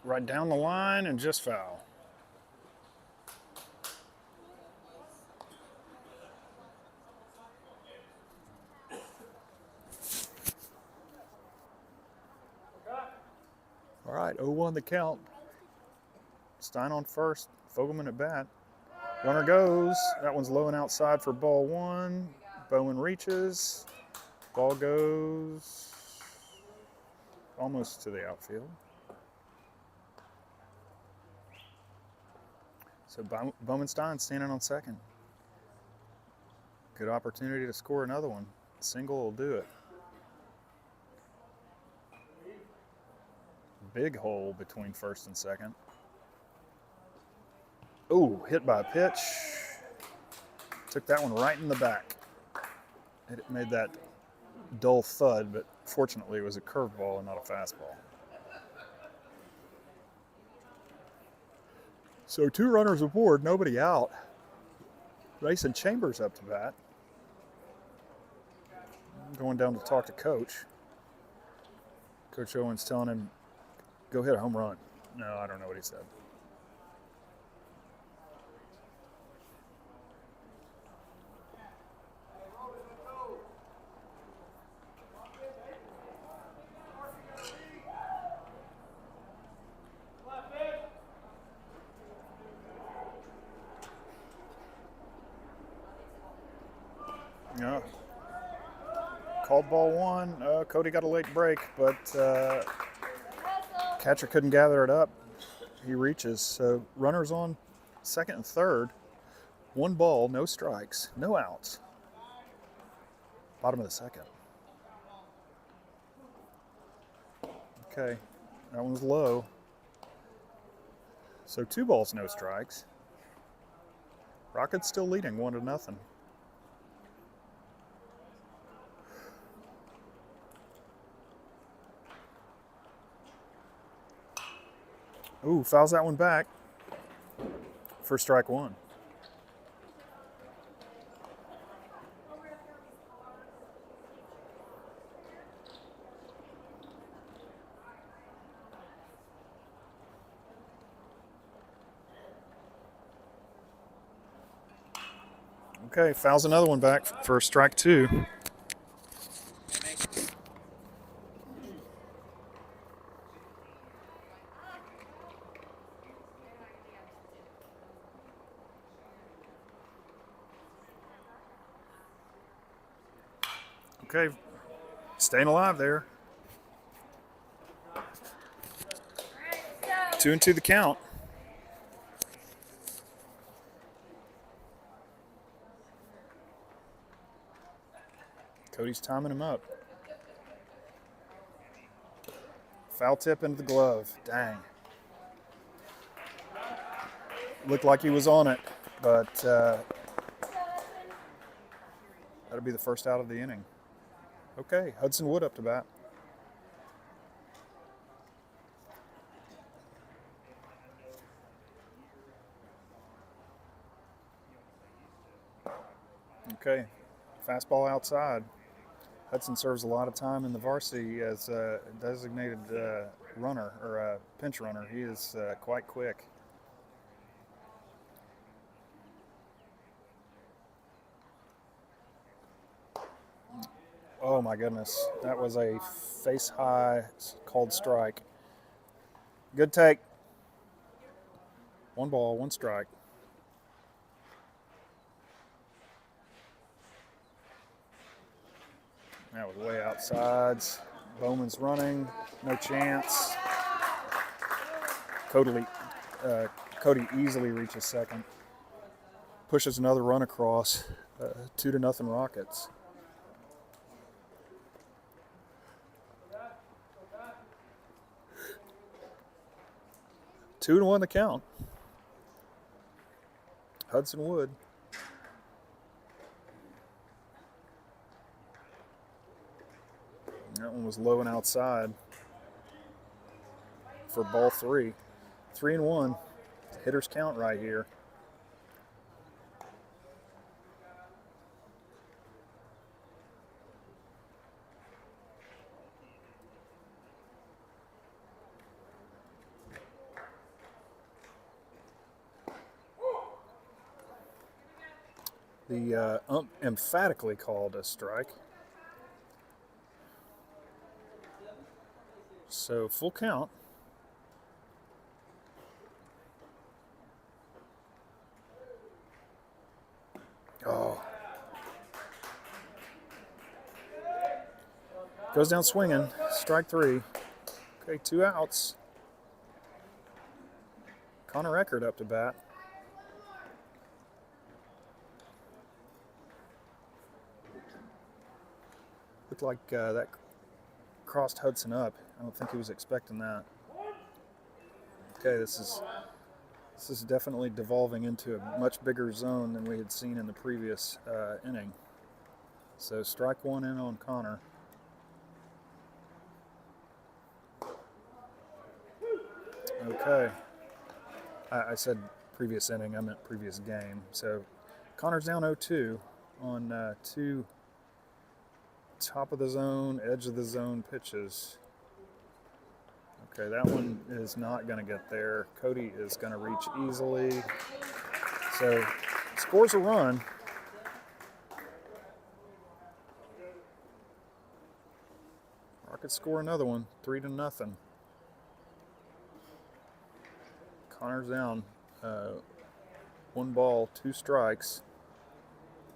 Right down the line and just foul. All right, 0-1 the count. Stein on first, Fogelman at bat. Runner goes. That one's low and outside for ball one. Bowman reaches. Ball goes almost to the outfield. So Bowman Stein standing on second. Good opportunity to score another one. Single will do it. Big hole between first and second. Ooh, hit by a pitch. Took that one right in the back. It made that dull thud, but fortunately it was a curveball and not a fastball. So 2 runners aboard, nobody out. Racing Chambers up to bat. I'm going down to talk to Coach. Coach Owens telling him, go hit a home run. No, I don't know what he said. Yeah. Called ball one. Cody got a late break, but catcher couldn't gather it up. He reaches. So runners on second and third. 1 ball, no strikes, no outs. Bottom of the second. Okay, that one's low. So 2 balls, no strikes. Rockets still leading 1-0. Ooh, fouls that one back for strike 1. Okay, fouls another one back for strike 2. Okay, staying alive there. 2-2 the count. Cody's timing him up. Foul tip into the glove. Dang. Looked like he was on it, but that'll be the first out of the inning. Okay, Hudson Wood up to bat. Okay, fastball outside. Hudson serves a lot of time in the varsity as a designated runner or a pinch runner. He is quite quick. Oh my goodness, that was a face-high called strike. Good take. 1 ball, 1 strike. That was way outsides. Bowman's running, no chance. Cody easily reaches second. Pushes another run across. 2-0 Rockets. Two to one the count. Hudson Wood. That one was low and outside for ball 3. 3-1. Hitters count right here. The ump emphatically called a strike. So full count. Oh. Goes down swinging. Strike 3. Okay, 2 outs. Connor Eckert up to bat. Looked like that crossed Hudson up. I don't think he was expecting that. Okay, this is definitely devolving into a much bigger zone than we had seen in the previous inning. So strike 1 in on Connor. Okay. I said previous inning, I meant previous game. So Connor's down 0-2 on 2 top of the zone, edge of the zone pitches. Okay, that one is not going to get there. Cody is going to reach easily. So scores a run. Rockets score another one, 3-0. Connor's down. 1 ball, 2 strikes,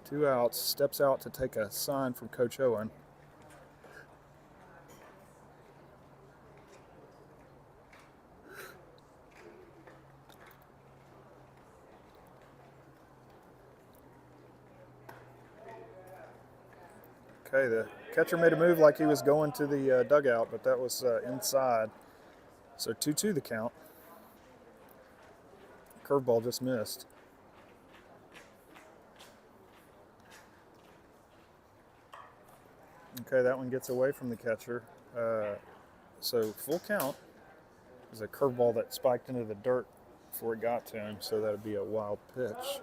2 outs. Steps out to take a sign from Coach Owen. Okay, the catcher made a move like he was going to the dugout, but that was inside. So 2-2 the count. Curveball just missed. Okay, that one gets away from the catcher. So full count. There's a curveball that spiked into the dirt before it got to him, so that would be a wild pitch.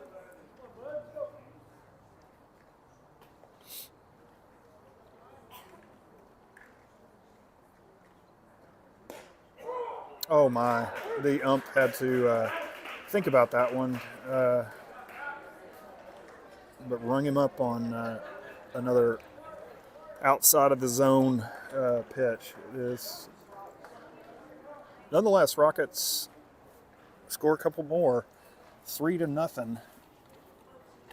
Oh my, the ump had to think about that one, but rung him up on another outside of the zone pitch. Nonetheless, Rockets score a couple more, 3-0,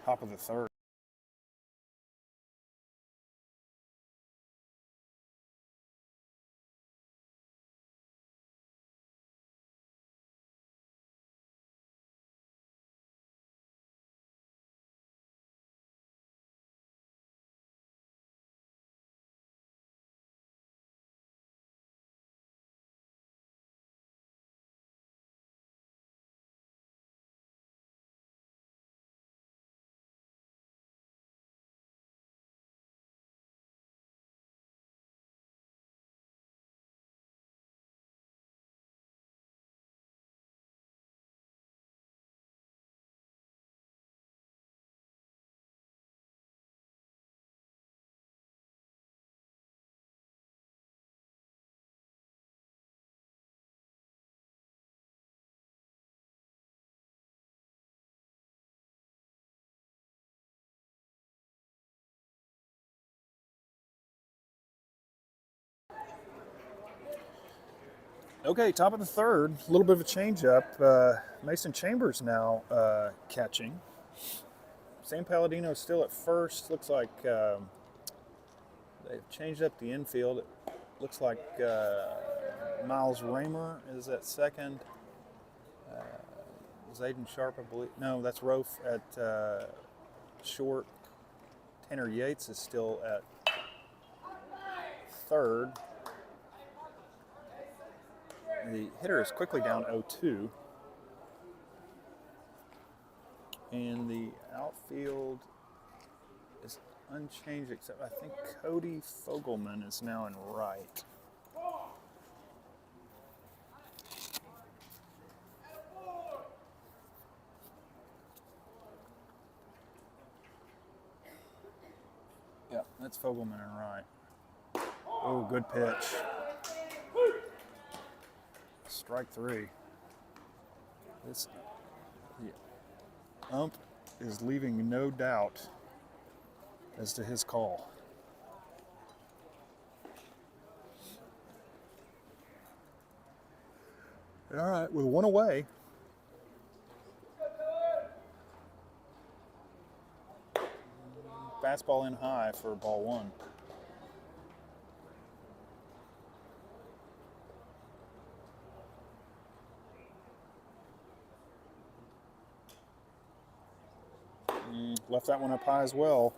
top of the third. Okay, top of the third, a little bit of a change-up. Mason Chambers now catching. Sam Palladino still at first. Looks like they've changed up the infield. Looks like Miles Raymer is at second. Zayden Sharp, I believe. No, that's Rofe at short. Tanner Yates is still at third. The hitter is quickly down 0-2. And the outfield is unchanged, except I think Cody Fogelman is now in right. Yeah, that's Fogelman in right. Oh, good pitch. Strike three. The ump is leaving no doubt as to his call. All right, with one away. Fastball in high for ball one. Left that one up high as well.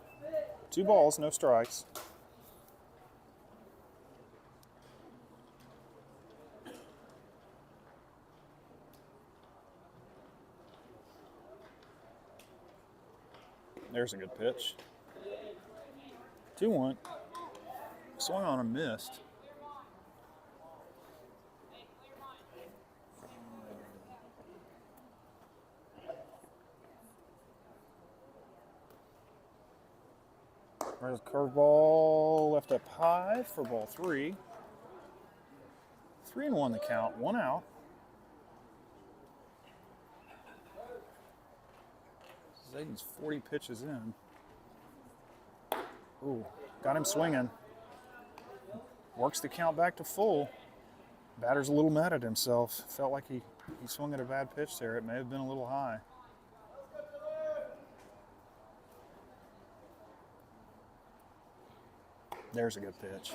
2 balls, no strikes. There's a good pitch. 2-1. Swung on and missed. There's a curveball left up high for ball 3. 3-1 the count, 1 out. Zayden's 40 pitches in. Ooh, got him swinging. Works the count back to full. Batter's a little mad at himself. Felt like he swung at a bad pitch there. It may have been a little high. There's a good pitch.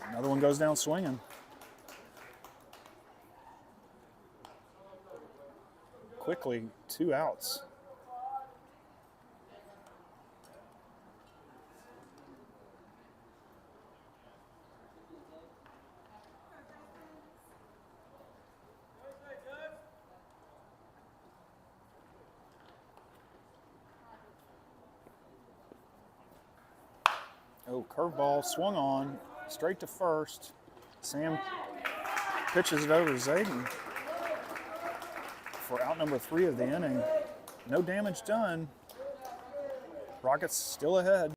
Another one goes down swinging. Quickly, 2 outs. Oh, curveball swung on, straight to first. Sam pitches it over to Zayden for out number 3 of the inning. No damage done. Rockets still ahead.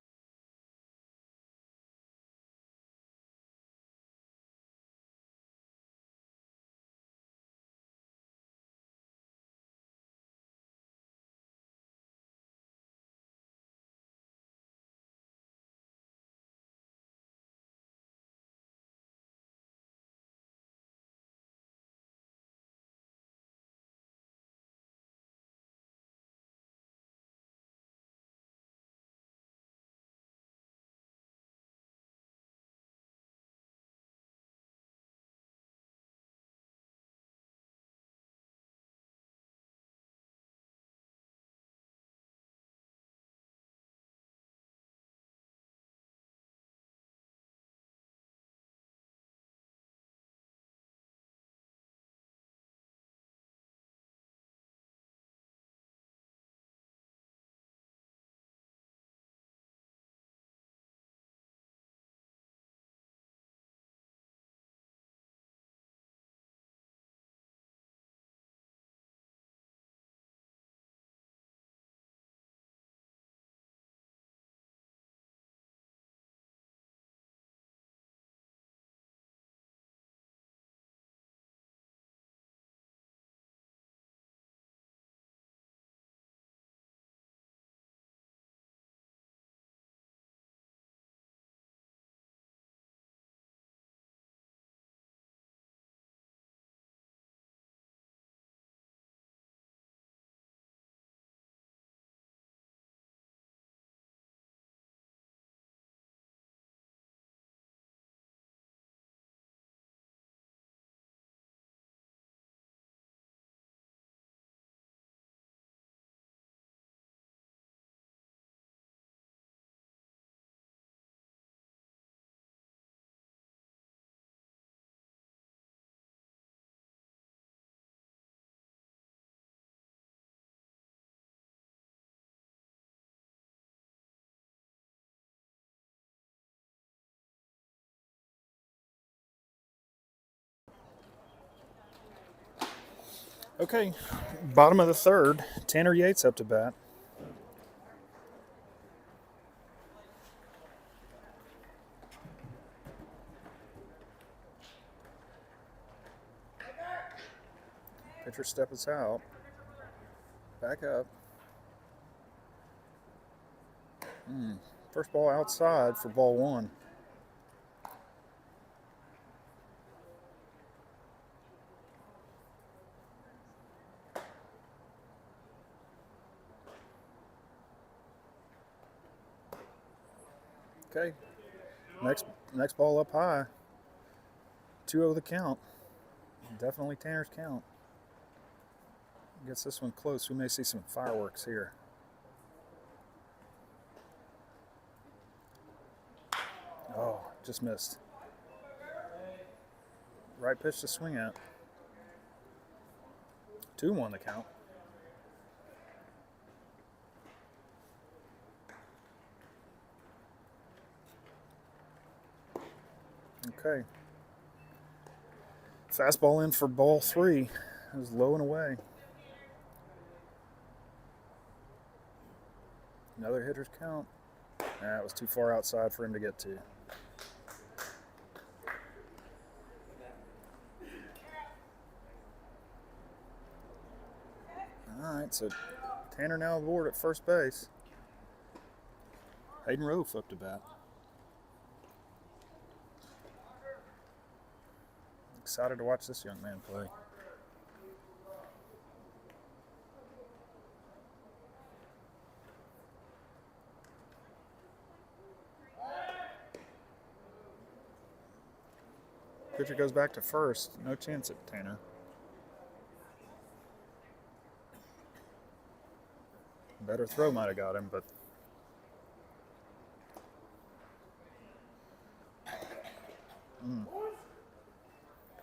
Okay, bottom of the third. Tanner Yates up to bat. Pitcher step is out. Back up. First ball outside for ball one. Okay. Next ball up high. 2-0 the count. Definitely Tanner's count. Gets this one close. We may see some fireworks here. Oh, just missed. Right pitch to swing at. 2-1 the count. Okay. Fastball in for ball three. It was low and away. Another hitter's count. That was too far outside for him to get to. All right, so Tanner now aboard at first base. Hayden Rofe up to bat. Excited to watch this young man play. Pitcher goes back to first. No chance at Tanner. Better throw might have got him, but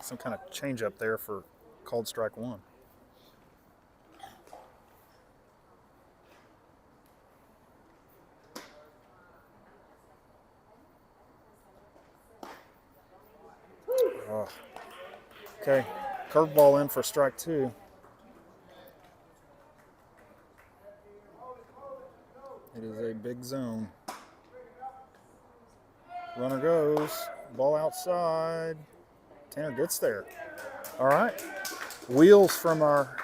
some kind of change up there for called strike one. Oh. Okay, curveball in for strike two. It is a big zone. Runner goes, ball outside. Tanner gets there. All right, wheels from our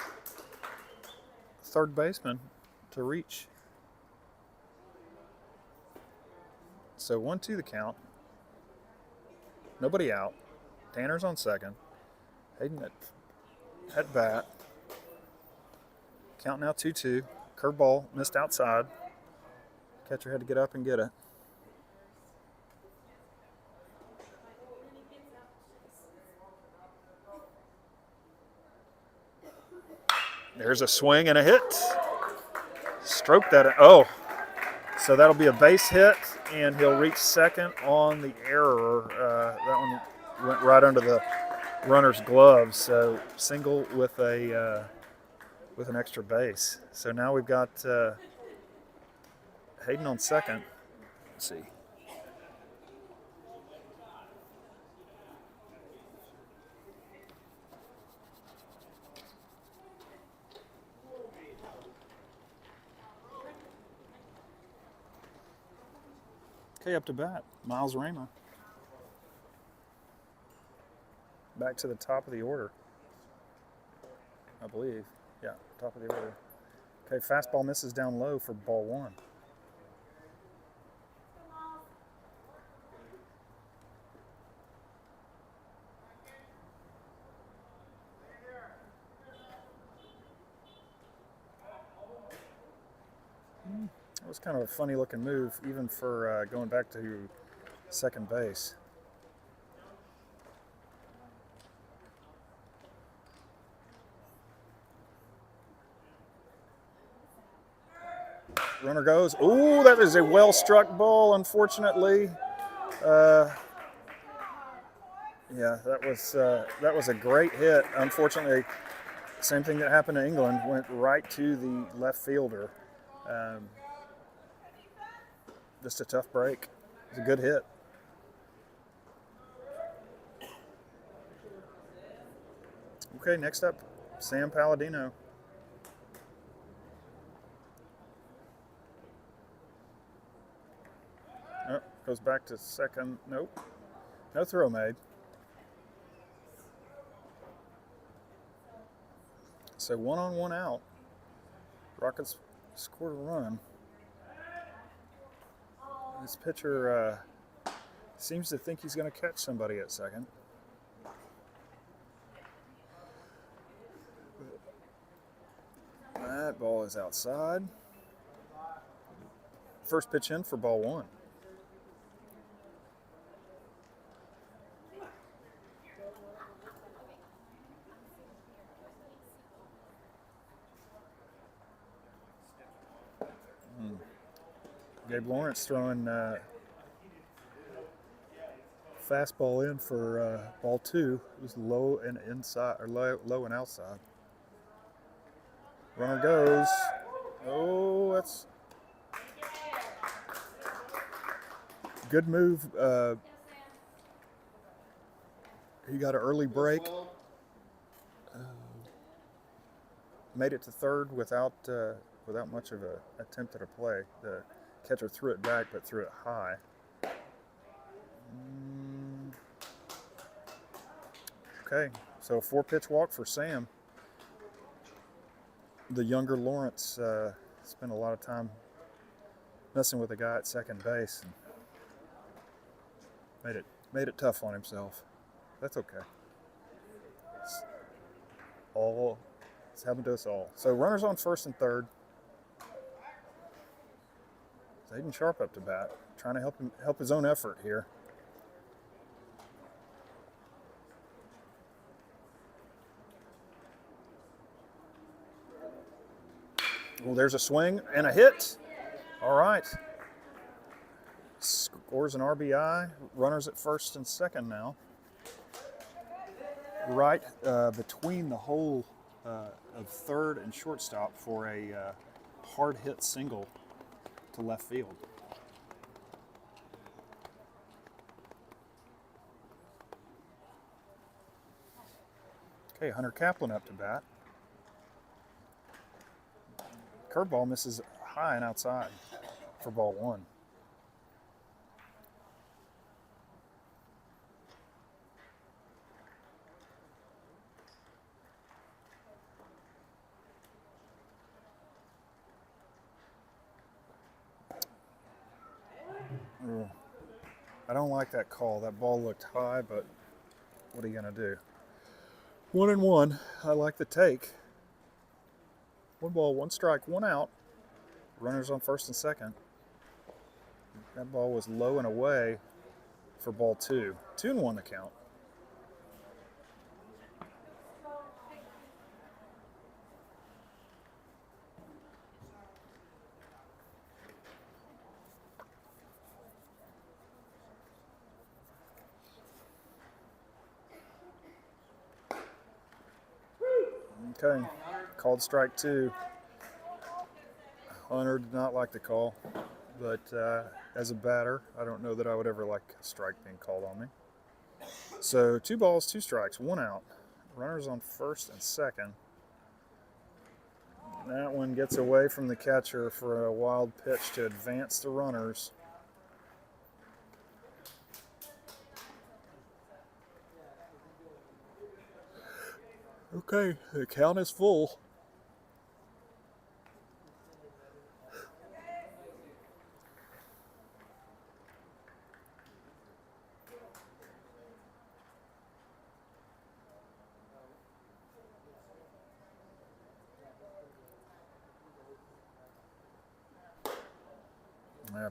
third baseman to reach. So 1-2 the count. Nobody out. Tanner's on second. Hayden at bat. Count now 2-2. Curveball missed outside. Catcher had to get up and get it. There's a swing and a hit. Stroke that. Oh, so that'll be a base hit, and he'll reach second on the error. That one went right under the runner's glove. So single with an extra base. So now we've got Hayden on second. Let's see. Okay, up to bat, Miles Rama. Back to the top of the order, I believe. Yeah, top of the order. Okay, fastball misses down low for ball one. It was kind of a funny looking move, even for going back to second base. Runner goes. Ooh, that is a well-struck ball, unfortunately. Yeah, that was a great hit. Unfortunately, same thing that happened in England, went right to the left fielder. Just a tough break. It was a good hit. Okay, next up, Sam Palladino. Oh, goes back to second. Nope. No throw made. So 1 on 1 out. Rockets scored a run. This pitcher seems to think he's going to catch somebody at second. That ball is outside. First pitch in for ball 1. Gabe Lawrence throwing fastball in for ball 2. It was low and inside, or low and outside. Runner goes. Oh, that's good move. He got an early break. Made it to third without much of an attempt at a play. The catcher threw it back, but threw it high. Okay, so a 4-pitch walk for Sam. The younger Lawrence spent a lot of time messing with the guy at second base and made it tough on himself. That's okay. It's happened to us all. So runners on first and third. Zayden Sharp up to bat, trying to help his own effort here. Well, there's a swing and a hit. All right. Scores an RBI. Runners at first and second now. Right between the hole of third and shortstop for a hard hit single to left field. Okay, Hunter Kaplan up to bat. Curveball misses high and outside for ball 1. I don't like that call. That ball looked high, but what are you going to do? 1 and 1. I like the take. 1 ball, 1 strike, 1 out. Runners on first and second. That ball was low and away for ball 2. 2-1 the count. Okay, called strike 2. Hunter did not like the call, but as a batter, I don't know that I would ever like a strike being called on me. So 2 balls, 2 strikes, 1 out. Runners on first and second. That one gets away from the catcher for a wild pitch to advance the runners. Okay, the count is full.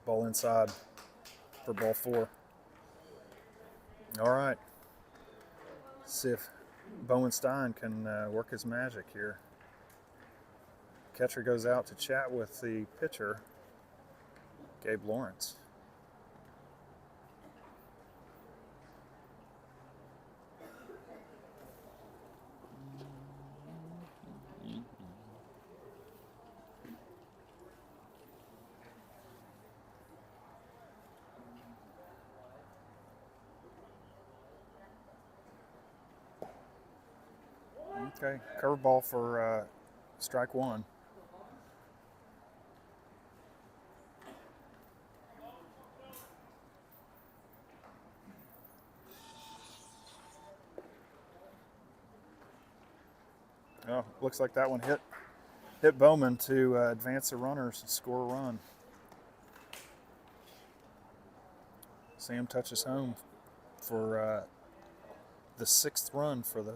Ball inside for ball 4. All right. See if Bowenstein can work his magic here. Catcher goes out to chat with the pitcher, Gabe Lawrence. Okay, curveball for strike one. Oh, looks like that one hit Bowman to advance the runners and score a run. Sam touches home for the 6th run for the.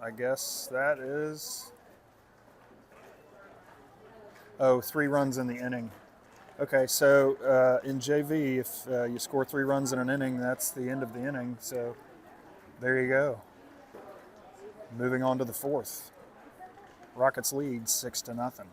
I guess that is. Oh, 3 runs in the inning. Okay, so in JV, if you score 3 runs in an inning, that's the end of the inning. So there you go. Moving on to the 4th. Rockets lead 6-0.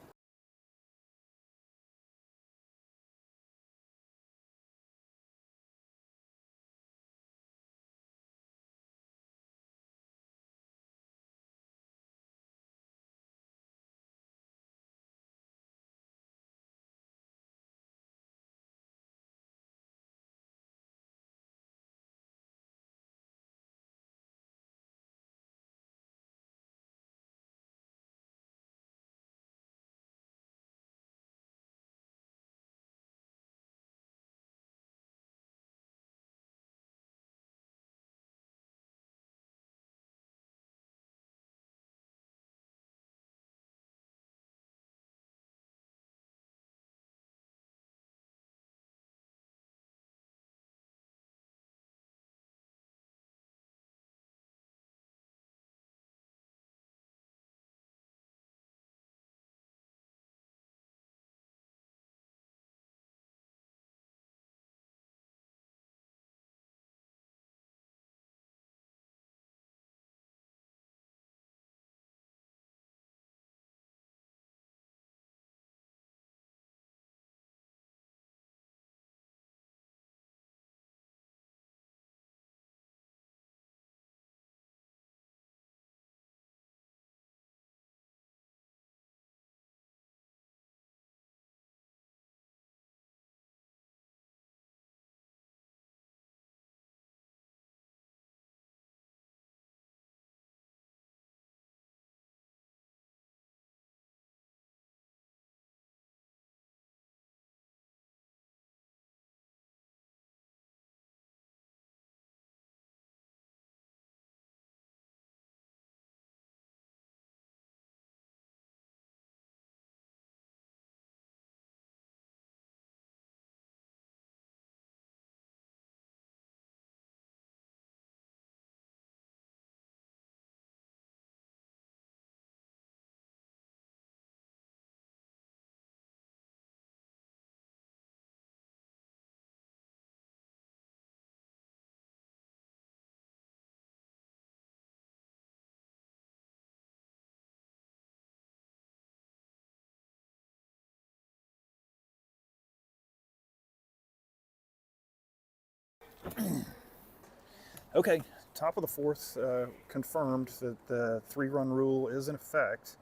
Okay, top of the 4th, confirmed that the 3-run rule is in effect.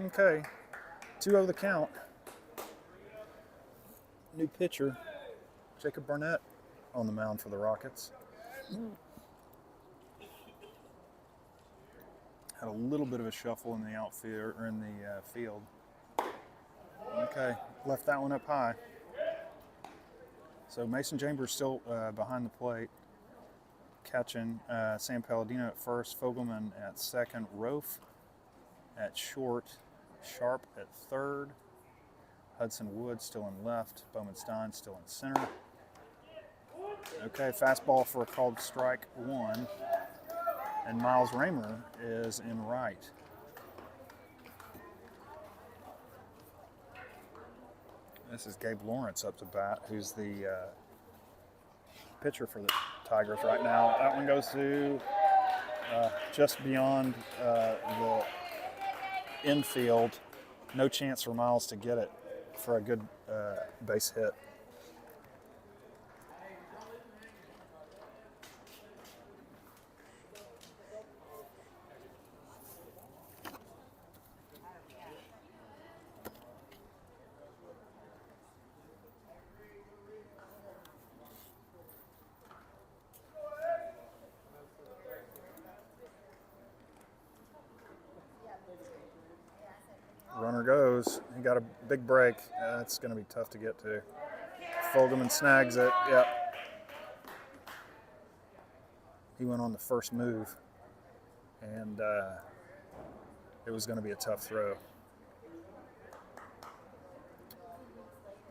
Okay, 2-0 the count. New pitcher, Jacob Barnett, on the mound for the Rockets. Had a little bit of a shuffle in the outfield or in the field. Okay, left that one up high. So Mason Chambers still behind the plate, catching. Sam Palladino at first, Fogelman at second, Rofe at short, Sharp at third, Hudson Wood still in left, Bowman Stein still in center. Okay, fastball for a called strike 1, and Miles Raymer is in right. This is Gabe Lawrence up to bat, who's the pitcher for the Tigers right now. That one goes to just beyond the infield. No chance for Miles to get it for a good base hit. goes. He got a big break. That's going to be tough to get to. Fogelman snags it. Yep. He went on the first move, and it was going to be a tough throw.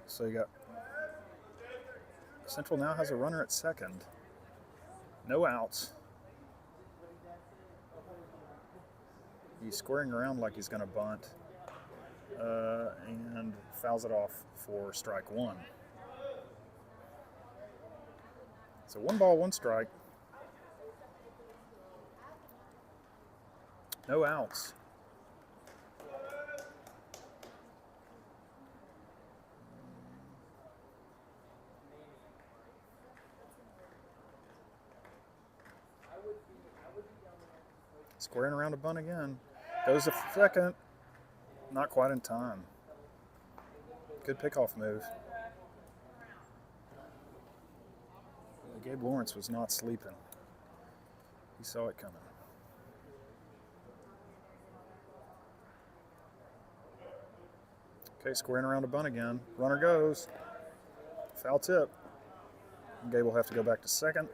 So you got Central now has a runner at second. No outs. He's squaring around like he's going to bunt, and fouls it off for strike one. So 1 ball, 1 strike. No outs. Squaring around a bunt again. Goes to second. Not quite in time. Good pickoff move. Gabe Lawrence was not sleeping. He saw it coming. Okay, squaring around a bunt again. Runner goes. Foul tip. Gabe will have to go back to second.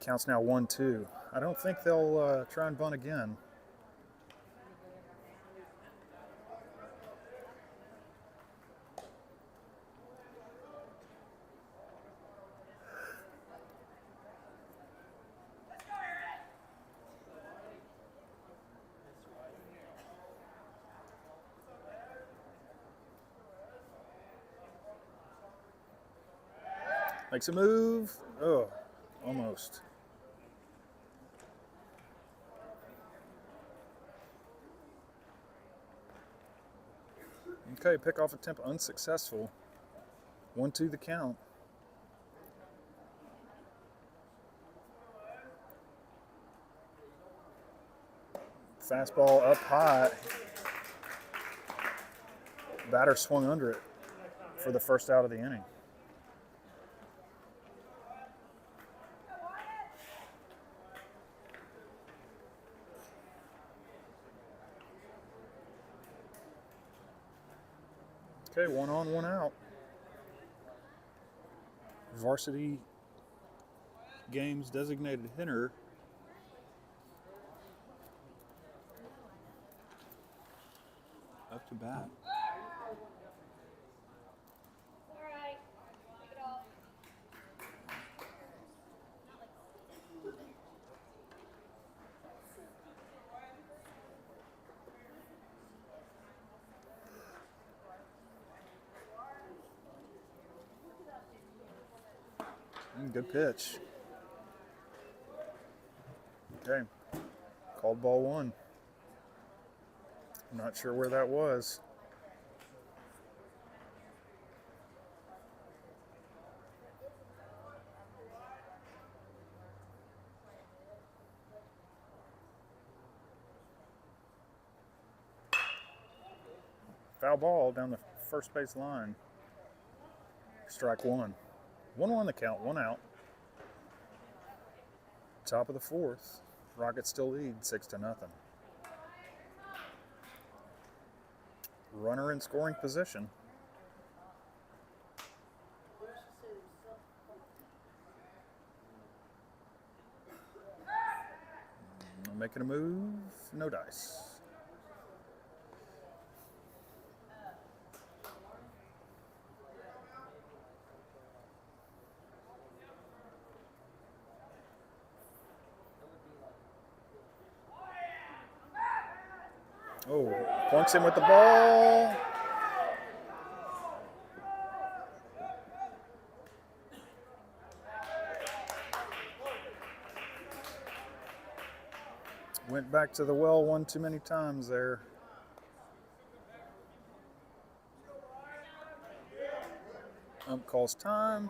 Counts now 1-2. I don't think they'll try and bunt again. Makes a move. Oh, almost. Okay, pickoff attempt unsuccessful. 1-2 the count. Fastball up high. Batter swung under it for the first out of the inning. Okay, 1 on, 1 out. Varsity games designated hitter. Up to bat. Good pitch. Okay. Called ball 1. I'm not sure where that was. Foul ball down the first base line. Strike 1. 1-1 the count, 1 out. Top of the 4th. Rockets still lead 6-0. Runner in scoring position. Making a move, no dice. Oh, plunks him with the ball. Went back to the well one too many times there. Ump calls time.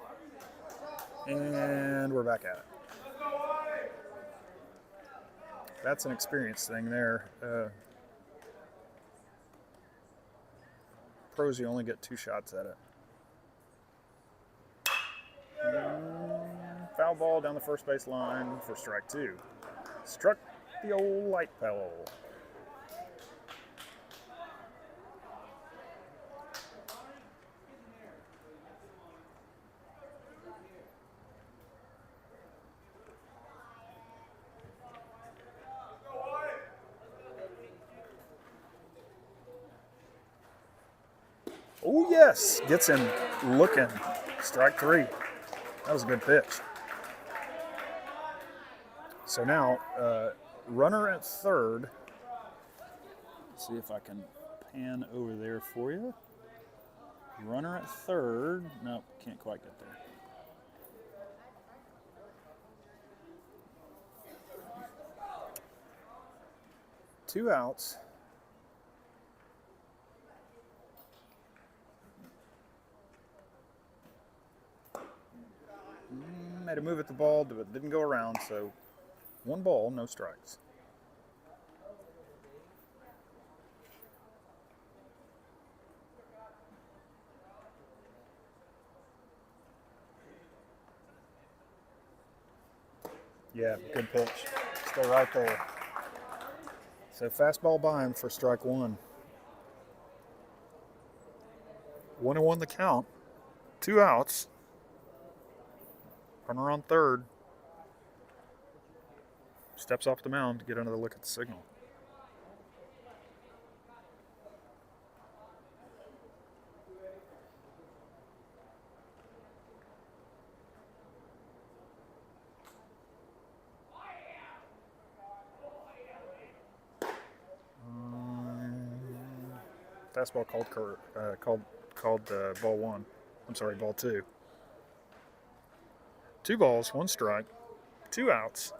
And we're back at it. That's an experience thing there. Pros, you only get 2 shots at it. Foul ball down the first base line for strike 2. Struck the old light pole. Oh, yes. Gets him looking. Strike 3. That was a good pitch. So now, runner at third. Let's see if I can pan over there for you. Runner at third. Nope, can't quite get there. Two outs. Made a move at the ball, but it didn't go around, so 1 ball, no strikes. Yeah, good pitch. Stay right there. So fastball by him for strike 1. 1-1 the count. 2 outs. Runner on third. Steps off the mound to get another look at the signal. Fastball called ball 1. I'm sorry, ball 2. 2 balls, 1 strike, 2 outs.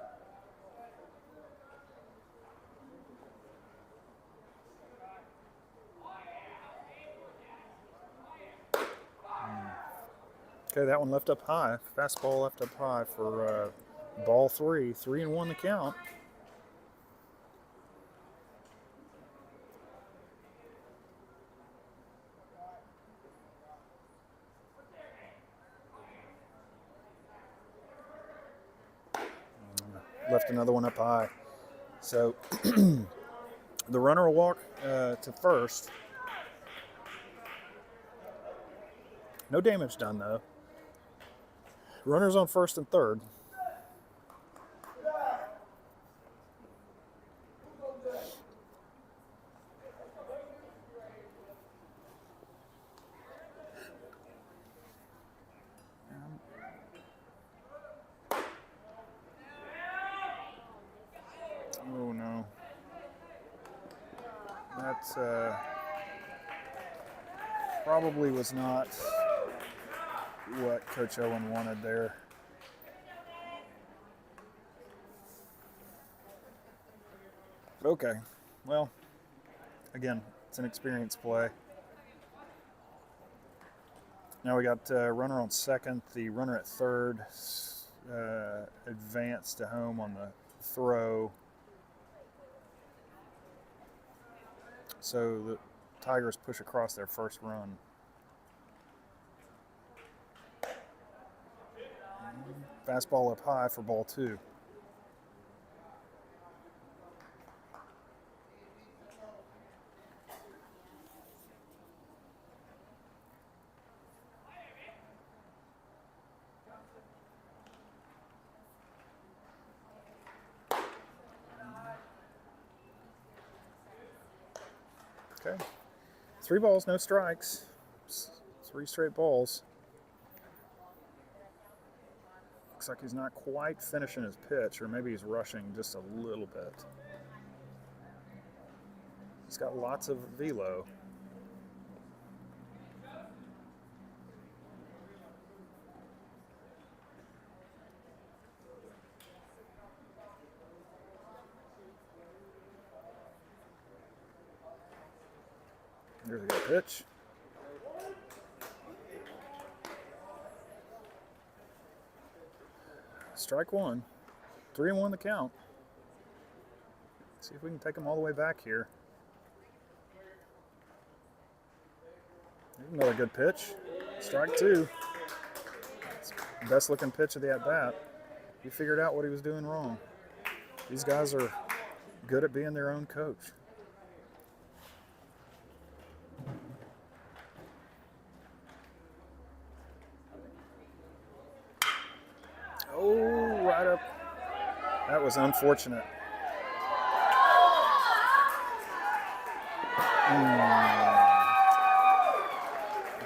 Okay, that one left up high. Fastball left up high for ball 3. 3-1 the count. Left another one up high. So the runner will walk to first. No damage done though. Runners on first and third. Oh no. That probably was not what Coach Owen wanted there. Okay, well, again, it's an experience play. Now we got runner on second, the runner at third advanced to home on the throw. So the Tigers push across their first run. Fastball up high for ball 2. Okay. 3 balls, no strikes. 3 straight balls. Looks like he's not quite finishing his pitch, or maybe he's rushing just a little bit. He's got lots of velo. Here's a good pitch. Strike 1. 3-1 the count. See if we can take him all the way back here. Here's another good pitch. Strike 2. It's the best looking pitch of the at-bat. He figured out what he was doing wrong. These guys are good at being their own coach. Oh, right up. That was unfortunate.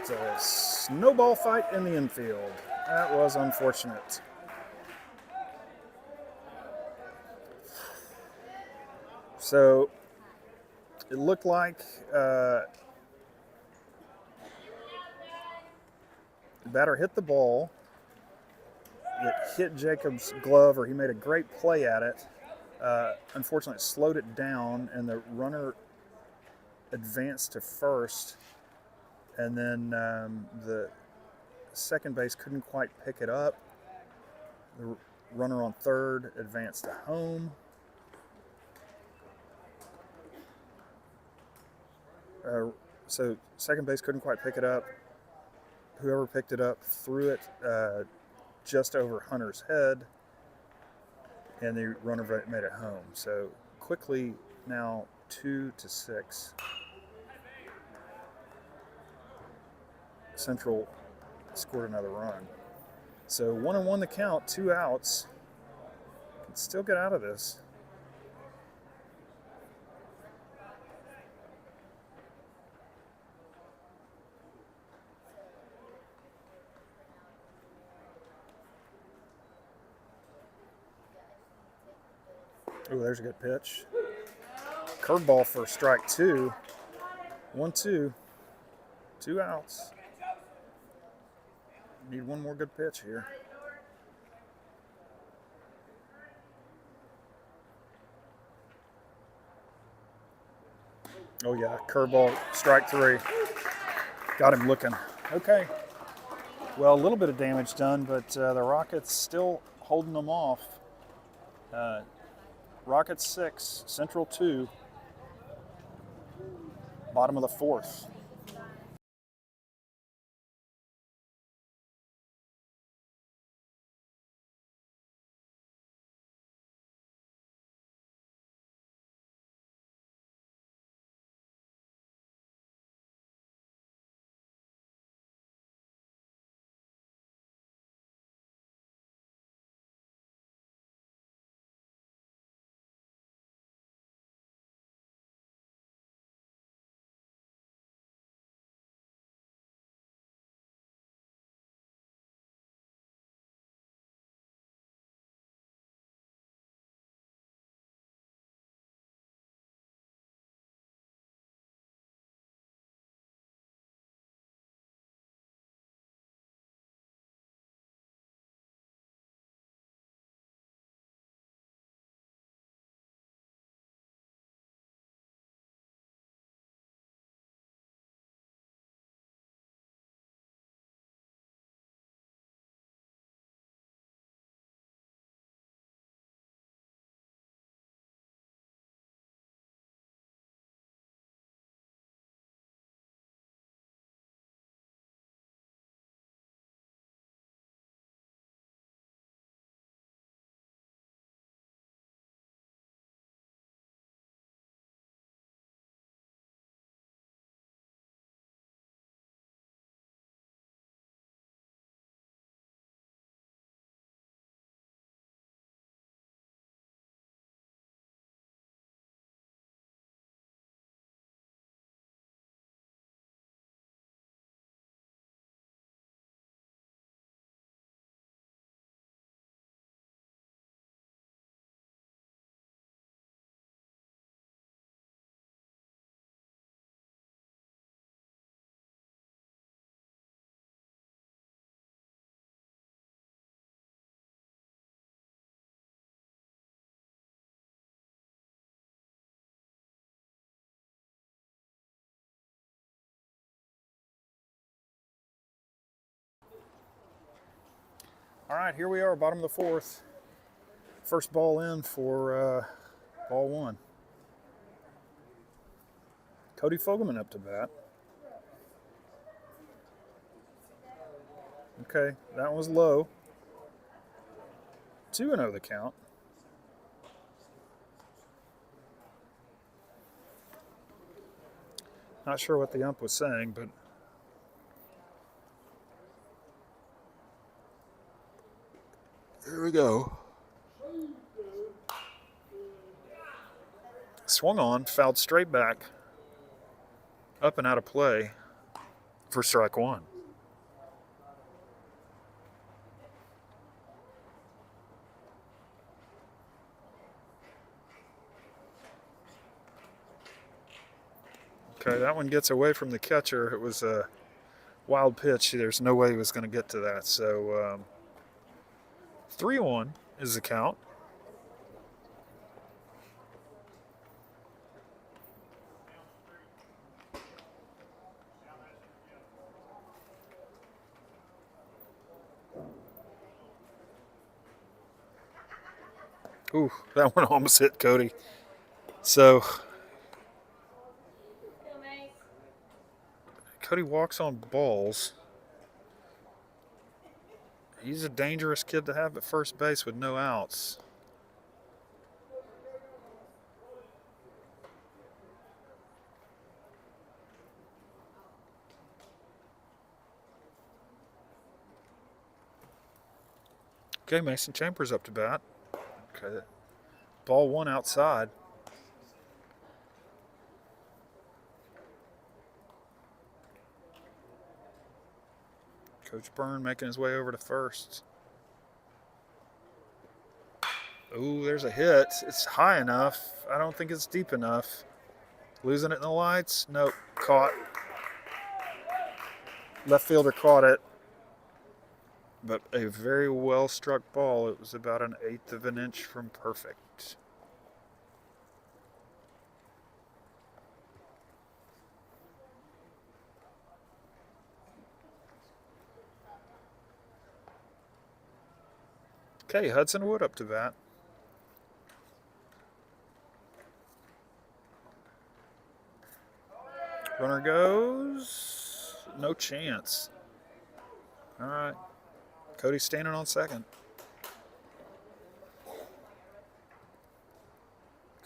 a snowball fight in the infield. That was unfortunate. So it looked like the batter hit the ball. It hit Jacob's glove, or he made a great play at it. Unfortunately, it slowed it down, and the runner advanced to first. And then the second base couldn't quite pick it up. The runner on third advanced to home. So second base couldn't quite pick it up. Whoever picked it up threw it just over Hunter's head, and the runner made it home. So quickly now 2-6. Central scored another run. So 1-1 the count, 2 outs. Can still get out of this. Oh, there's a good pitch. Curveball for strike 2. 1-2. 2 outs. Need one more good pitch here. Oh yeah, curveball, strike 3. Got him looking. Okay. Well, a little bit of damage done, but the Rockets still holding them off. Rockets 6, Central 2. Bottom of the 4th. All right, here we are, bottom of the 4th. First ball in for ball 1. Cody Fogelman up to bat. Okay, that was low. 2-0 the count. Not sure what the ump was saying, but here we go. Swung on, fouled straight back, up and out of play. for strike one. Okay, that one gets away from the catcher. It was a wild pitch. There's no way he was going to get to that. So 3-1 is the count. Ooh, that one almost hit Cody. So Cody walks on balls. He's a dangerous kid to have at first base with no outs. Okay, Mason Chambers up to bat. Okay, ball one outside. Coach Byrne making his way over to first. Ooh, there's a hit. It's high enough. I don't think it's deep enough. Losing it in the lights? Nope. Caught. Left fielder caught it. But a very well struck ball. It was about 1/8 of an inch from perfect. Okay, Hudson Wood up to bat. Runner goes. No chance. All right. Cody's standing on second.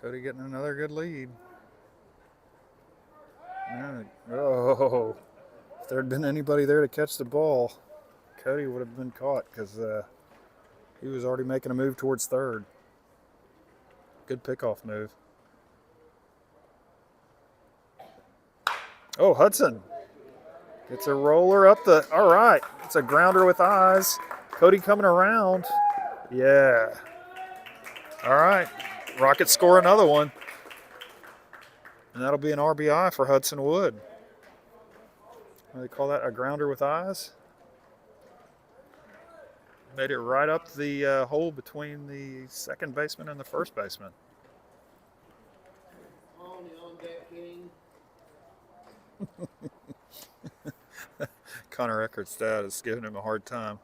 Cody getting another good lead. Oh, if there had been anybody there to catch the ball, Cody would have been caught because he was already making a move towards third. Good pickoff move. Oh, Hudson gets a roller up the. All right, it's a grounder with eyes. Cody coming around. Yeah. All right, Rockets score another one. And that'll be an RBI for Hudson Wood. What do they call that? A grounder with eyes? Made it right up the hole between the second baseman and the first baseman. Connor Eckert's dad is giving him a hard time.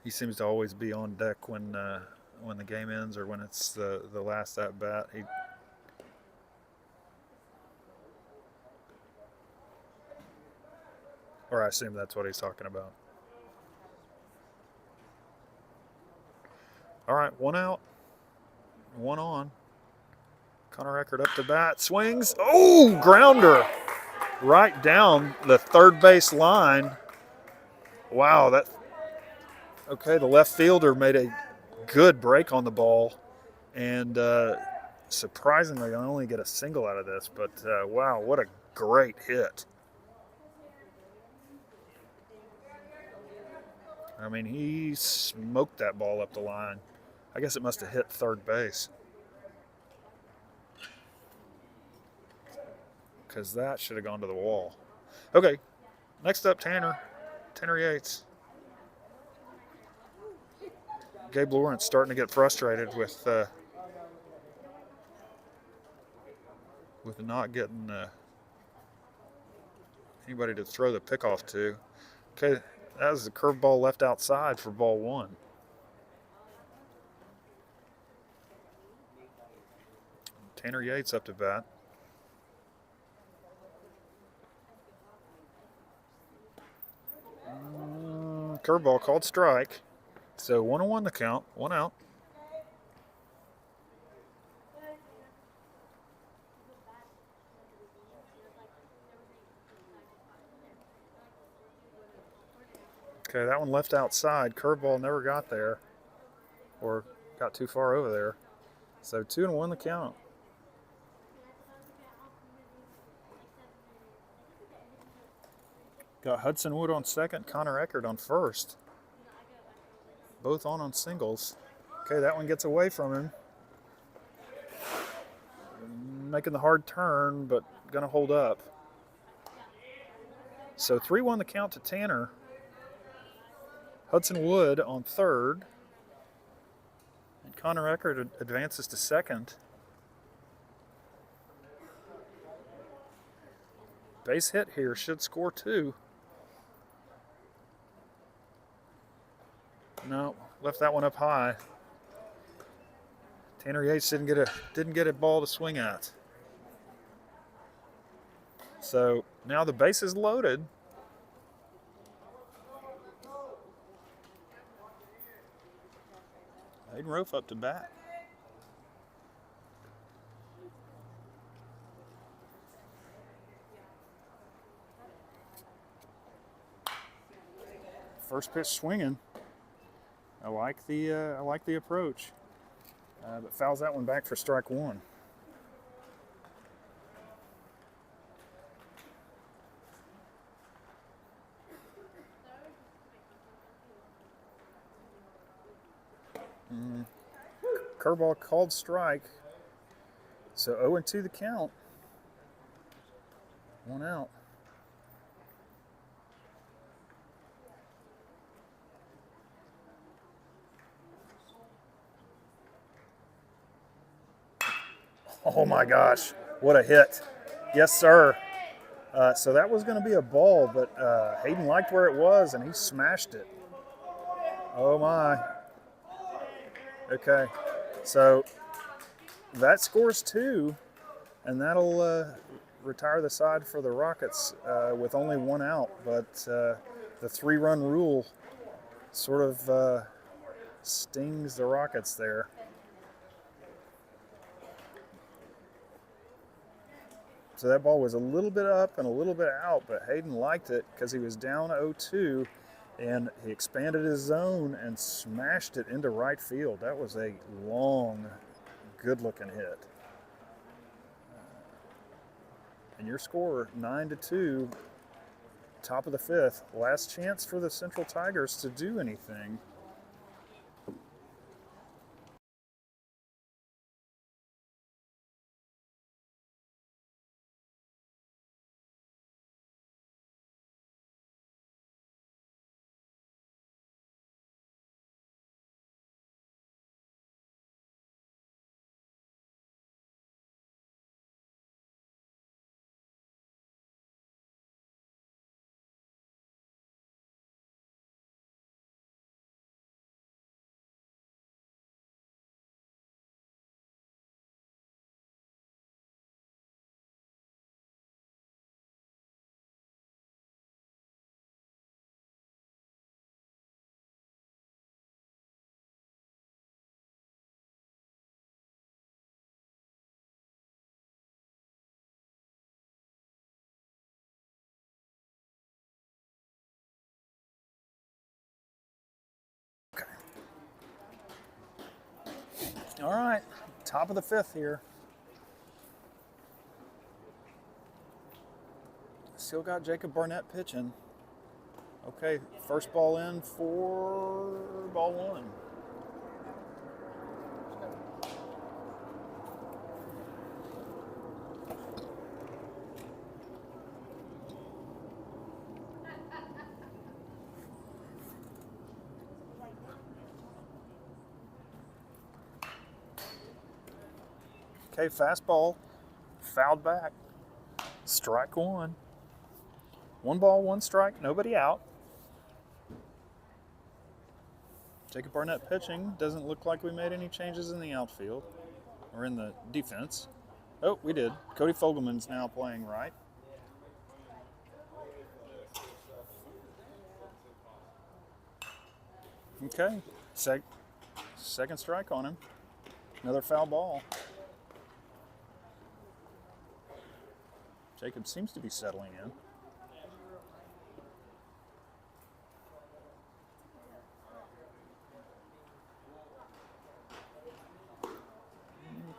He seems to always be on deck when the game ends or when it's the last at bat. Or I assume that's what he's talking about. All right, one out, one on. Connor Eckert up to bat, swings. Oh, grounder right down the third base line. Wow, that. Okay, the left fielder made a good break on the ball, and surprisingly, I only get a single out of this. But wow, what a great hit! I mean, he smoked that ball up the line. I guess it must have hit third base. Because that should have gone to the wall. Okay, next up, Tanner Yates. Gabe Lawrence starting to get frustrated with not getting anybody to throw the pickoff to. Okay, that was the curveball left outside for ball one. Tanner Yates up to bat. Curveball called strike. So 1-1 the count, one out. Okay, that one left outside. Curveball never got there or got too far over there. So 2-1 the count. Got Hudson Wood on second, Connor Eckert on first. Both on singles. Okay, that one gets away from him. Making the hard turn, but gonna hold up. So 3-1 the count to Tanner. Hudson Wood on third. And Connor Eckert advances to second. Base hit here should score 2. No, left that one up high. Tanner Yates didn't get a ball to swing at. So now the base is loaded. Hayden Rofe up to bat. First pitch swinging. I like the approach, but fouls that one back for strike 1. Curveball called strike. So 0-2 the count. 1 out. Oh my gosh, what a hit. Yes, sir. So that was going to be a ball, but Hayden liked where it was and he smashed it. Oh my. Okay, so that scores 2, and that'll retire the side for the Rockets with only 1 out. But the 3-run rule sort of stings the Rockets there. So that ball was a little bit up and a little bit out, but Hayden liked it because he was down 0-2, and he expanded his zone and smashed it into right field. That was a long, good-looking hit. And your score, 9-2, top of the 5th. Last chance for the Central Tigers to do anything. All right, top of the 5th here. Still got Jacob Barnett pitching. Okay, first ball in for ball 1. Okay, fastball, fouled back. Strike 1. 1 ball, 1 strike, nobody out. Jacob Barnett pitching. Doesn't look like we made any changes in the outfield or in the defense. Oh, we did. Cody Fogelman's now playing right. Okay, second strike on him. Another foul ball. Jacob seems to be settling in.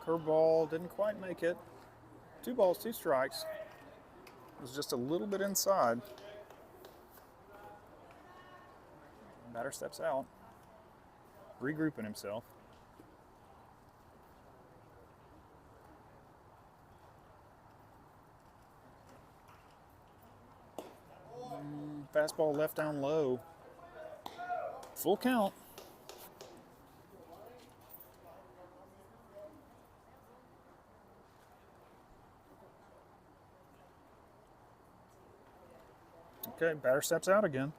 Curveball didn't quite make it. 2 balls, 2 strikes. It was just a little bit inside. Batter steps out, regrouping himself. Fastball left down low. Full count. Okay, batter steps out again.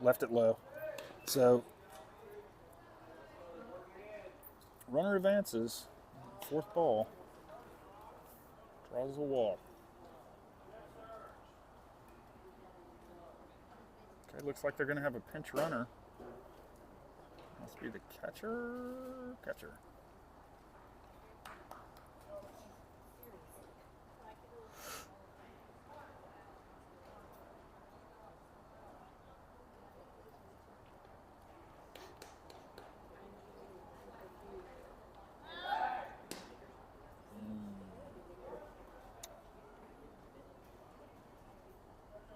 Left it low. So, runner advances, fourth ball, draws a walk. Okay, looks like they're going to have a pinch runner. Must be the catcher.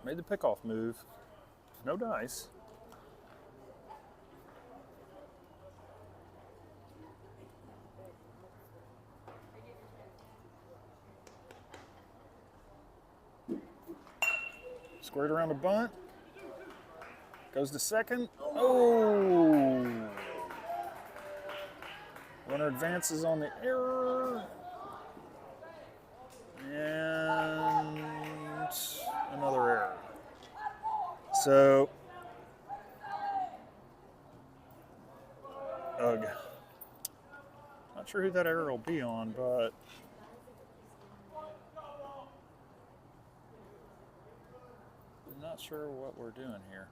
Made the pickoff move. No dice. Squared around a bunt. Goes to second. Oh! Runner advances on the error. And another error. So, ugh. Not sure who that error will be on, but I'm not sure what we're doing here.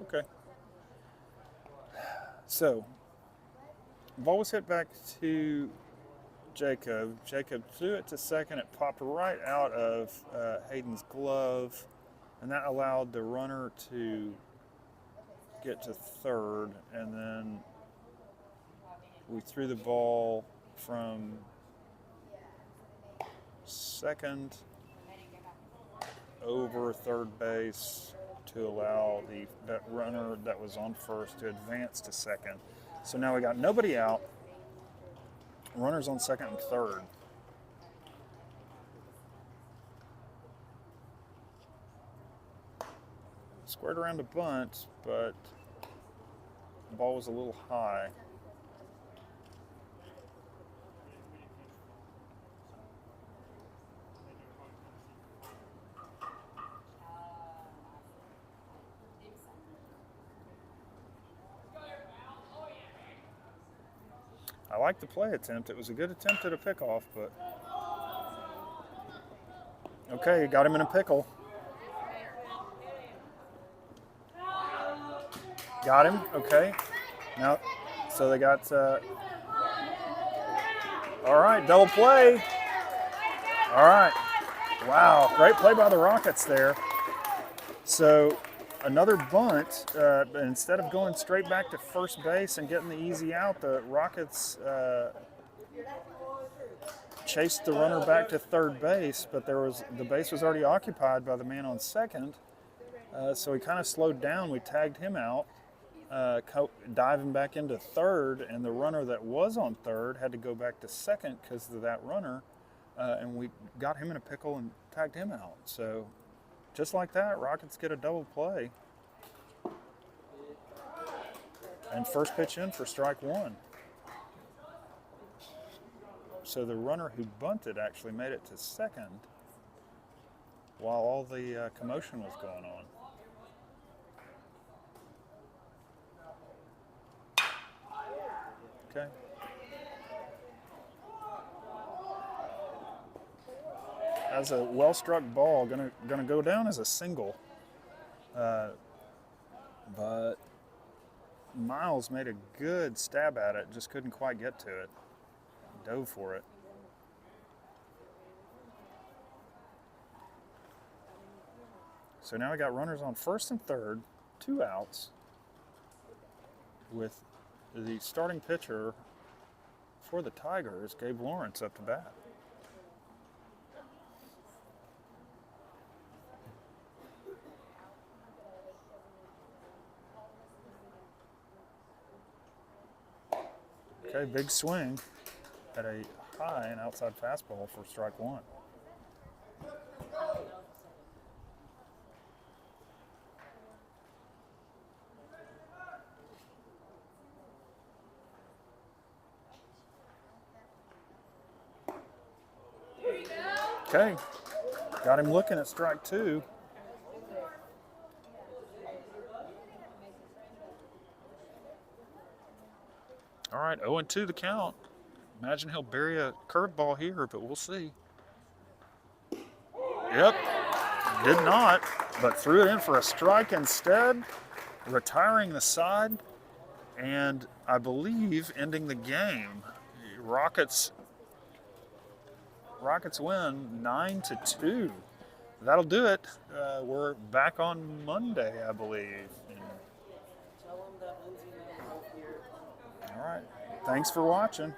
Okay. So, ball was hit back to Jacob. Jacob threw it to second. It popped right out of Hayden's glove, and that allowed the runner to get to third. And then we threw the ball from second over third base to allow that runner that was on first to advance to second. So now we got nobody out. Runners on second and third. Squared around a bunt, but the ball was a little high. I like the play attempt. It was a good attempt at a pickoff, but okay, got him in a pickle. Got him. Okay. Now, so they got. All right, double play. All right. Wow, great play by the Rockets there. So another bunt, but instead of going straight back to first base and getting the easy out, the Rockets chased the runner back to third base, but the base was already occupied by the man on second, so he kind of slowed down. We tagged him out, diving back into third, and the runner that was on third had to go back to second because of that runner, and we got him in a pickle and tagged him out. So just like that, Rockets get a double play. And first pitch in for strike one. So the runner who bunted actually made it to second while all the commotion was going on. Okay. That's a well-struck ball, gonna go down as a single. But Miles made a good stab at it, just couldn't quite get to it. Dove for it. So now we got runners on first and third, 2 outs, with the starting pitcher for the Tigers, Gabe Lawrence, up to bat. Okay, big swing at a high and outside fastball for strike 1. Okay, got him looking at strike 2. All right, 0-2 the count. Imagine he'll bury a curveball here, but we'll see. Yep, did not, but threw it in for a strike instead, retiring the side, and I believe ending the game. Rockets win 9-2. That'll do it. We're back on Monday, I believe. All right. Thanks for watching.